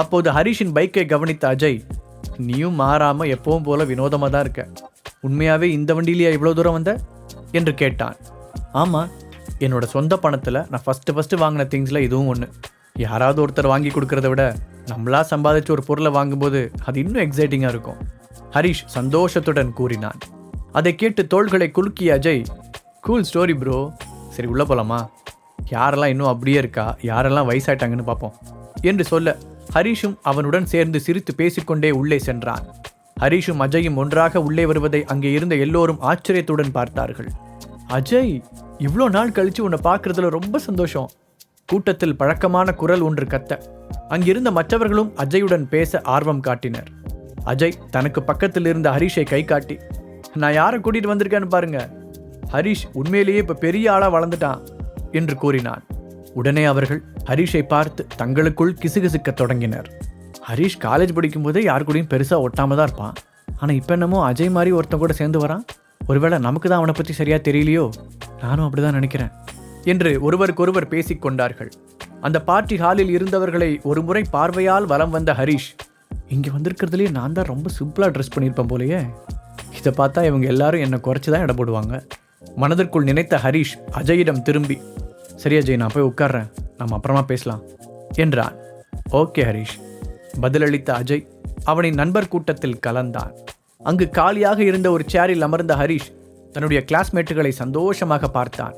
அப்போது ஹரிஷின் பைக்கை கவனித்த அஜய், நீயும் மாறாமல் எப்பவும் போல வினோதமாக தான் இருக்க. உண்மையாகவே இந்த வண்டியிலேயே இவ்வளோ தூரம் வந்த என்று கேட்டான். ஆமாம், என்னோட சொந்த பணத்தில் நான் ஃபஸ்ட்டு வாங்கின திங்ஸில் இதுவும் ஒன்று. யாராவது ஒருத்தர் வாங்கி கொடுக்கறத விட நம்மளா சம்பாதிச்சு ஒரு பொருளை வாங்கும்போது அது இன்னும் எக்ஸைட்டிங்காக இருக்கும் ஹரிஷ் சந்தோஷத்துடன் கூறினான். அதை கேட்டு தோள்களை குலுக்கிய அஜய், கூல் ஸ்டோரி ப்ரோ, சரி உள்ளே போகலாமா? யாரெல்லாம் இன்னும் அப்படியே இருக்கா, யாரெல்லாம் வயசாயிட்டாங்கன்னு பார்ப்போம் என்று சொல்ல ஹரிஷும் அவனுடன் சேர்ந்து சிரித்து பேசிக்கொண்டே உள்ளே சென்றான். ஹரிஷும் அஜயும் ஒன்றாக உள்ளே வருவதை அங்கே இருந்த எல்லோரும் ஆச்சரியத்துடன் பார்த்தார்கள். அஜய், இவ்வளோ நாள் கழிச்சு உன்னை பார்க்கறதுல ரொம்ப சந்தோஷம். கூட்டத்தில் பழக்கமான குரல் ஒன்று கத்த அங்கிருந்த மற்றவர்களும் அஜயுடன் பேச ஆர்வம் காட்டினர். அஜய் தனக்கு பக்கத்தில் இருந்த ஹரிஷை கை காட்டி, நான் யாரை கூட்டிட்டு வந்திருக்கேன்னு பாருங்க, ஹரிஷ் உண்மையிலேயே இப்போ பெரிய ஆளா வளர்ந்துட்டான் என்று கூறினான். உடனே அவர்கள் ஹரிஷை பார்த்து தங்களுக்குள் கிசுகிசுக்க தொடங்கினர். ஹரிஷ் காலேஜ் படிக்கும் போதே யாரு கூடயும் பெருசா ஒட்டாம தான் இருப்பான். ஆனால் இப்போ என்னமோ அஜய் மாதிரி ஒருத்தன் கூட சேர்ந்து வரான். ஒருவேளை நமக்கு தான் அவனை பற்றி சரியா தெரியலையோ? நானும் அப்படிதான் நினைக்கிறேன் என்று ஒருவருக்கொருவர் பேசிக்கொண்டார்கள். அந்த பார்ட்டி ஹாலில் இருந்தவர்களை ஒரு முறை பார்வையால் வலம் வந்த ஹரிஷ், இங்கே வந்திருக்கிறதுலேயே நான் தான் ரொம்ப சிம்பிளாக ட்ரெஸ் பண்ணியிருப்பேன் போலயே, இதை பார்த்தா இவங்க எல்லாரும் என்னை குறைச்சி தான் இடம் போடுவாங்க. மனதிற்குள் நினைத்த ஹரிஷ் அஜயிடம் திரும்பி, சரி அஜய், நான் போய் உட்கார்றேன், நம்ம அப்புறமா பேசலாம் என்றான். ஓகே ஹரிஷ் பதிலளித்த அஜய் அவனின் நண்பர் கூட்டத்தில் கலந்தான். அங்கு காலியாக இருந்த ஒரு சேரில் அமர்ந்த ஹரிஷ் தன்னுடைய கிளாஸ்மேட்டுகளை சந்தோஷமாக பார்த்தான்.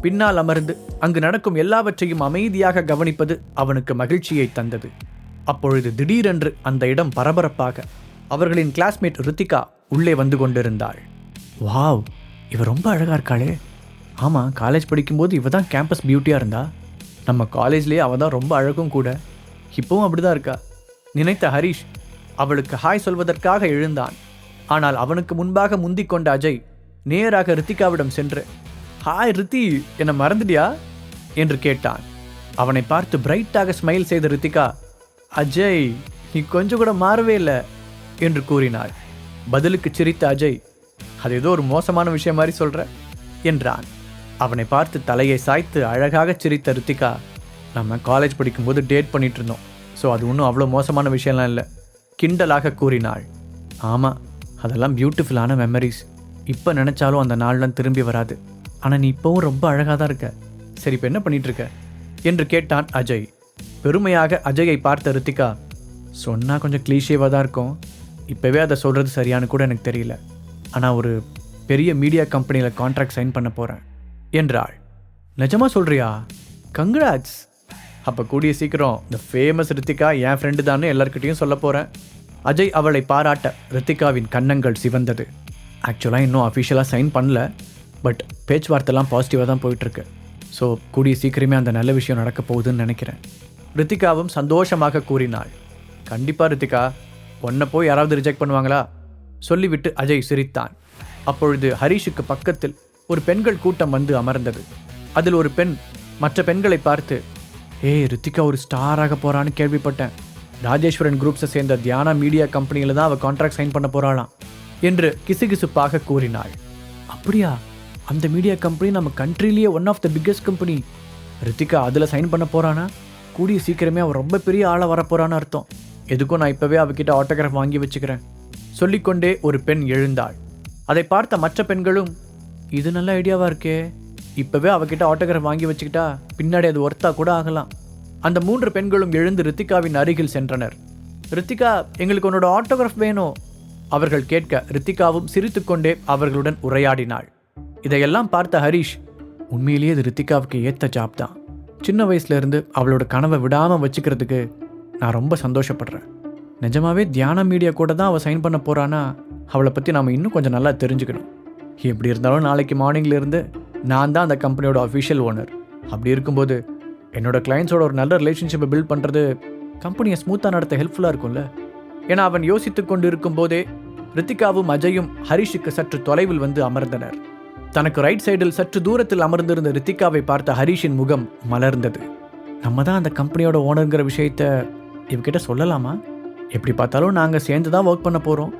பின்னால் அமர்ந்து அங்கு நடக்கும் எல்லாவற்றையும் அமைதியாக கவனிப்பது அவனுக்கு மகிழ்ச்சியை தந்தது. அப்பொழுது திடீரென்று அந்த இடம் பரபரப்பாக அவர்களின் கிளாஸ்மேட் ரித்திகா உள்ளே வந்து கொண்டிருந்தாள். வாவ், இவ ரொம்ப அழகா இருக்காளே. ஆமாம், காலேஜ் படிக்கும்போது இவ தான் கேம்பஸ் பியூட்டியாக இருந்தா. நம்ம காலேஜ்லேயே அவள் தான் ரொம்ப அழகும் கூட. இப்போவும் அப்படிதான் இருக்கா நினைத்த ஹரிஷ் அவளுக்கு ஹாய் சொல்வதற்காக எழுந்தான். ஆனால் அவனுக்கு முன்பாக முந்திக் கொண்ட அஜய் நேராக ரித்திகாவிடம் சென்று, ஹாய் ரித்தி, என்னை மறந்துடியா என்று கேட்டான். அவனை பார்த்து பிரைட்டாக ஸ்மைல் செய்த ரித்திகா, அஜய் நீ கொஞ்சம் கூட மாறவே இல்லை என்று கூறினாள். பதிலுக்கு சிரித்த அஜய், அது ஏதோ ஒரு மோசமான விஷயம் மாதிரி சொல்ற என்றான். அவனை பார்த்து தலையை சாய்த்து அழகாக சிரித்த ரித்திகா, நம்ம காலேஜ் படிக்கும்போது டேட் பண்ணிட்டு இருந்தோம், ஸோ அது ஒன்றும் அவ்வளோ மோசமான விஷயம்லாம் இல்லை கிண்டலாக கூறினாள். ஆமாம், அதெல்லாம் பியூட்டிஃபுல்லான மெமரிஸ். இப்போ நினச்சாலும் அந்த நாள்லாம் திரும்பி வராது. ஆனால் நீ இப்போவும் ரொம்ப அழகாக தான் இருக்க. சரி, இப்போ என்ன பண்ணிட்டு இருக்க என்று கேட்டான் அஜய். பெருமையாக அஜயை பார்த்த ரித்திகா, சொன்னால் கொஞ்சம் கிளீஷேவாக தான் இருக்கும், இப்போவே அதை சொல்கிறது சரியானு கூட எனக்கு தெரியல, ஆனால் ஒரு பெரிய மீடியா கம்பெனியில் கான்ட்ராக்ட் சைன் பண்ண போகிறேன் என்றாள். நிஜமா சொல்கிறியா? கங்க்ராட்ஸ். அப்போ கூடிய சீக்கிரம் இந்த ஃபேமஸ் ரித்திகா என் ஃப்ரெண்டு தானே எல்லாருக்கிட்டையும் சொல்ல போகிறேன். அஜய் அவளை பாராட்ட ரித்திகாவின் கன்னங்கள் சிவந்தது. ஆக்சுவலாக இன்னும் அஃபிஷியலாக சைன் பண்ணல, பட் பேச்சுவார்த்தைலாம் பாசிட்டிவாக தான் போயிட்டுருக்கு. ஸோ கூடிய சீக்கிரமே அந்த நல்ல விஷயம் நடக்க போகுதுன்னு நினைக்கிறேன். ரித்திகாவும் சந்தோஷமாக கூறினாள். கண்டிப்பாக ரித்திகா, உன்னை போய் யாராவது ரிஜெக்ட் பண்ணுவாங்களா சொல்லிவிட்டு அஜய் சிரித்தான். அப்பொழுது ஹரிஷுக்கு பக்கத்தில் ஒரு பெண்கள் கூட்டம் வந்து அமர்ந்தது. அதில் ஒரு பெண் மற்ற பெண்களை பார்த்து, ஏய் ரித்திகா ஒரு ஸ்டாராக போகிறான்னு கேள்விப்பட்டேன், ராஜேஸ்வரன் குரூப்ஸை சேர்ந்த தியானா மீடியா கம்பெனியில் தான் அவள் கான்ட்ராக்ட் சைன் பண்ண போகிறாளாம் என்று கிசுகிசுப்பாக கூறினாள். அப்படியா? அந்த மீடியா கம்பெனி நம்ம கண்ட்ரிலேயே one of the biggest company. Rithika அதில் சைன் பண்ண போகிறானா? கூடிய சீக்கிரமே அவள் ரொம்ப பெரிய ஆளாக வரப்போகிறான்னு அர்த்தம். எதுக்கும் நான் இப்போவே அவகிட்ட ஆட்டோகிராஃப் வாங்கி வச்சுக்கிறேன் சொல்லிக்கொண்டே ஒரு பெண் எழுந்தாள். அதை பார்த்த மற்ற பெண்களும், இது நல்ல ஐடியாவாக இருக்கே, இப்போவே அவகிட்ட ஆட்டோகிராஃப் வாங்கி வச்சுக்கிட்டா பின்னாடி அது ஒர்த்தா கூட ஆகலாம். அந்த 3 பெண்களும் எழுந்து ரித்திகாவின் அருகில் சென்றனர். ரித்திகா, எங்களுக்கு உன்னோட ஆட்டோகிராஃப் வேணும் அவர்கள் கேட்க ரித்திகாவும் சிரித்துக்கொண்டே அவர்களுடன் உரையாடினாள். இதையெல்லாம் பார்த்த ஹரிஷ், உண்மையிலேயே இது ரித்திகாவுக்கு ஏற்ற ஜாப் தான். சின்ன வயசுலேருந்து அவளோட கனவை விடாமல் வச்சுக்கிறதுக்கு நான் ரொம்ப சந்தோஷப்படுறேன். நிஜமாவே தியானா மீடியா கூட தான் அவள் சைன் பண்ண போகிறானா, அவளை பற்றி நாம் இன்னும் கொஞ்சம் நல்லா தெரிஞ்சுக்கணும். எப்படி இருந்தாலும் நாளைக்கு மார்னிங்லேருந்து நான் தான் அந்த கம்பெனியோட அஃபிஷியல் ஓனர். அப்படி இருக்கும்போது என்னோட கிளைண்ட்ஸோட ஒரு நல்ல ரிலேஷன்ஷிப்பை பில்ட் பண்ணுறது கம்பெனியை ஸ்மூத்தாக நடத்த ஹெல்ப்ஃபுல்லாக இருக்கும்ல. ஏன்னா அவன் யோசித்து கொண்டு இருக்கும்போதே ரித்திகாவும் அஜயும் ஹரிஷுக்கு சற்று தொலைவில் வந்து அமர்ந்தனர். தனக்கு ரைட் சைடில் சற்று தூரத்தில் அமர்ந்திருந்த ரித்திகாவை பார்த்த ஹரிஷின் முகம் மலர்ந்தது. நம்ம தான் அந்த கம்பெனியோட ஓனருங்கிற விஷயத்த இவகிட்ட சொல்லலாமா? எப்படி பார்த்தாலும் நாங்கள் சேர்ந்து தான் ஒர்க் பண்ண போகிறோம்.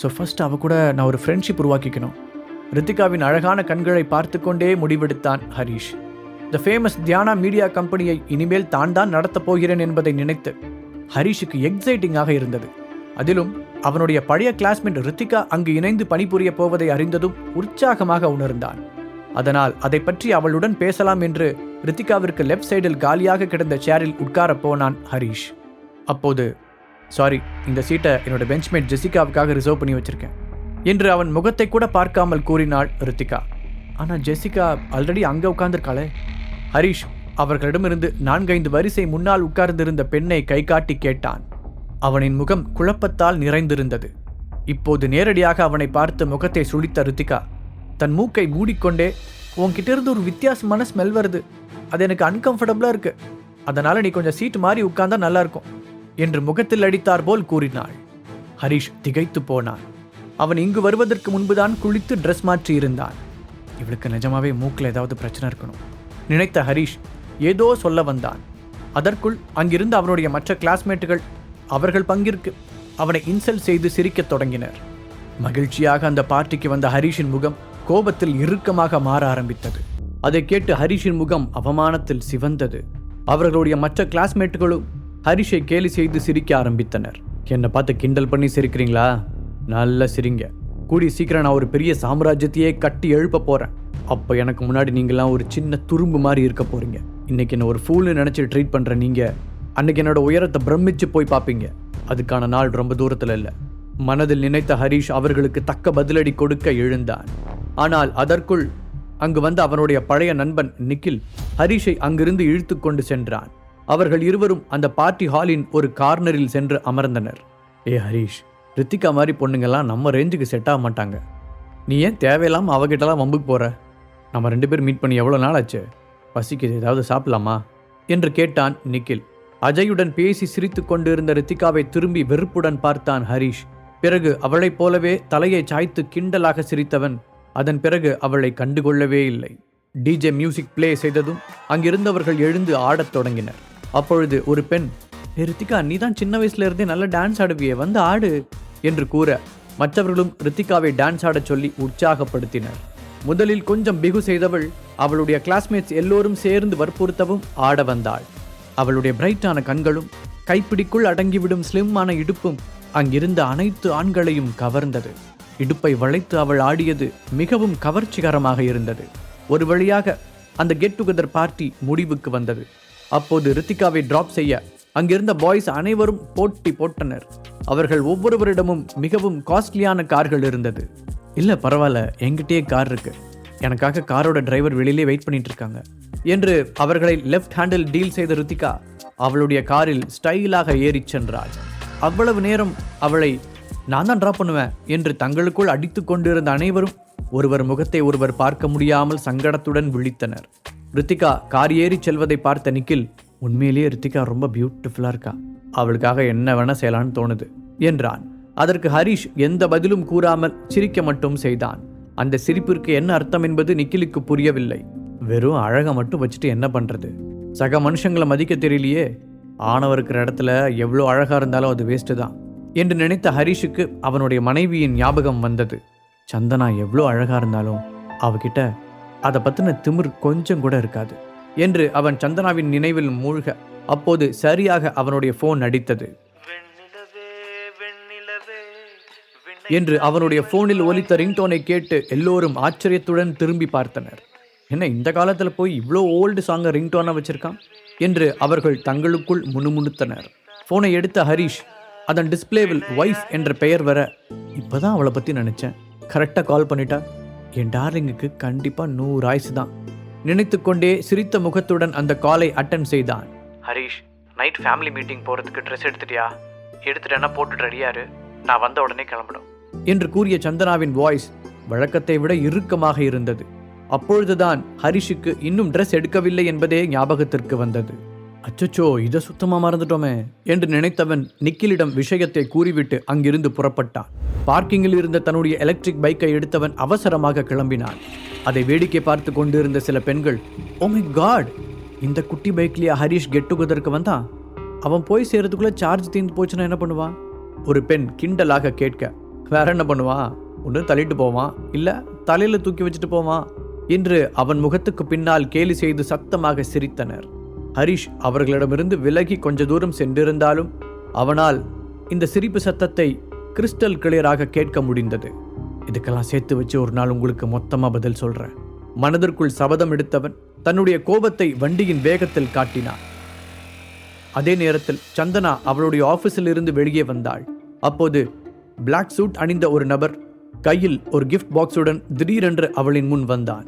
ஸோ ஃபர்ஸ்ட் அவ கூட நான் ஒரு ஃப்ரெண்ட்ஷிப் உருவாக்கிக்கணும். ரித்திகாவின் அழகான கண்களை பார்த்து கொண்டே முடிவெடுத்தான் ஹரிஷ். த ஃபேமஸ் தியானா மீடியா கம்பெனியை இனிமேல் தான் தான் நடத்தப் போகிறேன் என்பதை நினைத்து ஹரிஷுக்கு எக்ஸைட்டிங்காக இருந்தது. அதிலும் அவனுடைய பழைய கிளாஸ்மேட் ரித்திகா அங்கு இணைந்து பணிபுரிய போவதை அறிந்ததும் உற்சாகமாக உணர்ந்தான். அதனால் அதை பற்றி அவளுடன் பேசலாம் என்று ரித்திகாவிற்கு லெஃப்ட் சைடில் காலியாக கிடந்த சேரில் உட்கார போனான் ஹரிஷ். அப்போது, சாரி, இந்த சீட்டை என்னோட பெஞ்ச்மேட் ஜெசிகாவுக்காக ரிசர்வ் பண்ணி வச்சிருக்கேன் என்று அவன் முகத்தை கூட பார்க்காமல் கூறினாள் ரித்திகா. ஆனால் ஜெசிகா ஆல்ரெடி அங்கே உட்கார்ந்திருக்காளே. ஹரிஷ் அவர்களிடமிருந்து 4-5 வரிசை முன்னால் உட்கார்ந்திருந்த பெண்ணை கை காட்டி கேட்டான். அவனின் முகம் குழப்பத்தால் நிறைந்திருந்தது. இப்போது நேரடியாக அவனை பார்த்து முகத்தை சுளித்த ரித்திகா தன் மூக்கை மூடிக்கொண்டே, உன்கிட்ட இருந்து ஒரு வித்தியாசமான ஸ்மெல் வருது, அது எனக்கு அன்கம்ஃபர்டபுளாக இருக்கு, அதனால நீ கொஞ்சம் சீட்டு மாறி உட்கார்ந்தா நல்லா இருக்கும் என்று முகத்தில் அடித்தார் போல் கூறினாள். ஹரிஷ் திகைத்து போனான். அவன் இங்கு வருவதற்கு முன்புதான் குளித்து ட்ரெஸ் மாற்றி இருந்தான். இவளுக்கு நிஜமாவே மூக்கில் ஏதாவது பிரச்சனை இருக்கணும் நினைத்த ஹரிஷ் ஏதோ சொல்ல வந்தான். அதற்குள் அங்கிருந்து அவனுடைய மற்ற கிளாஸ்மேட்டுகள் அவர்கள் பங்கிற்கு அவனை இன்சல்ட் செய்து சிரிக்கத் தொடங்கினர். மகிழ்ச்சியாக அந்த பார்ட்டிக்கு வந்த ஹரிஷின் முகம் கோபத்தில் இறுக்கமாக மாற ஆரம்பித்தது. அதை கேட்டு ஹரிஷின் முகம் அவமானத்தில் சிவந்தது. அவர்களுடைய மற்ற கிளாஸ்மேட்டுகளும் ஹரிஷை கேலி செய்து சிரிக்க ஆரம்பித்தனர். என்னை பார்த்து கிண்டல் பண்ணி சிரிக்கிறீங்களா? நல்லா சிரிங்க. கூடி சீக்கிரம் நான் ஒரு பெரிய சாம்ராஜ்யத்தையே கட்டி எழுப்ப போறேன். அப்போ எனக்கு முன்னாடி நீங்களாம் ஒரு சின்ன துரும்பு மாதிரி இருக்க போறீங்க. இன்னைக்கு என்ன ஒரு ஃபூல்னு நினைச்சு ட்ரீட் பண்ற நீங்க அன்னைக்கு என்னோட உயரத்தை பிரமிச்சு போய் பார்ப்பீங்க. அதுக்கான நாள் ரொம்ப தூரத்தில் இல்லை. மனதில் நினைத்த ஹரிஷ் அவர்களுக்கு தக்க பதிலடி கொடுக்க எழுந்தான். ஆனால் அதற்குள் அங்கு வந்த அவனுடைய பழைய நண்பன் நிக்கில் ஹரிஷை அங்கிருந்து இழுத்து கொண்டு சென்றான். அவர்கள் இருவரும் அந்த பார்ட்டி ஹாலின் ஒரு கார்னரில் சென்று அமர்ந்தனர். ஏ ஹரிஷ், ரித்திகா மாதிரி பொண்ணுங்கெல்லாம் நம்ம ரேஞ்சுக்கு செட் ஆக மாட்டாங்க. நீ ஏன் தேவையில்லாமல் அவகிட்டலாம் வம்புக்கு போற? நம்ம 2 பேர் மீட் பண்ணி எவ்வளோ நாள் ஆச்சு? பசிக்குது, ஏதாவது சாப்பிடலாமா என்று கேட்டான் நிக்கில். அஜயுடன் பேசி சிரித்து கொண்டிருந்த ரித்திகாவை திரும்பி வெறுப்புடன் பார்த்தான் ஹரிஷ். பிறகு அவளைப் போலவே தலையை சாய்த்து கிண்டலாக சிரித்தவன் அதன் பிறகு அவளை கண்டுகொள்ளவே இல்லை. டிஜே மியூசிக் பிளே செய்ததும் அங்கிருந்தவர்கள் எழுந்து ஆடத் தொடங்கினர். அப்பொழுது ஒரு பெண், ரித்திகா, நீ தான் சின்ன வயசுல இருந்தே நல்ல டான்ஸ் ஆடுவியே, வந்து ஆடு என்று கூற மற்றவர்களும் ரித்திகாவை டான்ஸ் ஆடச் சொல்லி உற்சாகப்படுத்தினர். முதலில் கொஞ்சம் பிகு செய்தவள் அவளுடைய கிளாஸ்மேட்ஸ் எல்லோரும் சேர்ந்து வற்புறுத்தவும் ஆட வந்தாள். அவளுடைய பிரைட்டான கண்களும் கைப்பிடிக்குள் அடங்கிவிடும் ஸ்லிம்மான இடுப்பும் அங்கிருந்த அனைத்து ஆண்களையும் கவர்ந்தது. இடுப்பை வளைத்து அவள் ஆடியது மிகவும் கவர்ச்சிகரமாக இருந்தது. ஒரு வழியாக அந்த கெட் டுகெதர் பார்ட்டி முடிவுக்கு வந்தது. அப்போது ரித்திகாவை டிராப் செய்ய அங்கிருந்த பாய்ஸ் அனைவரும் போட்டி போட்டனர். அவர்கள் ஒவ்வொருவரிடமும் மிகவும் காஸ்ட்லியான கார்கள் இருந்தது. இல்லை பரவாயில்ல, என்கிட்டயே கார் இருக்கு, எனக்காக காரோட டிரைவர் வெளியிலே வெயிட் பண்ணிட்டு இருக்காங்க என்று அவர்களை லெஃப்ட் ஹேண்டில் டீல் செய்த ரித்திகா அவளுடைய காரில் ஸ்டைலாக ஏறிச் சென்றாள். அவ்வளவு நேரம் அவளை நான் தான் ட்ராப் பண்ணுவேன் என்று தங்களுக்குள் அடித்து கொண்டிருந்த அனைவரும் ஒருவர் முகத்தை ஒருவர் பார்க்க முடியாமல் சங்கடத்துடன் விழித்தனர். ரித்திகா கார் ஏறி செல்வதை பார்த்த நிக்கில், உண்மையிலேயே ரித்திகா ரொம்ப பியூட்டிஃபுல்லா இருக்கா, அவளுக்காக என்ன வேணா செய்யலான்னு தோணுது என்றான். அதற்கு ஹரிஷ் எந்த பதிலும் கூறாமல் சிரிக்க மட்டும் செய்தான். அந்த சிரிப்பிற்கு என்ன அர்த்தம் என்பது நிக்கிலுக்கு புரியவில்லை. வெறும் அழகை மட்டும் வச்சுட்டு என்ன பண்றது? சக மனுஷங்களை மதிக்க தெரியலையே. ஆணவம் இருக்கிற இடத்துல எவ்வளோ அழகா இருந்தாலும் அது வேஸ்ட்டு தான் என்று நினைத்த ஹரிஷுக்கு அவனுடைய மனைவியின் ஞாபகம் வந்தது. சந்தனா எவ்வளோ அழகா இருந்தாலும் அவகிட்ட அதை பத்தின திமிர் கொஞ்சம் கூட இருக்காது என்று அவன் சந்தனாவின் நினைவில் மூழ்க அப்போது சரியாக அவனுடைய போன் அடித்தது. என்று அவனுடைய போனில் ஒலித்த ரிங்டோனை கேட்டு எல்லோரும் ஆச்சரியத்துடன் திரும்பி பார்த்தனர். என்ன இந்த காலத்தில் போய் இவ்வளோ ஓல்டு சாங்கை ரிங்டோனாக வச்சிருக்கான் என்று அவர்கள் தங்களுக்குள் முணுமுணுத்தனர். போனை எடுத்த ஹரிஷ் அதன் டிஸ்பிளேவில் வைஃப் என்ற பெயர் வர, இப்போதான் அவளை பற்றி நினச்சேன், கரெக்டாக கால் பண்ணிட்டா, என் டார்லிங்குக்கு கண்டிப்பாக 100 ஆயுசு தான் நினைத்து கொண்டே சிரித்த முகத்துடன் அந்த காலை அட்டன் செய்தான். ஹரிஷ், நைட் ஃபேமிலி மீட்டிங் போகிறதுக்கு ட்ரெஸ் எடுத்துட்டியா? எடுத்துட்டேன்னா போட்டு ரெடியாரு, நான் வந்த உடனே கிளம்பிடும் என்று கூறிய சந்தனாவின் வாய்ஸ் வழக்கத்தை விட இறுக்கமாக இருந்தது. அப்பொழுதுதான் ஹரிஷுக்கு இன்னும் ட்ரெஸ் எடுக்கவில்லை என்பதே ஞாபகத்திற்கு வந்தது. அச்சச்சோ, இதை சுத்தமாக மறந்துட்டோமே என்று நினைத்தவன் நிக்கிலிடம் விஷயத்தை கூறிவிட்டு அங்கிருந்து புறப்பட்டான். பார்க்கிங்கில் இருந்த தன்னுடைய எலக்ட்ரிக் பைக்கை எடுத்தவன் அவசரமாக கிளம்பினான். அதை வேடிக்கை பார்த்து கொண்டிருந்த சில பெண்கள், ஓ மை காட், இந்த குட்டி பைக்லயா ஹரிஷ் கெட் டுகெதருக்கு வந்தான்? அவன் போய் சேர்றதுக்குள்ள சார்ஜ் தீர்ந்து போச்சுன்னா என்ன பண்ணுவான்? ஒரு பெண் கிண்டலாக கேட்க, வேற என்ன பண்ணுவான்? ஒன்று தள்ளிட்டு போவான், இல்லை தலையில் தூக்கி வச்சுட்டு போவான் என்று அவன் முகத்துக்கு பின்னால் கேலி செய்து சத்தமாக சிரித்தனர். ஹரிஷ் அவர்களிடமிருந்து விலகி கொஞ்ச தூரம் சென்றிருந்தாலும் அவனால் இந்த சிரிப்பு சத்தத்தை கிறிஸ்டல் கிளியராக கேட்க முடிந்தது. இதுக்கெல்லாம் சேர்த்து வச்சு ஒரு நாள் உங்களுக்கு மொத்தமாக பதில் சொல்றேன். மனதிற்குள் சபதம் எடுத்தவன் தன்னுடைய கோபத்தை வண்டியின் வேகத்தில் காட்டினான். அதே நேரத்தில் சந்தனா அவளுடைய ஆபீஸில் இருந்து வெளியே வந்தாள். அப்போது பிளாக் சூட் அணிந்த ஒரு நபர் கையில் ஒரு கிஃப்ட் பாக்ஸுடன் திடீரென்று அவளின் முன் வந்தான்.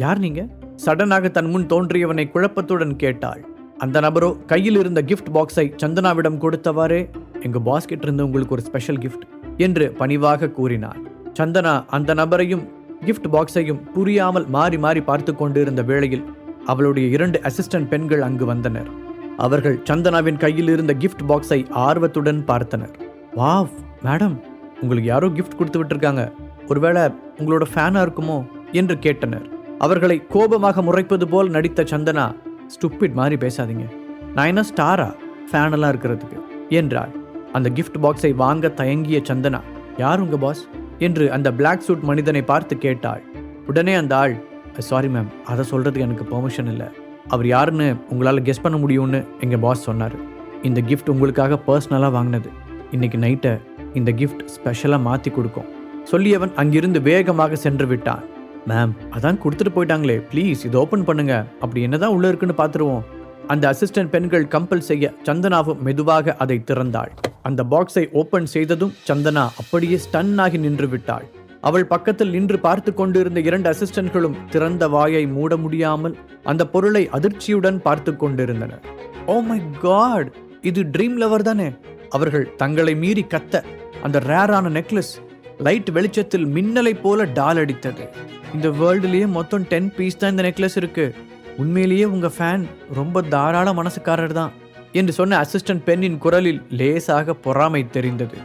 யார் நீங்க? சடனாக தன் முன் தோன்றியவனை குழப்பத்துடன் கேட்டாள். அந்த நபரோ கையில் இருந்த கிஃப்ட் பாக்ஸை சந்தனாவிடம் கொடுத்தவாறே, எங்க பாஸ் கிட்ட இருந்து உங்களுக்கு ஒரு ஸ்பெஷல் கிஃப்ட் என்று பணிவாக கூறினார். சந்தனா அந்த நபரையும் கிஃப்ட் பாக்ஸையும் புரியாமல் மாறி மாறி பார்த்து கொண்டிருந்த வேளையில் அவளுடைய 2 அசிஸ்டன்ட் பெண்கள் அங்கு வந்தனர். அவர்கள் சந்தனாவின் கையில் இருந்த கிஃப்ட் பாக்ஸை ஆர்வத்துடன் பார்த்தனர். வாவ் மேடம், உங்களுக்கு யாரோ கிஃப்ட் கொடுத்து விட்டுருக்காங்க, ஒருவேளை உங்களோட ஃபேனா இருக்குமோ என்று கேட்டனர். அவர்களை கோபமாக முறைப்பது போல் நடித்த சந்தனா, ஸ்டூபிட் மாதிரி பேசாதீங்க, நான் என்ன ஸ்டாரா ஃபேனெல்லாம் இருக்கிறதுக்கு என்றாள். அந்த கிஃப்ட் பாக்ஸை வாங்க தயங்கிய சந்தனா, யார் உங்க பாஸ் என்று அந்த பிளாக் சூட் மனிதனை பார்த்து கேட்டாள். உடனே அந்த ஆள், சாரி மேம், அதை சொல்றதுக்கு எனக்கு பெர்மிஷன் இல்லை, அவர் யாருன்னு உங்களால் கெஸ் பண்ண முடியும்னு எங்கள் பாஸ் சொன்னார். இந்த கிஃப்ட் உங்களுக்காக பர்சனலாக வாங்கினது. இன்னைக்கு நைட்டை இந்த கிஃப்ட் ஸ்பெஷலாக மாற்றி கொடுக்கும். சொல்லியவன் அங்கிருந்து வேகமாக சென்று விட்டான். மேம், அதான் கொடுத்துட்டு போயிட்டாங்களே, ப்ளீஸ் இது ஓப்பன் பண்ணுங்க, அப்படி என்னதான் உள்ள இருக்குன்னு பார்த்துருவோம். அந்த அசிஸ்டன்ட் பெண்கள் கம்பல் செய்ய சந்தனாவும் மெதுவாக அதை திறந்தாள். அந்த பாக்ஸை ஓப்பன் செய்ததும் சந்தனா அப்படியே ஸ்டன் ஆகி நின்று விட்டாள். அவள் பக்கத்தில் நின்று பார்த்து கொண்டிருந்த 2 அசிஸ்டன்ட்களும் திறந்த வாயை மூட முடியாமல் அந்த பொருளை அதிர்ச்சியுடன் பார்த்து கொண்டிருந்தனர். ஓ மை காட், இது ட்ரீம் லவர் தானே? அவர்கள் தங்களை மீறி கத்த அந்த ரேரான நெக்லஸ் லைட் வெளிச்சத்தில் மின்னலை போல டால் அடித்தது. இந்த வேர்ல்டுலயே மொத்தம் 10 பீஸ் தான் இந்த நெக்லஸ் இருக்கு. உண்மையிலேயே உங்க ஃபேன் ரொம்ப தாராள மனசுக்காரர் தான் என்று சொன்ன அசிஸ்டன்ட் பெண்ணின் குரலில் லேசாக பொறாமை தெரிந்தது.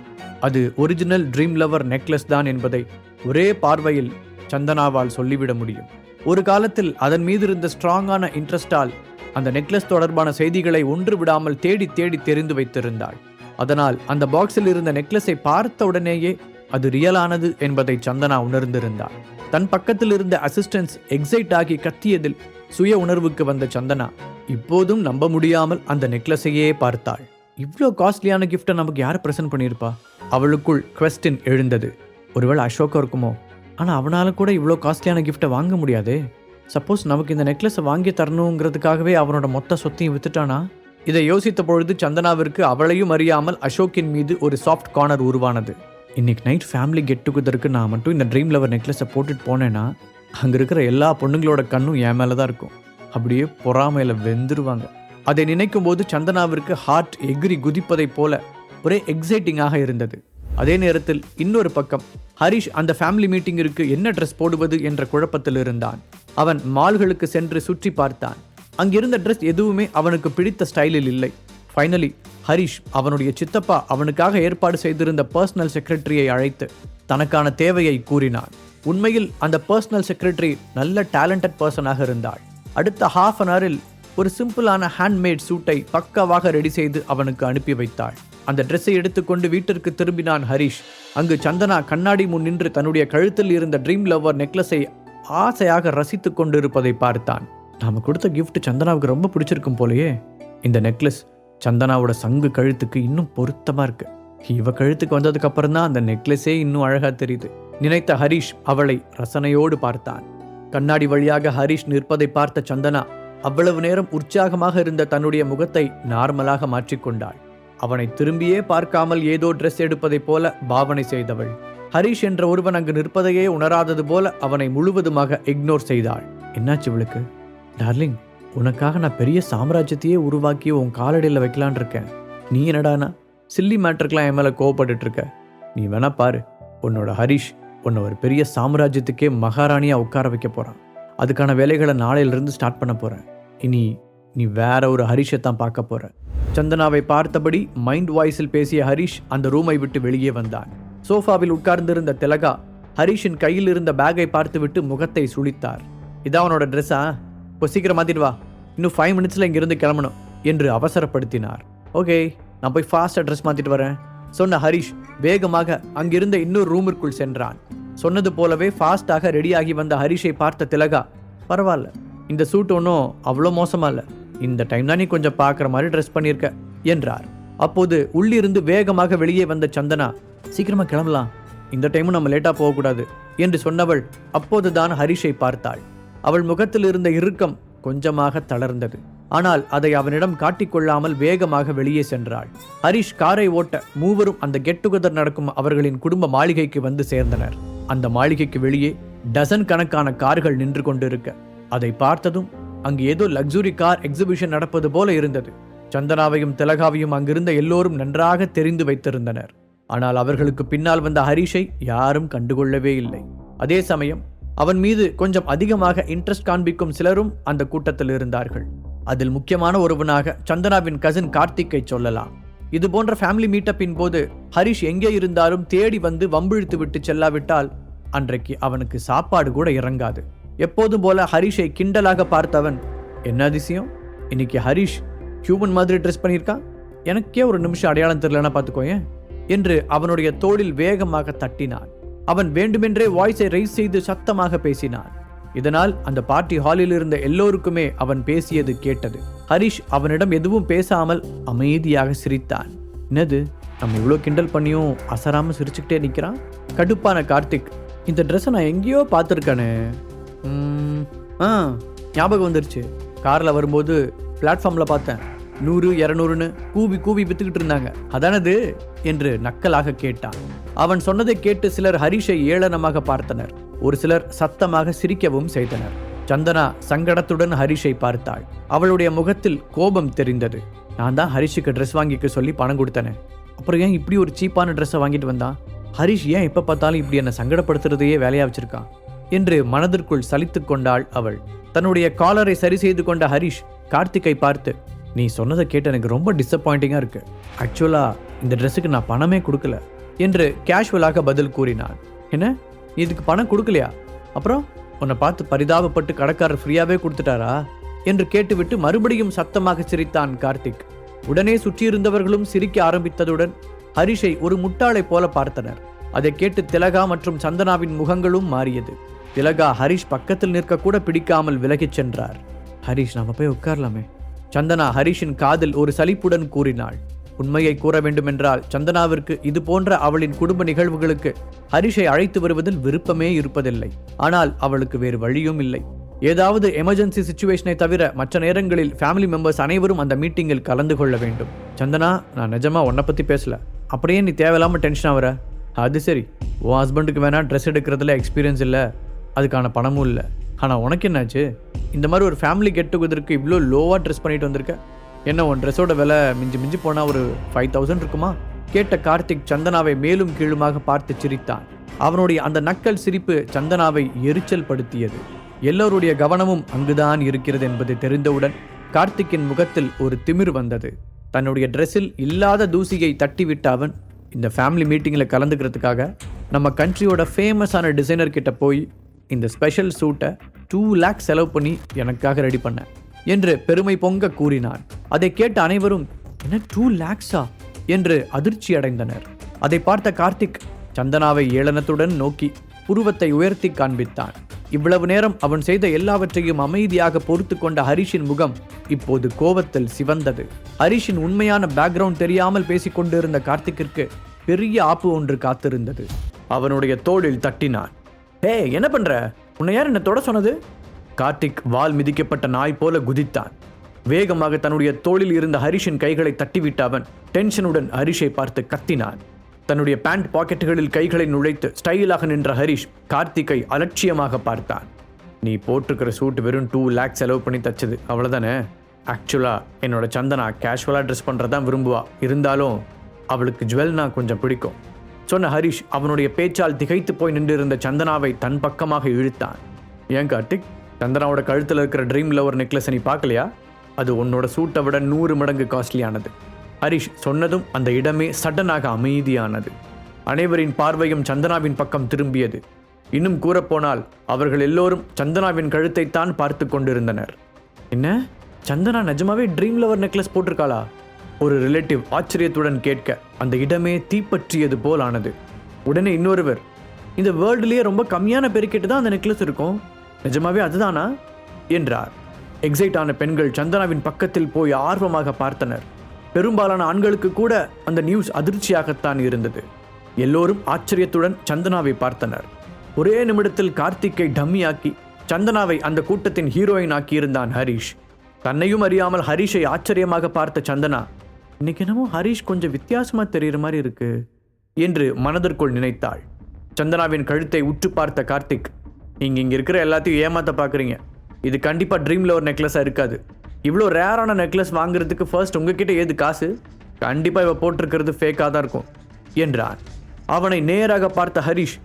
அது ஒரிஜினல் ட்ரீம் லவர் நெக்லஸ் தான் என்பதை ஒரே பார்வையில் சந்தனாவால் சொல்லிவிட முடியும். ஒரு காலத்தில் அதன் மீது இருந்த ஸ்ட்ராங்கான இன்ட்ரெஸ்டால் அந்த நெக்லஸ் தொடர்பான செய்திகளை ஒன்று விடாமல் தேடி தேடி தெரிந்து வைத்திருந்தாள். அதனால் அந்த பாக்ஸில் இருந்த நெக்லஸை பார்த்த உடனேயே அது ரியலானது என்பதை சந்தனா உணர்ந்திருந்தாள். தன் பக்கத்தில் இருந்த அசிஸ்டன்ஸ் எக்ஸைட் ஆகி கத்தியதில் சுய உணர்வுக்கு வந்த சந்தனா இப்போதும் நம்ப முடியாமல் அந்த நெக்லஸையே பார்த்தாள். இவ்வளோ காஸ்ட்லியான கிஃப்டை நமக்கு யார் ப்ரெசென்ட் பண்ணியிருப்பா? அவளுக்குள் குவெஸ்டின் எழுந்தது. ஒருவேளை அசோகா இருக்குமோ? ஆனால் அவனால் கூட இவ்வளோ காஸ்ட்லியான கிஃப்டை வாங்க முடியாதே. சப்போஸ் நமக்கு இந்த நெக்லஸை வாங்கி தரணுங்கிறதுக்காகவே அவனோட மொத்த சொத்தையும் வித்துட்டானா? இதை யோசித்த பொழுது சந்தனாவிற்கு அவளையும் அறியாமல் அசோக்கின் மீது ஒரு சாஃப்ட் கார்னர் உருவானது. இன்னைக்கு நைட் ஃபேமிலி கெட் டுகெதருக்கு நான் மட்டும் இந்த ட்ரீம் லவர் நெக்லஸை போட்டுட்டு போனேன்னா அங்கே இருக்கிற எல்லா பொண்ணுங்களோட கண்ணும் என் மேலே தான் இருக்கும். அப்படியே பொறாமையில் வெந்துருவாங்க. அதை நினைக்கும் போது சந்தனாவிற்கு ஹார்ட் எகிரி குதிப்பதைப் போல ஒரே எக்ஸைட்டிங்காக இருந்தது. அதே நேரத்தில் இன்னொரு பக்கம் ஹரிஷ் அந்த ஃபேமிலி மீட்டிங்கிற்கு என்ன ட்ரெஸ் போடுவது என்ற குழப்பத்தில் இருந்தான். அவன் மால்களுக்கு சென்று சுற்றி பார்த்தான். அங்கிருந்த ட்ரெஸ் எதுவுமே அவனுக்கு பிடித்த ஸ்டைலில் இல்லை. ஃபைனலி ஹரிஷ் அவனுடைய சித்தப்பா அவனுக்காக ஏற்பாடு செய்திருந்த பர்சனல் செக்ரட்டரியை அழைத்து தனக்கான தேவையை கூறினான். உண்மையில் அந்த பர்சனல் செக்ரட்டரி நல்ல டேலண்டட் பர்சனாக இருந்தாள். அடுத்த ஹாஃப் அன் ஹவரில் ஒரு சிம்பிளான ஹேண்ட்மேட் சூட்டை பக்காவாக ரெடி செய்து அவனுக்கு அனுப்பி வைத்தாள். அந்த ட்ரெஸ்ஸை எடுத்துக்கொண்டு வீட்டிற்கு திரும்பினான் ஹரிஷ். அங்கு சந்தனா கண்ணாடி முன் நின்று தன்னுடைய கழுத்தில் இருந்த ட்ரீம் லவர் நெக்லஸை ஆசையாக ரசித்து கொண்டிருப்பதை பார்த்தான். நாம கொடுத்த கிஃப்ட் சந்தனாவுக்கு ரொம்ப பிடிச்சிருக்கும் போலயே. இந்த நெக்லஸ் சந்தனாவோட சங்கு கழுத்துக்கு இன்னும் பொருத்தமா இருக்கு. இவ கழுத்துக்கு வந்ததுக்கு அப்புறம் தான் அந்த நெக்லஸே இன்னும் அழகா தெரியுது நினைத்த ஹரிஷ் அவளை ரசனையோடு பார்த்தான். கண்ணாடி வழியாக ஹரிஷ் நிற்பதை பார்த்த சந்தனா அவ்வளவு நேரம் உற்சாகமாக இருந்த தன்னுடைய முகத்தை நார்மலாக மாற்றிக்கொண்டாள். அவனை திரும்பியே பார்க்காமல் ஏதோ ட்ரெஸ் எடுப்பதைப் போல பாவனை செய்தவள். ஹரிஷ் என்ற ஒருவன் அங்கு நிற்பதையே உணராதது போல அவனை முழுவதுமாக இக்னோர் செய்தாள். என்னாச்சு இவளுக்கு? டார்லிங், உனக்காக நான் பெரிய சாம்ராஜ்யத்தையே உருவாக்கி உன் காலடியில் வைக்கலான் இருக்கேன். நீ என்னடானா சில்லி மேட்டருக்கெல்லாம் என் மேலே கோவப்பட்டு இருக்க. நீ வேணா பாரு, உன்னோட ஹரிஷ் உன்னை ஒரு பெரிய சாம்ராஜ்யத்துக்கே மகாராணியாக உட்கார வைக்க போகிறான். அதுக்கான வேலைகளை நாளையிலிருந்து ஸ்டார்ட் பண்ண போகிறேன். இனி நீ வேற ஒரு ஹரிஷை தான் பார்க்க போற. சந்தனாவை பார்த்தபடி மைண்ட் வாய்ஸில் பேசிய ஹரிஷ் அந்த ரூமை விட்டு வெளியே வந்தான். சோஃபாவில் உட்கார்ந்திருந்த திலகா ஹரிஷின் கையில் இருந்த பேக்கை பார்த்துவிட்டு முகத்தை சுளித்தார். இதான் அவனோட ட்ரெஸ்ஸா? இப்போ சீக்கிரம் மாத்திட்டு வா, இன்னும் 5 மினிட்ஸில் இங்கிருந்து கிளம்பணும் என்று அவசரப்படுத்தினார். ஓகே, நான் போய் ஃபாஸ்ட்டாக ட்ரெஸ் மாற்றிட்டு வரேன் சொன்ன ஹரிஷ் வேகமாக அங்கிருந்த இன்னொரு ரூமிற்குள் சென்றான். சொன்னது போலவே ஃபாஸ்ட்டாக ரெடியாகி வந்த ஹரிஷை பார்த்த திலகா, பரவாயில்ல, இந்த சூட் ஒன்றும் அவ்வளோ மோசமா இல்லை, இந்த டைம் தான் நீ கொஞ்சம் பார்க்குற மாதிரி ட்ரெஸ் பண்ணியிருக்க என்றார். அப்போது உள்ளிருந்து வேகமாக வெளியே வந்த சந்தனா, சீக்கிரமா கிளம்பலாம், இந்த டைமும் நம்ம லேட்டாக போகக்கூடாது என்று சொன்னவள் அப்போதுதான் ஹரிஷை பார்த்தாள். அவள் முகத்தில் இருந்த இறுக்கம் கொஞ்சமாக தளர்ந்தது. ஆனால் அதை அவனிடம் காட்டிக்கொள்ளாமல் வேகமாக வெளியே சென்றாள். ஹரிஷ் காரை ஓட்ட மூவரும் அந்த கெட் டுகெதர் நடக்கும் அவர்களின் குடும்ப மாளிகைக்கு வந்து சேர்ந்தனர். அந்த மாளிகைக்கு வெளியே டசன் கணக்கான கார்கள் நின்று கொண்டிருக்க அதை பார்த்ததும் அங்கு ஏதோ லக்ஸுரி கார் எக்ஸிபிஷன் நடப்பது போல இருந்தது. சந்தனாவையும் திலகாவையும் அங்கிருந்த எல்லோரும் நன்றாக தெரிந்து வைத்திருந்தனர். ஆனால் அவர்களுக்கு பின்னால் வந்த ஹரிஷை யாரும் கண்டுகொள்ளவே இல்லை. அதே சமயம் அவன் மீது கொஞ்சம் அதிகமாக இன்ட்ரெஸ்ட் காண்பிக்கும் சிலரும் அந்த கூட்டத்தில் இருந்தார்கள். அதில் முக்கியமான ஒருவனாக சந்தனாவின் கசின் கார்த்திக்கை சொல்லலாம். இது போன்ற ஃபேமிலி மீட்டப்பின் போது ஹரிஷ் எங்கே இருந்தாலும் தேடி வந்து வம்பிழுத்து விட்டு செல்லாவிட்டால் அன்றைக்கு அவனுக்கு சாப்பாடு கூட இறங்காது. எப்போதும் போல ஹரிஷை கிண்டலாக பார்த்தவன், என்ன அதிசயம், இன்னைக்கு ஹரிஷ் ஹியூமன் மாதிரி ட்ரெஸ் பண்ணியிருக்கான், எனக்கே ஒரு நிமிஷம் அடையாளம் தெரியலன்னா பார்த்துக்கோயேன் என்று அவனுடைய தோளில் வேகமாக தட்டினான். அவன் வேண்டுமென்றே வாய்ஸை ரைஸ் செய்து சத்தமாக பேசினான். இதனால் அந்த பார்ட்டி ஹாலில் இருந்த எல்லோருக்குமே அவன் பேசியது கேட்டது. ஹரிஷ் அவனிடம் எதுவும் பேசாமல் அமைதியாக சிரித்தான். என்னது, நம்ம இவ்வளோ கிண்டல் பண்ணியும் அசராம சிரிச்சுக்கிட்டே நிற்கிறான். கடுப்பான கார்த்திக், இந்த ட்ரெஸ்ஸை நான் எங்கேயோ பார்த்துருக்கானே. ஞாபகம் வந்துருச்சு, காரில் வரும்போது பிளாட்ஃபார்மில் பார்த்தேன், 100 200ன்னு கூவி கூவி வித்துக்கிட்டு இருந்தாங்க, அதானது என்று நக்கலாக கேட்டான். அவன் சொன்னதை கேட்டு சிலர் ஹரிஷை ஏளனமாக பார்த்தனர். ஒரு சிலர் சத்தமாக சிரிக்கவும் செய்தனர். சந்தனா சங்கடத்துடன் ஹரிஷை பார்த்தாள். அவளுடைய முகத்தில் கோபம் தெரிந்தது. நான் தான் ஹரிஷுக்கு ட்ரெஸ் வாங்கிக்க சொல்லி பணம் கொடுத்தனே, அப்புறம் ஏன் இப்படி ஒரு சீப்பான ட்ரெஸ்ஸை வாங்கிட்டு வந்தான்? ஹரிஷ் ஏன் எப்போ பார்த்தாலும் இப்படி என்னை சங்கடப்படுத்துறதையே வேலையா வச்சிருக்கான் என்று மனதிற்குள் சலித்து கொண்டாள் அவள். தன்னுடைய காலரை சரி செய்து கொண்ட ஹரிஷ் கார்த்திக்கை பார்த்து, நீ சொன்னதை கேட்டு எனக்கு ரொம்ப டிசப்பாயிண்டிங்காக இருக்கு. ஆக்சுவலாக இந்த ட்ரெஸ்ஸுக்கு நான் பணமே கொடுக்கல என்று கேஷுவலாக பதில் கூறினான். என்ன, இதுக்கு பணம் கொடுக்கலையா? அப்புறம் உன்னை பார்த்து பரிதாபப்பட்டு கடைக்காரர் ஃப்ரீயாகவே கொடுத்துட்டாரா என்று கேட்டுவிட்டு மறுபடியும் சத்தமாக சிரித்தான் கார்த்திக். உடனே சுற்றியிருந்தவர்களும் சிரிக்க ஆரம்பித்ததுடன் ஹரிஷை ஒரு முட்டாளை போல பார்த்தனர். அதை கேட்டு திலகா மற்றும் சந்தனாவின் முகங்களும் மாறியது. திலகா ஹரிஷ் பக்கத்தில் நிற்க கூட பிடிக்காமல் விலகிச் சென்றார். ஹரிஷ், நாம போய் உட்காரலாமே. சந்தனா ஹரிஷின் காதில் ஒரு சலிப்புடன் கூறினாள். உண்மையை கூற வேண்டுமென்றால் சந்தனாவிற்கு இது போன்ற அவளின் குடும்ப நிகழ்வுகளுக்கு ஹரிஷை அழைத்து வருவதில் விருப்பமே இருப்பதில்லை. ஆனால் அவளுக்கு வேறு வழியும் இல்லை. ஏதாவது எமர்ஜென்சி சிச்சுவேஷனை தவிர மற்ற நேரங்களில் ஃபேமிலி மெம்பர்ஸ் அனைவரும் அந்த மீட்டிங்கில் கலந்து கொள்ள வேண்டும். சந்தனா, நான் நிஜமா உன்னை பற்றி பேசல, அப்படியே நீ தேவையில்லாமல் டென்ஷன் ஆகிற. அது சரி, உன் ஹஸ்பண்டுக்கு வேணா ட்ரெஸ் எடுக்கிறதுல எக்ஸ்பீரியன்ஸ் இல்லை, அதுக்கான பணமும் இல்லை. ஆனால் உனக்கு என்னாச்சு? இந்த மாதிரி ஒரு ஃபேமிலி கெட் டுகெதருக்கு இவ்வளோ லோவாக ட்ரெஸ் பண்ணிட்டு வந்திருக்க. என்ன, உன் ட்ரெஸ்ஸோட விலை மிஞ்சி போனால் ஒரு 5000 இருக்குமா? கேட்ட கார்த்திக் சந்தனாவை மேலும் கீழுமாக பார்த்து சிரித்தான். அவனுடைய அந்த நக்கல் சிரிப்பு சந்தனாவை எரிச்சல் படுத்தியது. எல்லோருடைய கவனமும் அங்குதான் இருக்கிறது என்பது தெரிந்தவுடன் கார்த்திக்கின் முகத்தில் ஒரு திமிர் வந்தது. தன்னுடைய ட்ரெஸ்ஸில் இல்லாத தூசியை தட்டிவிட்ட அவன் இந்த ஃபேமிலி மீட்டிங்கில் கலந்துக்கிறதுக்காக நம்ம கண்ட்ரியோட ஃபேமஸான டிசைனர் கிட்ட போய் இந்த ஸ்பெஷல் சூட்டை 2 lakhs செலவு பண்ணி எனக்காக ரெடி பண்ண என்று பெருமை பொங்க கூறினான். அதை கேட்ட அனைவரும், என்ன 2 lakhs-ஆ என்று அதிர்ச்சி அடைந்தனர். அதை பார்த்த கார்த்திக் சந்தனாவை ஏளனத்துடன் நோக்கி புருவத்தை உயர்த்தி காண்பித்தான். இவ்வளவு நேரம் அவன் செய்த எல்லாவற்றையும் அமைதியாக பொறுத்து கொண்ட ஹரிஷின் முகம் இப்போது கோபத்தில் சிவந்தது. ஹரிஷின் உண்மையான பேக்ரவுண்ட் தெரியாமல் பேசிக் கொண்டிருந்த கார்த்திக்கிற்கு பெரிய ஆப்பு ஒன்று காத்திருந்தது. அவனுடைய தோளில் தட்டினான். ஹே, என்ன பண்ற? உன்னை யார் என்ன தொட சொன்னது? கார்த்திக் வால் மிதிக்கப்பட்ட நாய் போல குதித்தான். வேகமாக தன்னுடைய தோளில் இருந்த ஹரிஷின் கைகளை தட்டிவிட்ட அவன் டென்ஷனுடன் ஹரிஷை பார்த்து கத்தினான். தன்னுடைய பேண்ட் பாக்கெட்டுகளில் கைகளை நுழைத்து ஸ்டைலாக நின்ற ஹரிஷ் கார்த்திக்கை அலட்சியமாக பார்த்தான். நீ போட்டிருக்கிற சூட் வெறும் 2 lakhs செலவு பண்ணி தச்சது, அவ்வளோதானே? ஆக்சுவலாக என்னோட சந்தனா கேஷுவலாக ட்ரெஸ் பண்ணுறதான் விரும்புவா, இருந்தாலும் அவளுக்கு ஜுவல்னா கொஞ்சம் பிடிக்கும் சொன்ன ஹரிஷ் அவனுடைய பேச்சால் திகைத்து போய் நின்றிருந்த சந்தனாவை தன் பக்கமாக இழுத்தான். ஏன் கார்த்திக், சந்தனாவோட கழுத்தில் இருக்கிற ட்ரீம் லவர் நெக்லஸை நீ பார்க்கலையா? அது உன்னோட சூட்டை விட 100 மடங்கு காஸ்ட்லியானது. ஹரிஷ் சொன்னதும் அந்த இடமே சடனாக அமைதியானது. அனைவரின் பார்வையும் சந்தனாவின் பக்கம் திரும்பியது. இன்னும் கூறப்போனால் அவர்கள் எல்லோரும் சந்தனாவின் கழுத்தைத்தான் பார்த்து கொண்டிருந்தனர். என்ன, சந்தனா நிஜமாவே ட்ரீம் லவர் நெக்லஸ் போட்டிருக்காளா? ஒரு ரிலேட்டிவ் ஆச்சரியத்துடன் கேட்க அந்த இடமே தீப்பற்றியது போல் ஆனது. உடனே இன்னொருவர், இந்த வேர்ல்டுலேயே ரொம்ப கம்மியான பேருக்கிட்ட தான் அந்த நெக்லஸ் இருக்கும், நிஜமாவே அதுதானா என்றார். எக்ஸைட் ஆன பெண்கள் சந்தனாவின் பக்கத்தில் போய் ஆர்வமாக பார்த்தனர். பெரும்பாலான ஆண்களுக்கு கூட அந்த நியூஸ் அதிர்ச்சியாகத்தான் இருந்தது. எல்லோரும் ஆச்சரியத்துடன் சந்தனாவை பார்த்தனர். ஒரே நிமிடத்தில் கார்த்திக்கை டம்மியாக்கி சந்தனாவை அந்த கூட்டத்தின் ஹீரோயின் ஆக்கியிருந்தான் ஹரிஷ். தன்னையும் அறியாமல் ஹரிஷை ஆச்சரியமாக பார்த்த சந்தனா, இன்னைக்கு என்னமோ ஹரிஷ் கொஞ்சம் வித்தியாசமா தெரியுற மாதிரி இருக்கு என்று மனதிற்குள் நினைத்தாள். சந்தனாவின் கழுத்தை உற்று பார்த்த கார்த்திக், நீங்க இங்க இருக்கிற எல்லாத்தையும் ஏமாத்த பாக்குறீங்க, இது கண்டிப்பா ட்ரீம் லவர் நெக்லஸா இருக்காது. இவ்வளோ ரேரான நெக்லஸ் வாங்குறதுக்கு ஃபர்ஸ்ட் உங்ககிட்ட ஏது காசு? கண்டிப்பா இவ போட்டிருக்கிறது ஃபேக்காக தான் இருக்கும் என்றான். அவனை நேராக பார்த்த ஹரிஷ்,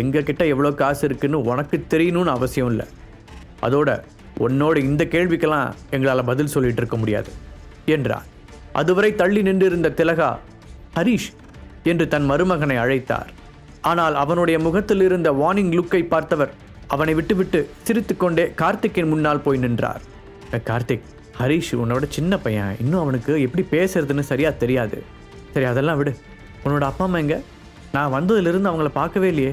எங்க கிட்ட எவ்வளோ காசு இருக்குன்னு உனக்கு தெரியணும்னு அவசியம் இல்லை, அதோட உன்னோட இந்த கேள்விக்கெல்லாம் எங்களால் பதில் சொல்லிட்டு இருக்க முடியாது என்றான். அதுவரை தள்ளி நின்றிருந்த திலகா ஹரிஷ் என்று தன் மருமகனை அழைத்தார். ஆனால் அவனுடைய முகத்தில் இருந்த வார்னிங் லுக்கை பார்த்தவர் அவனை விட்டுவிட்டு சிரித்துக்கொண்டே கார்த்திக்கின் முன்னால் போய் நின்றார். கார்த்திக், ஹரிஷ் உன்னோட சின்ன பையன், இன்னும் அவனுக்கு எப்படி பேசுறதுன்னு சரியா தெரியாது. சரி, அதெல்லாம் விடு. உன்னோட அப்பா அம்மா எங்க? நான் வந்ததிலிருந்து அவங்கள பார்க்கவே இல்லையே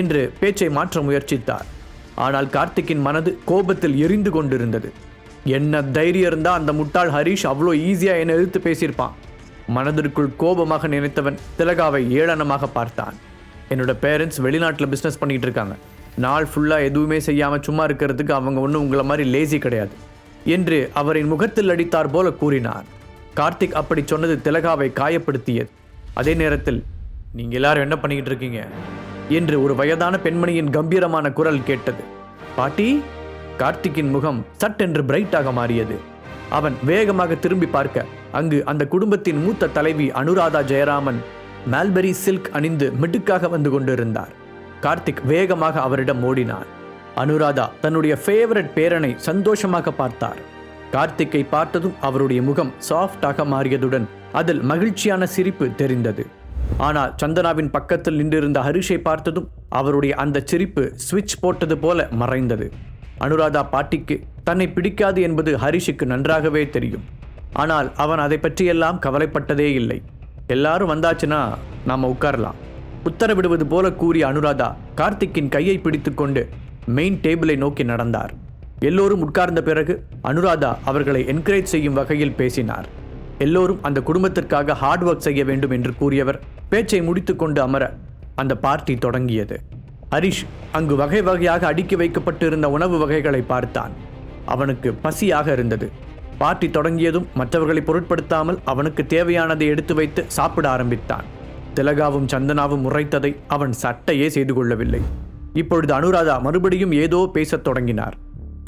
என்று பேச்சை மாற்ற முயற்சித்தார். ஆனால் கார்த்திக்கின் மனது கோபத்தில் எரிந்து கொண்டிருந்தது. என்ன தைரியம் இருந்தா அந்த முட்டாள் ஹரிஷ் அவ்வளோ ஈஸியா என்னை எதிர்த்து பேசியிருப்பான். மனதிற்குள் கோபமாக நினைத்தவன் திலகாவை ஏளனமாக பார்த்தான். என்னோட பேரண்ட்ஸ் வெளிநாட்டில் பிஸ்னஸ் பண்ணிட்டு இருக்காங்க. நாள் ஃபுல்லாக எதுவுமே செய்யாமல் சும்மா இருக்கிறதுக்கு அவங்க ஒன்றும் உங்களை மாதிரி லேசி கிடையாது என்று அவரின் முகத்தில் அடித்தார் போல கூறினார். கார்த்திக் அப்படி சொன்னது திலகாவை காயப்படுத்தியது. அதே நேரத்தில், நீங்கள் எல்லாரும் என்ன பண்ணிக்கிட்டு இருக்கீங்க என்று ஒரு வயதான பெண்மணியின் கம்பீரமான குரல் கேட்டது. பாட்டி? கார்த்திக்கின் முகம் சட்டென்று பிரைட்டாக மாறியது. அவன் வேகமாக திரும்பி பார்க்க அங்கு அந்த குடும்பத்தின் மூத்த தலைவி அனுராதா ஜெயராமன் மால்பெரி சில்க் அணிந்து மிடுக்காக வந்து கொண்டிருந்தார். கார்த்திக் வேகமாக அவரிடம் ஓடினான். அனுராதா தன்னுடைய ஃபேவரட் பேரனை சந்தோஷமாக பார்த்தார். கார்த்திக்கை பார்த்ததும் அவருடைய முகம் சாஃப்டாக மாறியதுடன் அதில் மகிழ்ச்சியான சிரிப்பு தெரிந்தது. ஆனால் சந்தனாவின் பக்கத்தில் நின்றிருந்த ஹரிஷை பார்த்ததும் அவருடைய அந்த சிரிப்பு ஸ்விட்ச் போட்டது போல மறைந்தது. அனுராதா பாட்டிக்கு தன்னை பிடிக்காது என்பது ஹரிஷுக்கு நன்றாகவே தெரியும். ஆனால் அவன் அதை பற்றியெல்லாம் கவலைப்பட்டதே இல்லை. எல்லாரும் வந்தாச்சுன்னா நாம உட்காரலாம், உத்தரவிடுவது போல கூறிய அனுராதா கார்த்திக்கின் கையை பிடித்துக்கொண்டு மெயின் டேபிளை நோக்கி நடந்தார். எல்லோரும் உட்கார்ந்த பிறகு அனுராதா அவர்களை என்கரேஜ் செய்யும் வகையில் பேசினார். எல்லோரும் அந்த குடும்பத்திற்காக ஹார்ட் ஒர்க் செய்ய வேண்டும் என்று கூறியவர் பேச்சை முடித்துக்கொண்டு அமர அந்த பார்ட்டி தொடங்கியது. ஹரிஷ் அங்கு வகை வகையாக அடுக்கி வைக்கப்பட்டிருந்த உணவு வகைகளை பார்த்தான். அவனுக்கு பசியாக இருந்தது. பார்ட்டி தொடங்கியதும் மற்றவர்களை பொருட்படுத்தாமல் அவனுக்கு தேவையானதை எடுத்து வைத்து சாப்பிட ஆரம்பித்தான். திலகாவும் சந்தனாவும் உரைத்ததை அவன் சட்டையே செய்து கொள்ளவில்லை. இப்பொழுது அனுராதா மறுபடியும் ஏதோ பேசத் தொடங்கினார்.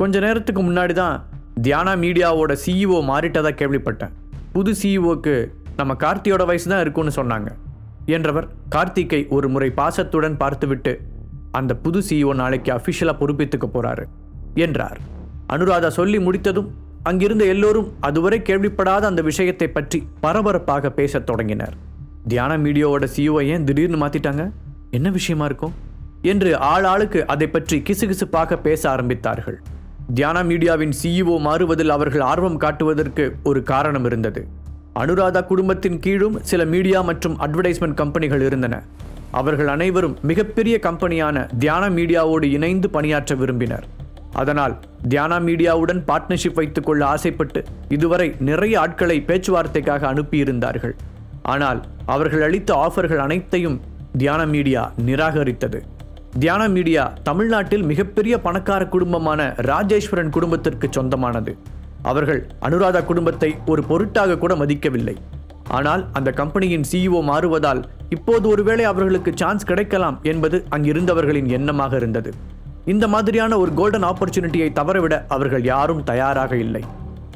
கொஞ்ச நேரத்துக்கு முன்னாடி தான் தியானா மீடியாவோட சிஇஓ மாறிட்டதா கேள்விப்பட்டேன். புது சிஇஓக்கு நம்ம கார்த்தியோட வயசு தான் இருக்குன்னு சொன்னாங்க என்றவர் கார்த்திக்கை ஒரு முறை பாசத்துடன் பார்த்துவிட்டு, அந்த புது சிஇஓ நாளைக்கு அஃபிஷியலாக பொறுப்பேற்றுக்க போறாரு என்றார். அனுராதா சொல்லி முடித்ததும் அங்கிருந்த எல்லோரும் அதுவரை கேள்விப்படாத அந்த விஷயத்தை பற்றி பரபரப்பாக பேசத் தொடங்கினர். தியானா மீடியாவோட சிஇஓ ஏன் திடீர்னு மாத்திட்டாங்க, என்ன விஷயமா இருக்கும் என்று ஆளாளுக்கு அதை பற்றி கிசுகிசுப்பாக பேச ஆரம்பித்தார்கள். தியானா மீடியாவின் சிஇஓ மாறுவதில் அவர்கள் ஆர்வம் காட்டுவதற்கு ஒரு காரணம் இருந்தது. அனுராதா குடும்பத்தின் கீழும் சில மீடியா மற்றும் அட்வர்டைஸ்மெண்ட் கம்பெனிகள் இருந்தன. அவர்கள் அனைவரும் மிகப்பெரிய கம்பெனியான தியானா மீடியாவோடு இணைந்து பணியாற்ற விரும்பினர். அதனால் தியானா மீடியாவுடன் பார்ட்னர்ஷிப் வைத்துக் கொள்ள ஆசைப்பட்டு இதுவரை நிறைய ஆட்களை பேச்சுவார்த்தைக்காக அனுப்பியிருந்தார்கள். ஆனால் அவர்கள் அளித்த ஆஃபர்கள் அனைத்தையும் தியானா மீடியா நிராகரித்தது. தியானா மீடியா தமிழ்நாட்டில் மிகப்பெரிய பணக்கார குடும்பமான ராஜேஸ்வரன் குடும்பத்திற்கு சொந்தமானது. அவர்கள் அனுராதா குடும்பத்தை ஒரு பொருட்டாக கூட மதிக்கவில்லை. ஆனால் அந்த கம்பெனியின் சிஇஓ மாறுவதால் இப்போது ஒருவேளை அவர்களுக்கு சான்ஸ் கிடைக்கலாம் என்பது அங்கிருந்தவர்களின் எண்ணமாக இருந்தது. இந்த மாதிரியான ஒரு கோல்டன் ஆப்பர்ச்சுனிட்டியை தவறவிட அவர்கள் யாரும் தயாராக இல்லை.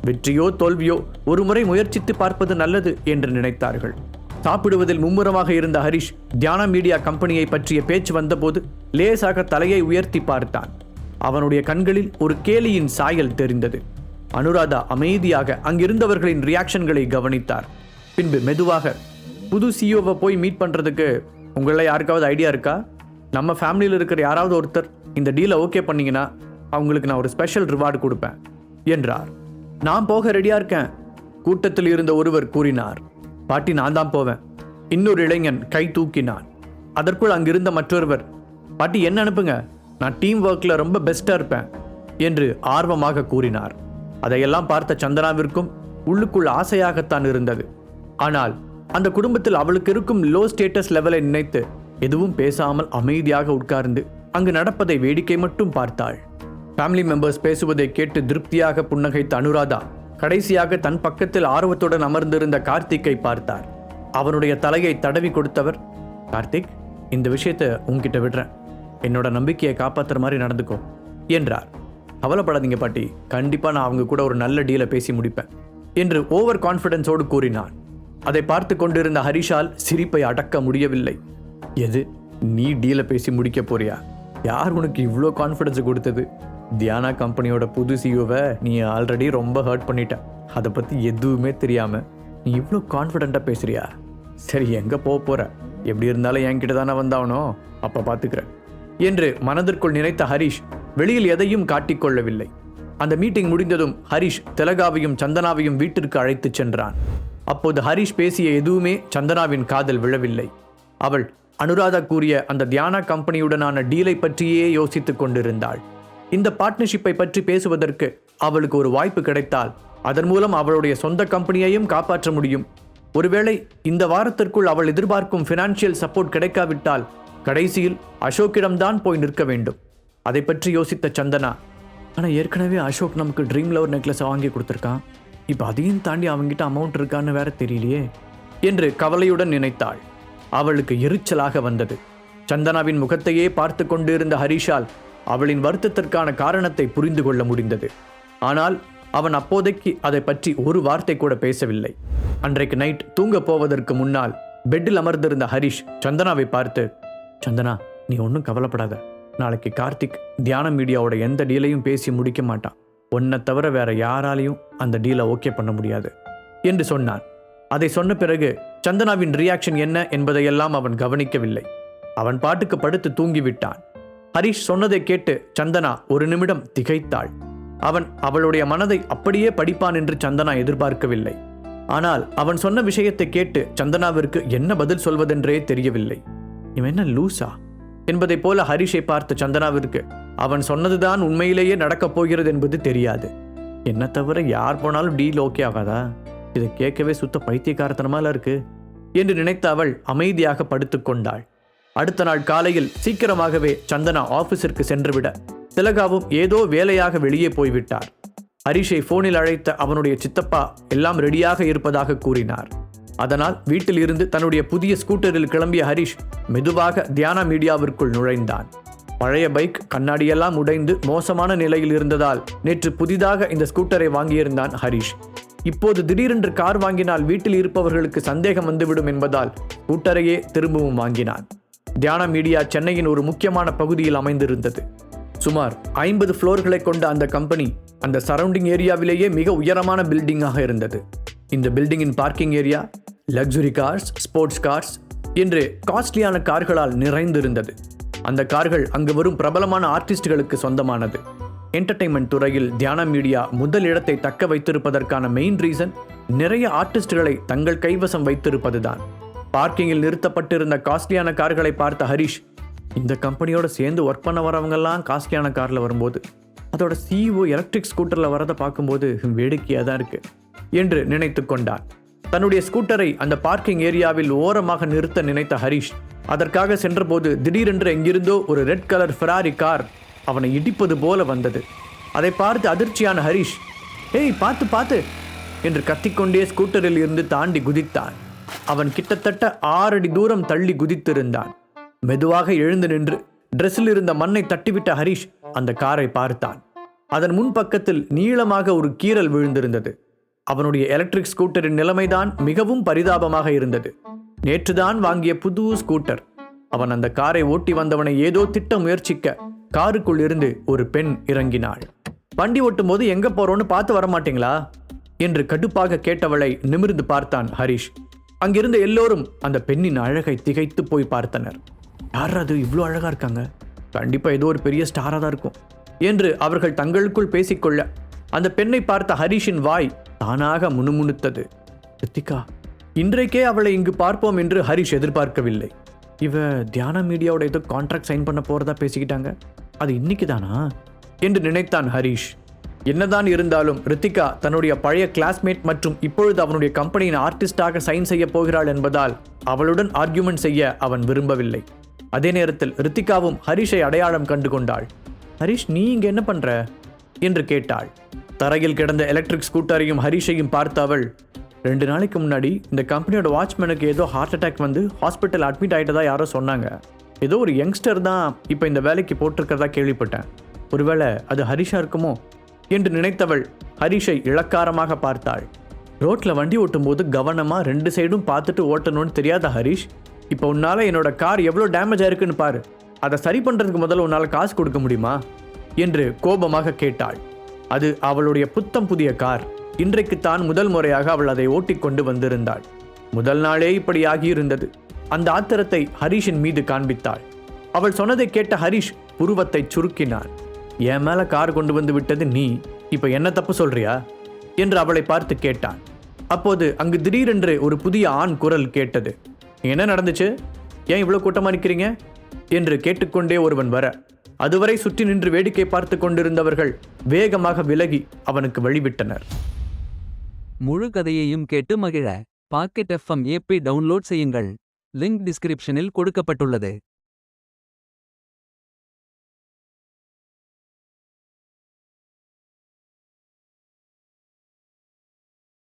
வெற்றியோ தோல்வியோ ஒரு முறை முயற்சித்து பார்ப்பது நல்லது என்று நினைத்தார்கள். சாப்பிடுவதில் மும்முரமாக இருந்த ஹரிஷ் தியானா மீடியா கம்பெனியை பற்றிய பேச்சு வந்தபோது லேசாக தலையை உயர்த்தி பார்த்தான். அவனுடைய கண்களில் ஒரு கேலியின் சாயல் தெரிந்தது. அனுராதா அமைதியாக அங்கிருந்தவர்களின் ரியாக்ஷன்களை கவனித்தார். பின்பு மெதுவாக, புது சிஇஓவை போய் மீட் பண்ணுறதுக்கு உங்கள யாருக்காவது ஐடியா இருக்கா? நம்ம ஃபேமிலியில் இருக்கிற யாராவது ஒருத்தர் இந்த டீலை ஓகே பண்ணீங்கன்னா அவங்களுக்கு நான் ஒரு ஸ்பெஷல் ரிவார்டு கொடுப்பேன் என்றார். நான் போக ரெடியாக இருக்கேன், கூட்டத்தில் இருந்த ஒருவர் கூறினார். பாட்டி, நான் தான் போவேன். இன்னொரு இளைஞன் கை தூக்கினான். அதற்குள் அங்கிருந்த மற்றொருவர், பாட்டி என்ன அனுப்புங்க, நான் டீம் ஒர்க்கில் ரொம்ப பெஸ்ட்டாக இருப்பேன் என்று ஆர்வமாக கூறினார். அதையெல்லாம் பார்த்த சந்தனாவிற்கும் உள்ளுக்குள் ஆசையாகத்தான் இருந்தது. ஆனால் அந்த குடும்பத்தில் அவளுக்கு இருக்கும் லோ ஸ்டேட்டஸ் லெவலை நினைத்து எதுவும் பேசாமல் அமைதியாக உட்கார்ந்து அங்கு நடப்பதை வேடிக்கை மட்டும் பார்த்தாள். ஃபேமிலி மெம்பர்ஸ் பேசுவதை கேட்டு திருப்தியாக புன்னகைத்த அனுராதா கடைசியாக தன் பக்கத்தில் ஆர்வத்துடன் அமர்ந்திருந்த கார்த்திக்கை பார்த்தார். அவனுடைய தலையை தடவி கொடுத்தவர், கார்த்திக், இந்த விஷயத்தை உன்கிட்ட விடுறேன், என்னோட நம்பிக்கையை காப்பாற்றுற மாதிரி நடந்துக்கோ என்றார். கவலைப்படாதீங்க பாட்டி, கண்டிப்பாக நான் அவங்க கூட ஒரு நல்ல டீலை பேசி முடிப்பேன் என்று ஓவர் கான்ஃபிடன்ஸோடு கூறினான். அதை பார்த்து கொண்டிருந்த ஹரிஷால் சிரிப்பை அடக்க முடியவில்லை. எது, நீ டீலை பேசி முடிக்க போறியா? யார் உனக்கு இவ்வளோ கான்ஃபிடன்ஸ் கொடுத்தது? தியானா கம்பெனியோட புது சிஇஓவை நீ ஆல்ரெடி ரொம்ப ஹர்ட் பண்ணிட்ட. அதை பற்றி எதுவுமே தெரியாமல் நீ இவ்வளோ கான்ஃபிடென்ட்டாக பேசுறியா? சரி, எங்கே போக போகிற? எப்படி இருந்தாலும் என்கிட்ட தானே வந்தாவனோ, அப்போ பார்த்துக்கிறேன் என்று மனதிற்குள் நினைத்த ஹரிஷ் வெளியில் எதையும் காட்டிக்கொள்ளவில்லை. அந்த மீட்டிங் முடிந்ததும் ஹரிஷ் திலகாவையும் சந்தனாவையும் வீட்டிற்கு அழைத்துச் சென்றான். அப்போது ஹரிஷ் பேசிய எதுவுமே சந்தனாவின் காதில் விழவில்லை. அவள் அனுராதா கூறிய அந்த தியானா கம்பெனியுடனான டீலை பற்றியே யோசித்துக் கொண்டிருந்தாள். இந்த பார்ட்னர்ஷிப்பை பற்றி பேசுவதற்கு அவளுக்கு ஒரு வாய்ப்பு கிடைத்தால் அதன் மூலம் அவளுடைய சொந்த கம்பெனியையும் காப்பாற்ற முடியும். ஒருவேளை இந்த வாரத்திற்குள் அவள் எதிர்பார்க்கும் ஃபினான்ஷியல் சப்போர்ட் கிடைக்காவிட்டால் கடைசியில் அசோக்கிடம்தான் போய் நிற்க வேண்டும். அதை பற்றி யோசித்த சந்தனா, ஆனால் ஏற்கனவே அசோக் நமக்கு ட்ரீம் லவர் நெக்லஸ் வாங்கி கொடுத்துருக்கான், இப்போ அதையும் தாண்டி அவங்ககிட்ட அமௌண்ட் இருக்கான்னு வேற தெரியலையே என்று கவலையுடன் நினைத்தாள். அவளுக்கு எரிச்சலாக வந்தது. சந்தனாவின் முகத்தையே பார்த்து கொண்டிருந்த ஹரிஷால் அவளின் வருத்தத்திற்கான காரணத்தை புரிந்து கொள்ள முடிந்தது. ஆனால் அவன் அப்போதைக்கு அதை பற்றி ஒரு வார்த்தை கூட பேசவில்லை. அன்றைக்கு நைட் தூங்க போவதற்கு முன்னால் பெட்டில் அமர்ந்திருந்த ஹரிஷ் சந்தனாவை பார்த்து, சந்தனா, நீ ஒன்றும் கவலைப்படாத, நாளைக்கு கார்த்திக் தியானம் மீடியாவோட எந்த டீலையும் பேசி முடிக்க மாட்டான், உன்னை தவிர வேற யாராலையும் அந்த டீலை ஓகே பண்ண முடியாது என்று சொன்னான். அதை சொன்ன பிறகு சந்தனாவின் ரியாக்ஷன் என்ன என்பதையெல்லாம் அவன் கவனிக்கவில்லை. அவன் பாட்டுக்கு படுத்து தூங்கிவிட்டான். ஹரிஷ் சொன்னதை கேட்டு சந்தனா ஒரு நிமிடம் திகைத்தாள். அவன் அவளுடைய மனதை அப்படியே படிப்பான் என்று சந்தனா எதிர்பார்க்கவில்லை. ஆனால் அவன் சொன்ன விஷயத்தை கேட்டு சந்தனாவிற்கு என்ன பதில் சொல்வதென்றே தெரியவில்லை. இவன் என்ன லூசா என்பதை போல ஹரிஷை பார்த்த சந்தனாவிற்கு அவன் சொன்னதுதான் உண்மையிலேயே நடக்கப் போகிறது என்பது தெரியாது. என்ன தவிர யார் போனாலும் டீல் ஓகே ஆகாதா? இதை கேட்கவே சுத்த பைத்தியக்காரத்தனமால இருக்கு என்று நினைத்த அவள் அமைதியாக படுத்துக்கொண்டாள். அடுத்த நாள் காலையில் சீக்கிரமாகவே சந்தனா ஆபீஸிற்கு சென்றுவிட திலகாவும் ஏதோ வேலையாக வெளியே போய்விட்டார். ஹரிஷை போனில் அழைத்த அவனுடைய சித்தப்பா எல்லாம் ரெடியாக இருப்பதாக கூறினார். அதனால் வீட்டில் இருந்து தன்னுடைய புதிய ஸ்கூட்டரில் கிளம்பிய ஹரிஷ் மெதுவாக தியானா மீடியாவிற்குள் நுழைந்தான். பழைய பைக் கண்ணாடியெல்லாம் உடைந்து மோசமான நிலையில் இருந்ததால் நேற்று புதிதாக இந்த ஸ்கூட்டரை வாங்கியிருந்தான் ஹரிஷ். இப்போது திடீரென்று கார் வாங்கினால் வீட்டில் இருப்பவர்களுக்கு சந்தேகம் வந்துவிடும் என்பதால் ஸ்கூட்டரையே திரும்பவும் வாங்கினான். தியானா மீடியா சென்னையின் ஒரு முக்கியமான பகுதியில் அமைந்திருந்தது. சுமார் 50 ஃப்ளோர்களை கொண்ட அந்த கம்பெனி அந்த சரௌண்டிங் ஏரியாவிலேயே மிக உயரமான பில்டிங்காக இருந்தது. இந்த பில்டிங்கின் parking area luxury cars, sports cars என்று காஸ்ட்லியான கார்களால் நிறைந்திருந்தது. அந்த கார்கள் அங்கு வரும் பிரபலமான ஆர்டிஸ்டுகளுக்கு சொந்தமானது. என்டர்டெயின்மெண்ட் துறையில் தியானா மீடியா முதல் இடத்தை தக்க வைத்திருப்பதற்கான மெயின் ரீசன் நிறைய ஆர்டிஸ்டுகளை தங்கள் கைவசம் வைத்திருப்பதுதான். பார்க்கிங்கில் நிறுத்தப்பட்டிருந்த காஸ்ட்லியான கார்களை பார்த்த ஹரிஷ், இந்த கம்பெனியோட சேர்ந்து ஒர்க் பண்ண வரவங்கெல்லாம் காஸ்ட்லியான காரில் வரும்போது அதோட CEO எலக்ட்ரிக் ஸ்கூட்டரில் வரதை பார்க்கும்போது வேடிக்கையாக தான் இருக்கு என்று நினைத்து கொண்டார். தன்னுடைய ஸ்கூட்டரை அந்த பார்க்கிங் ஏரியாவில் ஓரமாக நிறுத்த நினைத்த ஹரிஷ் அதற்காக சென்றபோது திடீரென்று எங்கிருந்தோ ஒரு ரெட் கலர் ஃபெராரி கார் அவனை இடிப்பது போல வந்தது. அதை பார்த்து அதிர்ச்சியான ஹரிஷ், ஏய் பார்த்து பார்த்து என்று கத்திக்கொண்டே ஸ்கூட்டரில் இருந்து தாண்டி குதித்தான். அவன் கிட்டத்தட்ட 6 அடி தூரம் தள்ளி குதித்திருந்தான். மெதுவாக எழுந்து நின்று டிரெஸ்ஸில் இருந்த மண்ணை தட்டிவிட்ட ஹரிஷ் அந்த காரை பார்த்தான். அதன் முன்பக்கத்தில் நீளமாக ஒரு கீறல் விழுந்திருந்தது. அவனுடைய எலக்ட்ரிக் ஸ்கூட்டரின் நிலைமைதான் மிகவும் பரிதாபமாக இருந்தது. நேற்றுதான் வாங்கிய புது ஸ்கூட்டர். அவன் அந்த காரை ஓட்டி வந்தவனை ஏதோ திட்ட முயற்சிக்க காருக்குள் இருந்து ஒரு பெண் இறங்கினாள். வண்டி ஓட்டும் போது எங்க போறோன்னு பார்த்து வரமாட்டீங்களா என்று கடுப்பாக கேட்டவளை நிமிர்ந்து பார்த்தான் ஹரிஷ். அங்கிருந்த எல்லோரும் அந்த பெண்ணின் அழகை திகைத்து போய் பார்த்தனர். யார் அது, இவ்வளோ அழகா இருக்காங்க, கண்டிப்பா ஏதோ ஒரு பெரிய ஸ்டாரா தான் இருக்கும் என்று அவர்கள் தங்களுக்குள் பேசிக்கொள்ள அந்த பெண்ணை பார்த்த ஹரிஷின் வாய் தானாக முணுமுணுத்தது. ரித்திகா, இன்றைக்கே அவளை இங்கு பார்ப்போம் என்று ஹரிஷ் எதிர்பார்க்கவில்லை. இவ தியானா மீடியாவோட ஏதோ கான்ட்ராக்ட் சைன் பண்ண போறதா பேசிக்கிட்டாங்க, அது இன்னைக்கு தானா என்று நினைத்தான் ஹரிஷ். என்னதான் இருந்தாலும் ரித்திகா தன்னுடைய பழைய கிளாஸ்மேட் மற்றும் இப்பொழுது அவனுடைய கம்பெனியின் ஆர்டிஸ்டாக சைன் செய்ய போகிறாள் என்பதால் அவளுடன் ஆர்கியூமெண்ட் செய்ய அவன் விரும்பவில்லை. அதே நேரத்தில் ரித்திகாவும் ஹரிஷை அடையாளம் கண்டு கொண்டாள். ஹரிஷ், நீ இங்க என்ன பண்ற என்று கேட்டாள். தரையில் கிடந்த எலக்ட்ரிக் ஸ்கூட்டரையும் ஹரிஷையும் பார்த்த அவள், 2 நாளைக்கு முன்னாடி இந்த கம்பெனியோட வாட்ச்மேனுக்கு ஏதோ ஹார்ட் அட்டாக் வந்து ஹாஸ்பிட்டல் அட்மிட் ஆகிட்டதா யாரோ சொன்னாங்க. ஏதோ ஒரு யங்ஸ்டர் தான் இப்போ இந்த வேலைக்கு போட்டிருக்கிறதா கேள்விப்பட்டேன். ஒருவேளை அது ஹரிஷா இருக்குமோ என்று நினைத்தவள் ஹரிஷை இளக்காரமாக பார்த்தாள். ரோட்ல வண்டி ஓட்டும் போது கவனமா 2 சைடும் பார்த்துட்டு ஓட்டணும்னு தெரியாத ஹரிஷ், இப்போ உன்னால என்னோட கார் எவ்வளோ டேமேஜ் ஆயிருக்குன்னு பாரு, அதை சரி பண்றதுக்கு முதல்ல உன்னால காசு கொடுக்க முடியுமா என்று கோபமாக கேட்டாள். அது அவளுடைய புத்தம் புதிய கார். இன்றைக்கு தான் முதல் முறையாக அவள் அதை ஓட்டிக்கொண்டு வந்திருந்தாள். முதல் நாளே இப்படி ஆகியிருந்தது. அந்த ஆத்திரத்தை ஹரிஷின் மீது காண்பித்தாள். அவள் சொன்னதை கேட்ட ஹரிஷ் புருவத்தை சுருக்கினான். என் மேல கார் கொண்டு வந்து விட்டது நீ, இப்ப என்ன தப்பு சொல்றியா என்று அவளை பார்த்து கேட்டான். அப்போது அங்கு திடீரென்று ஒரு புதிய ஆண் குரல் கேட்டது. என்ன நடந்துச்சு, ஏன் இவ்வளவு கூட்டமா நிற்கிறீங்க என்று கேட்டுக்கொண்டே ஒருவன் வர அதுவரை சுற்றி நின்று வேடிக்கை பார்த்து கொண்டிருந்தவர்கள் வேகமாக விலகி அவனுக்கு வழிவிட்டனர். முழு கதையையும் கேட்டு மகிழ பாக்கெட் FM ஆப்பை டவுன்லோட் செய்யுங்கள். லிங்க் டிஸ்கிரிப்ஷனில் கொடுக்கப்பட்டுள்ளது.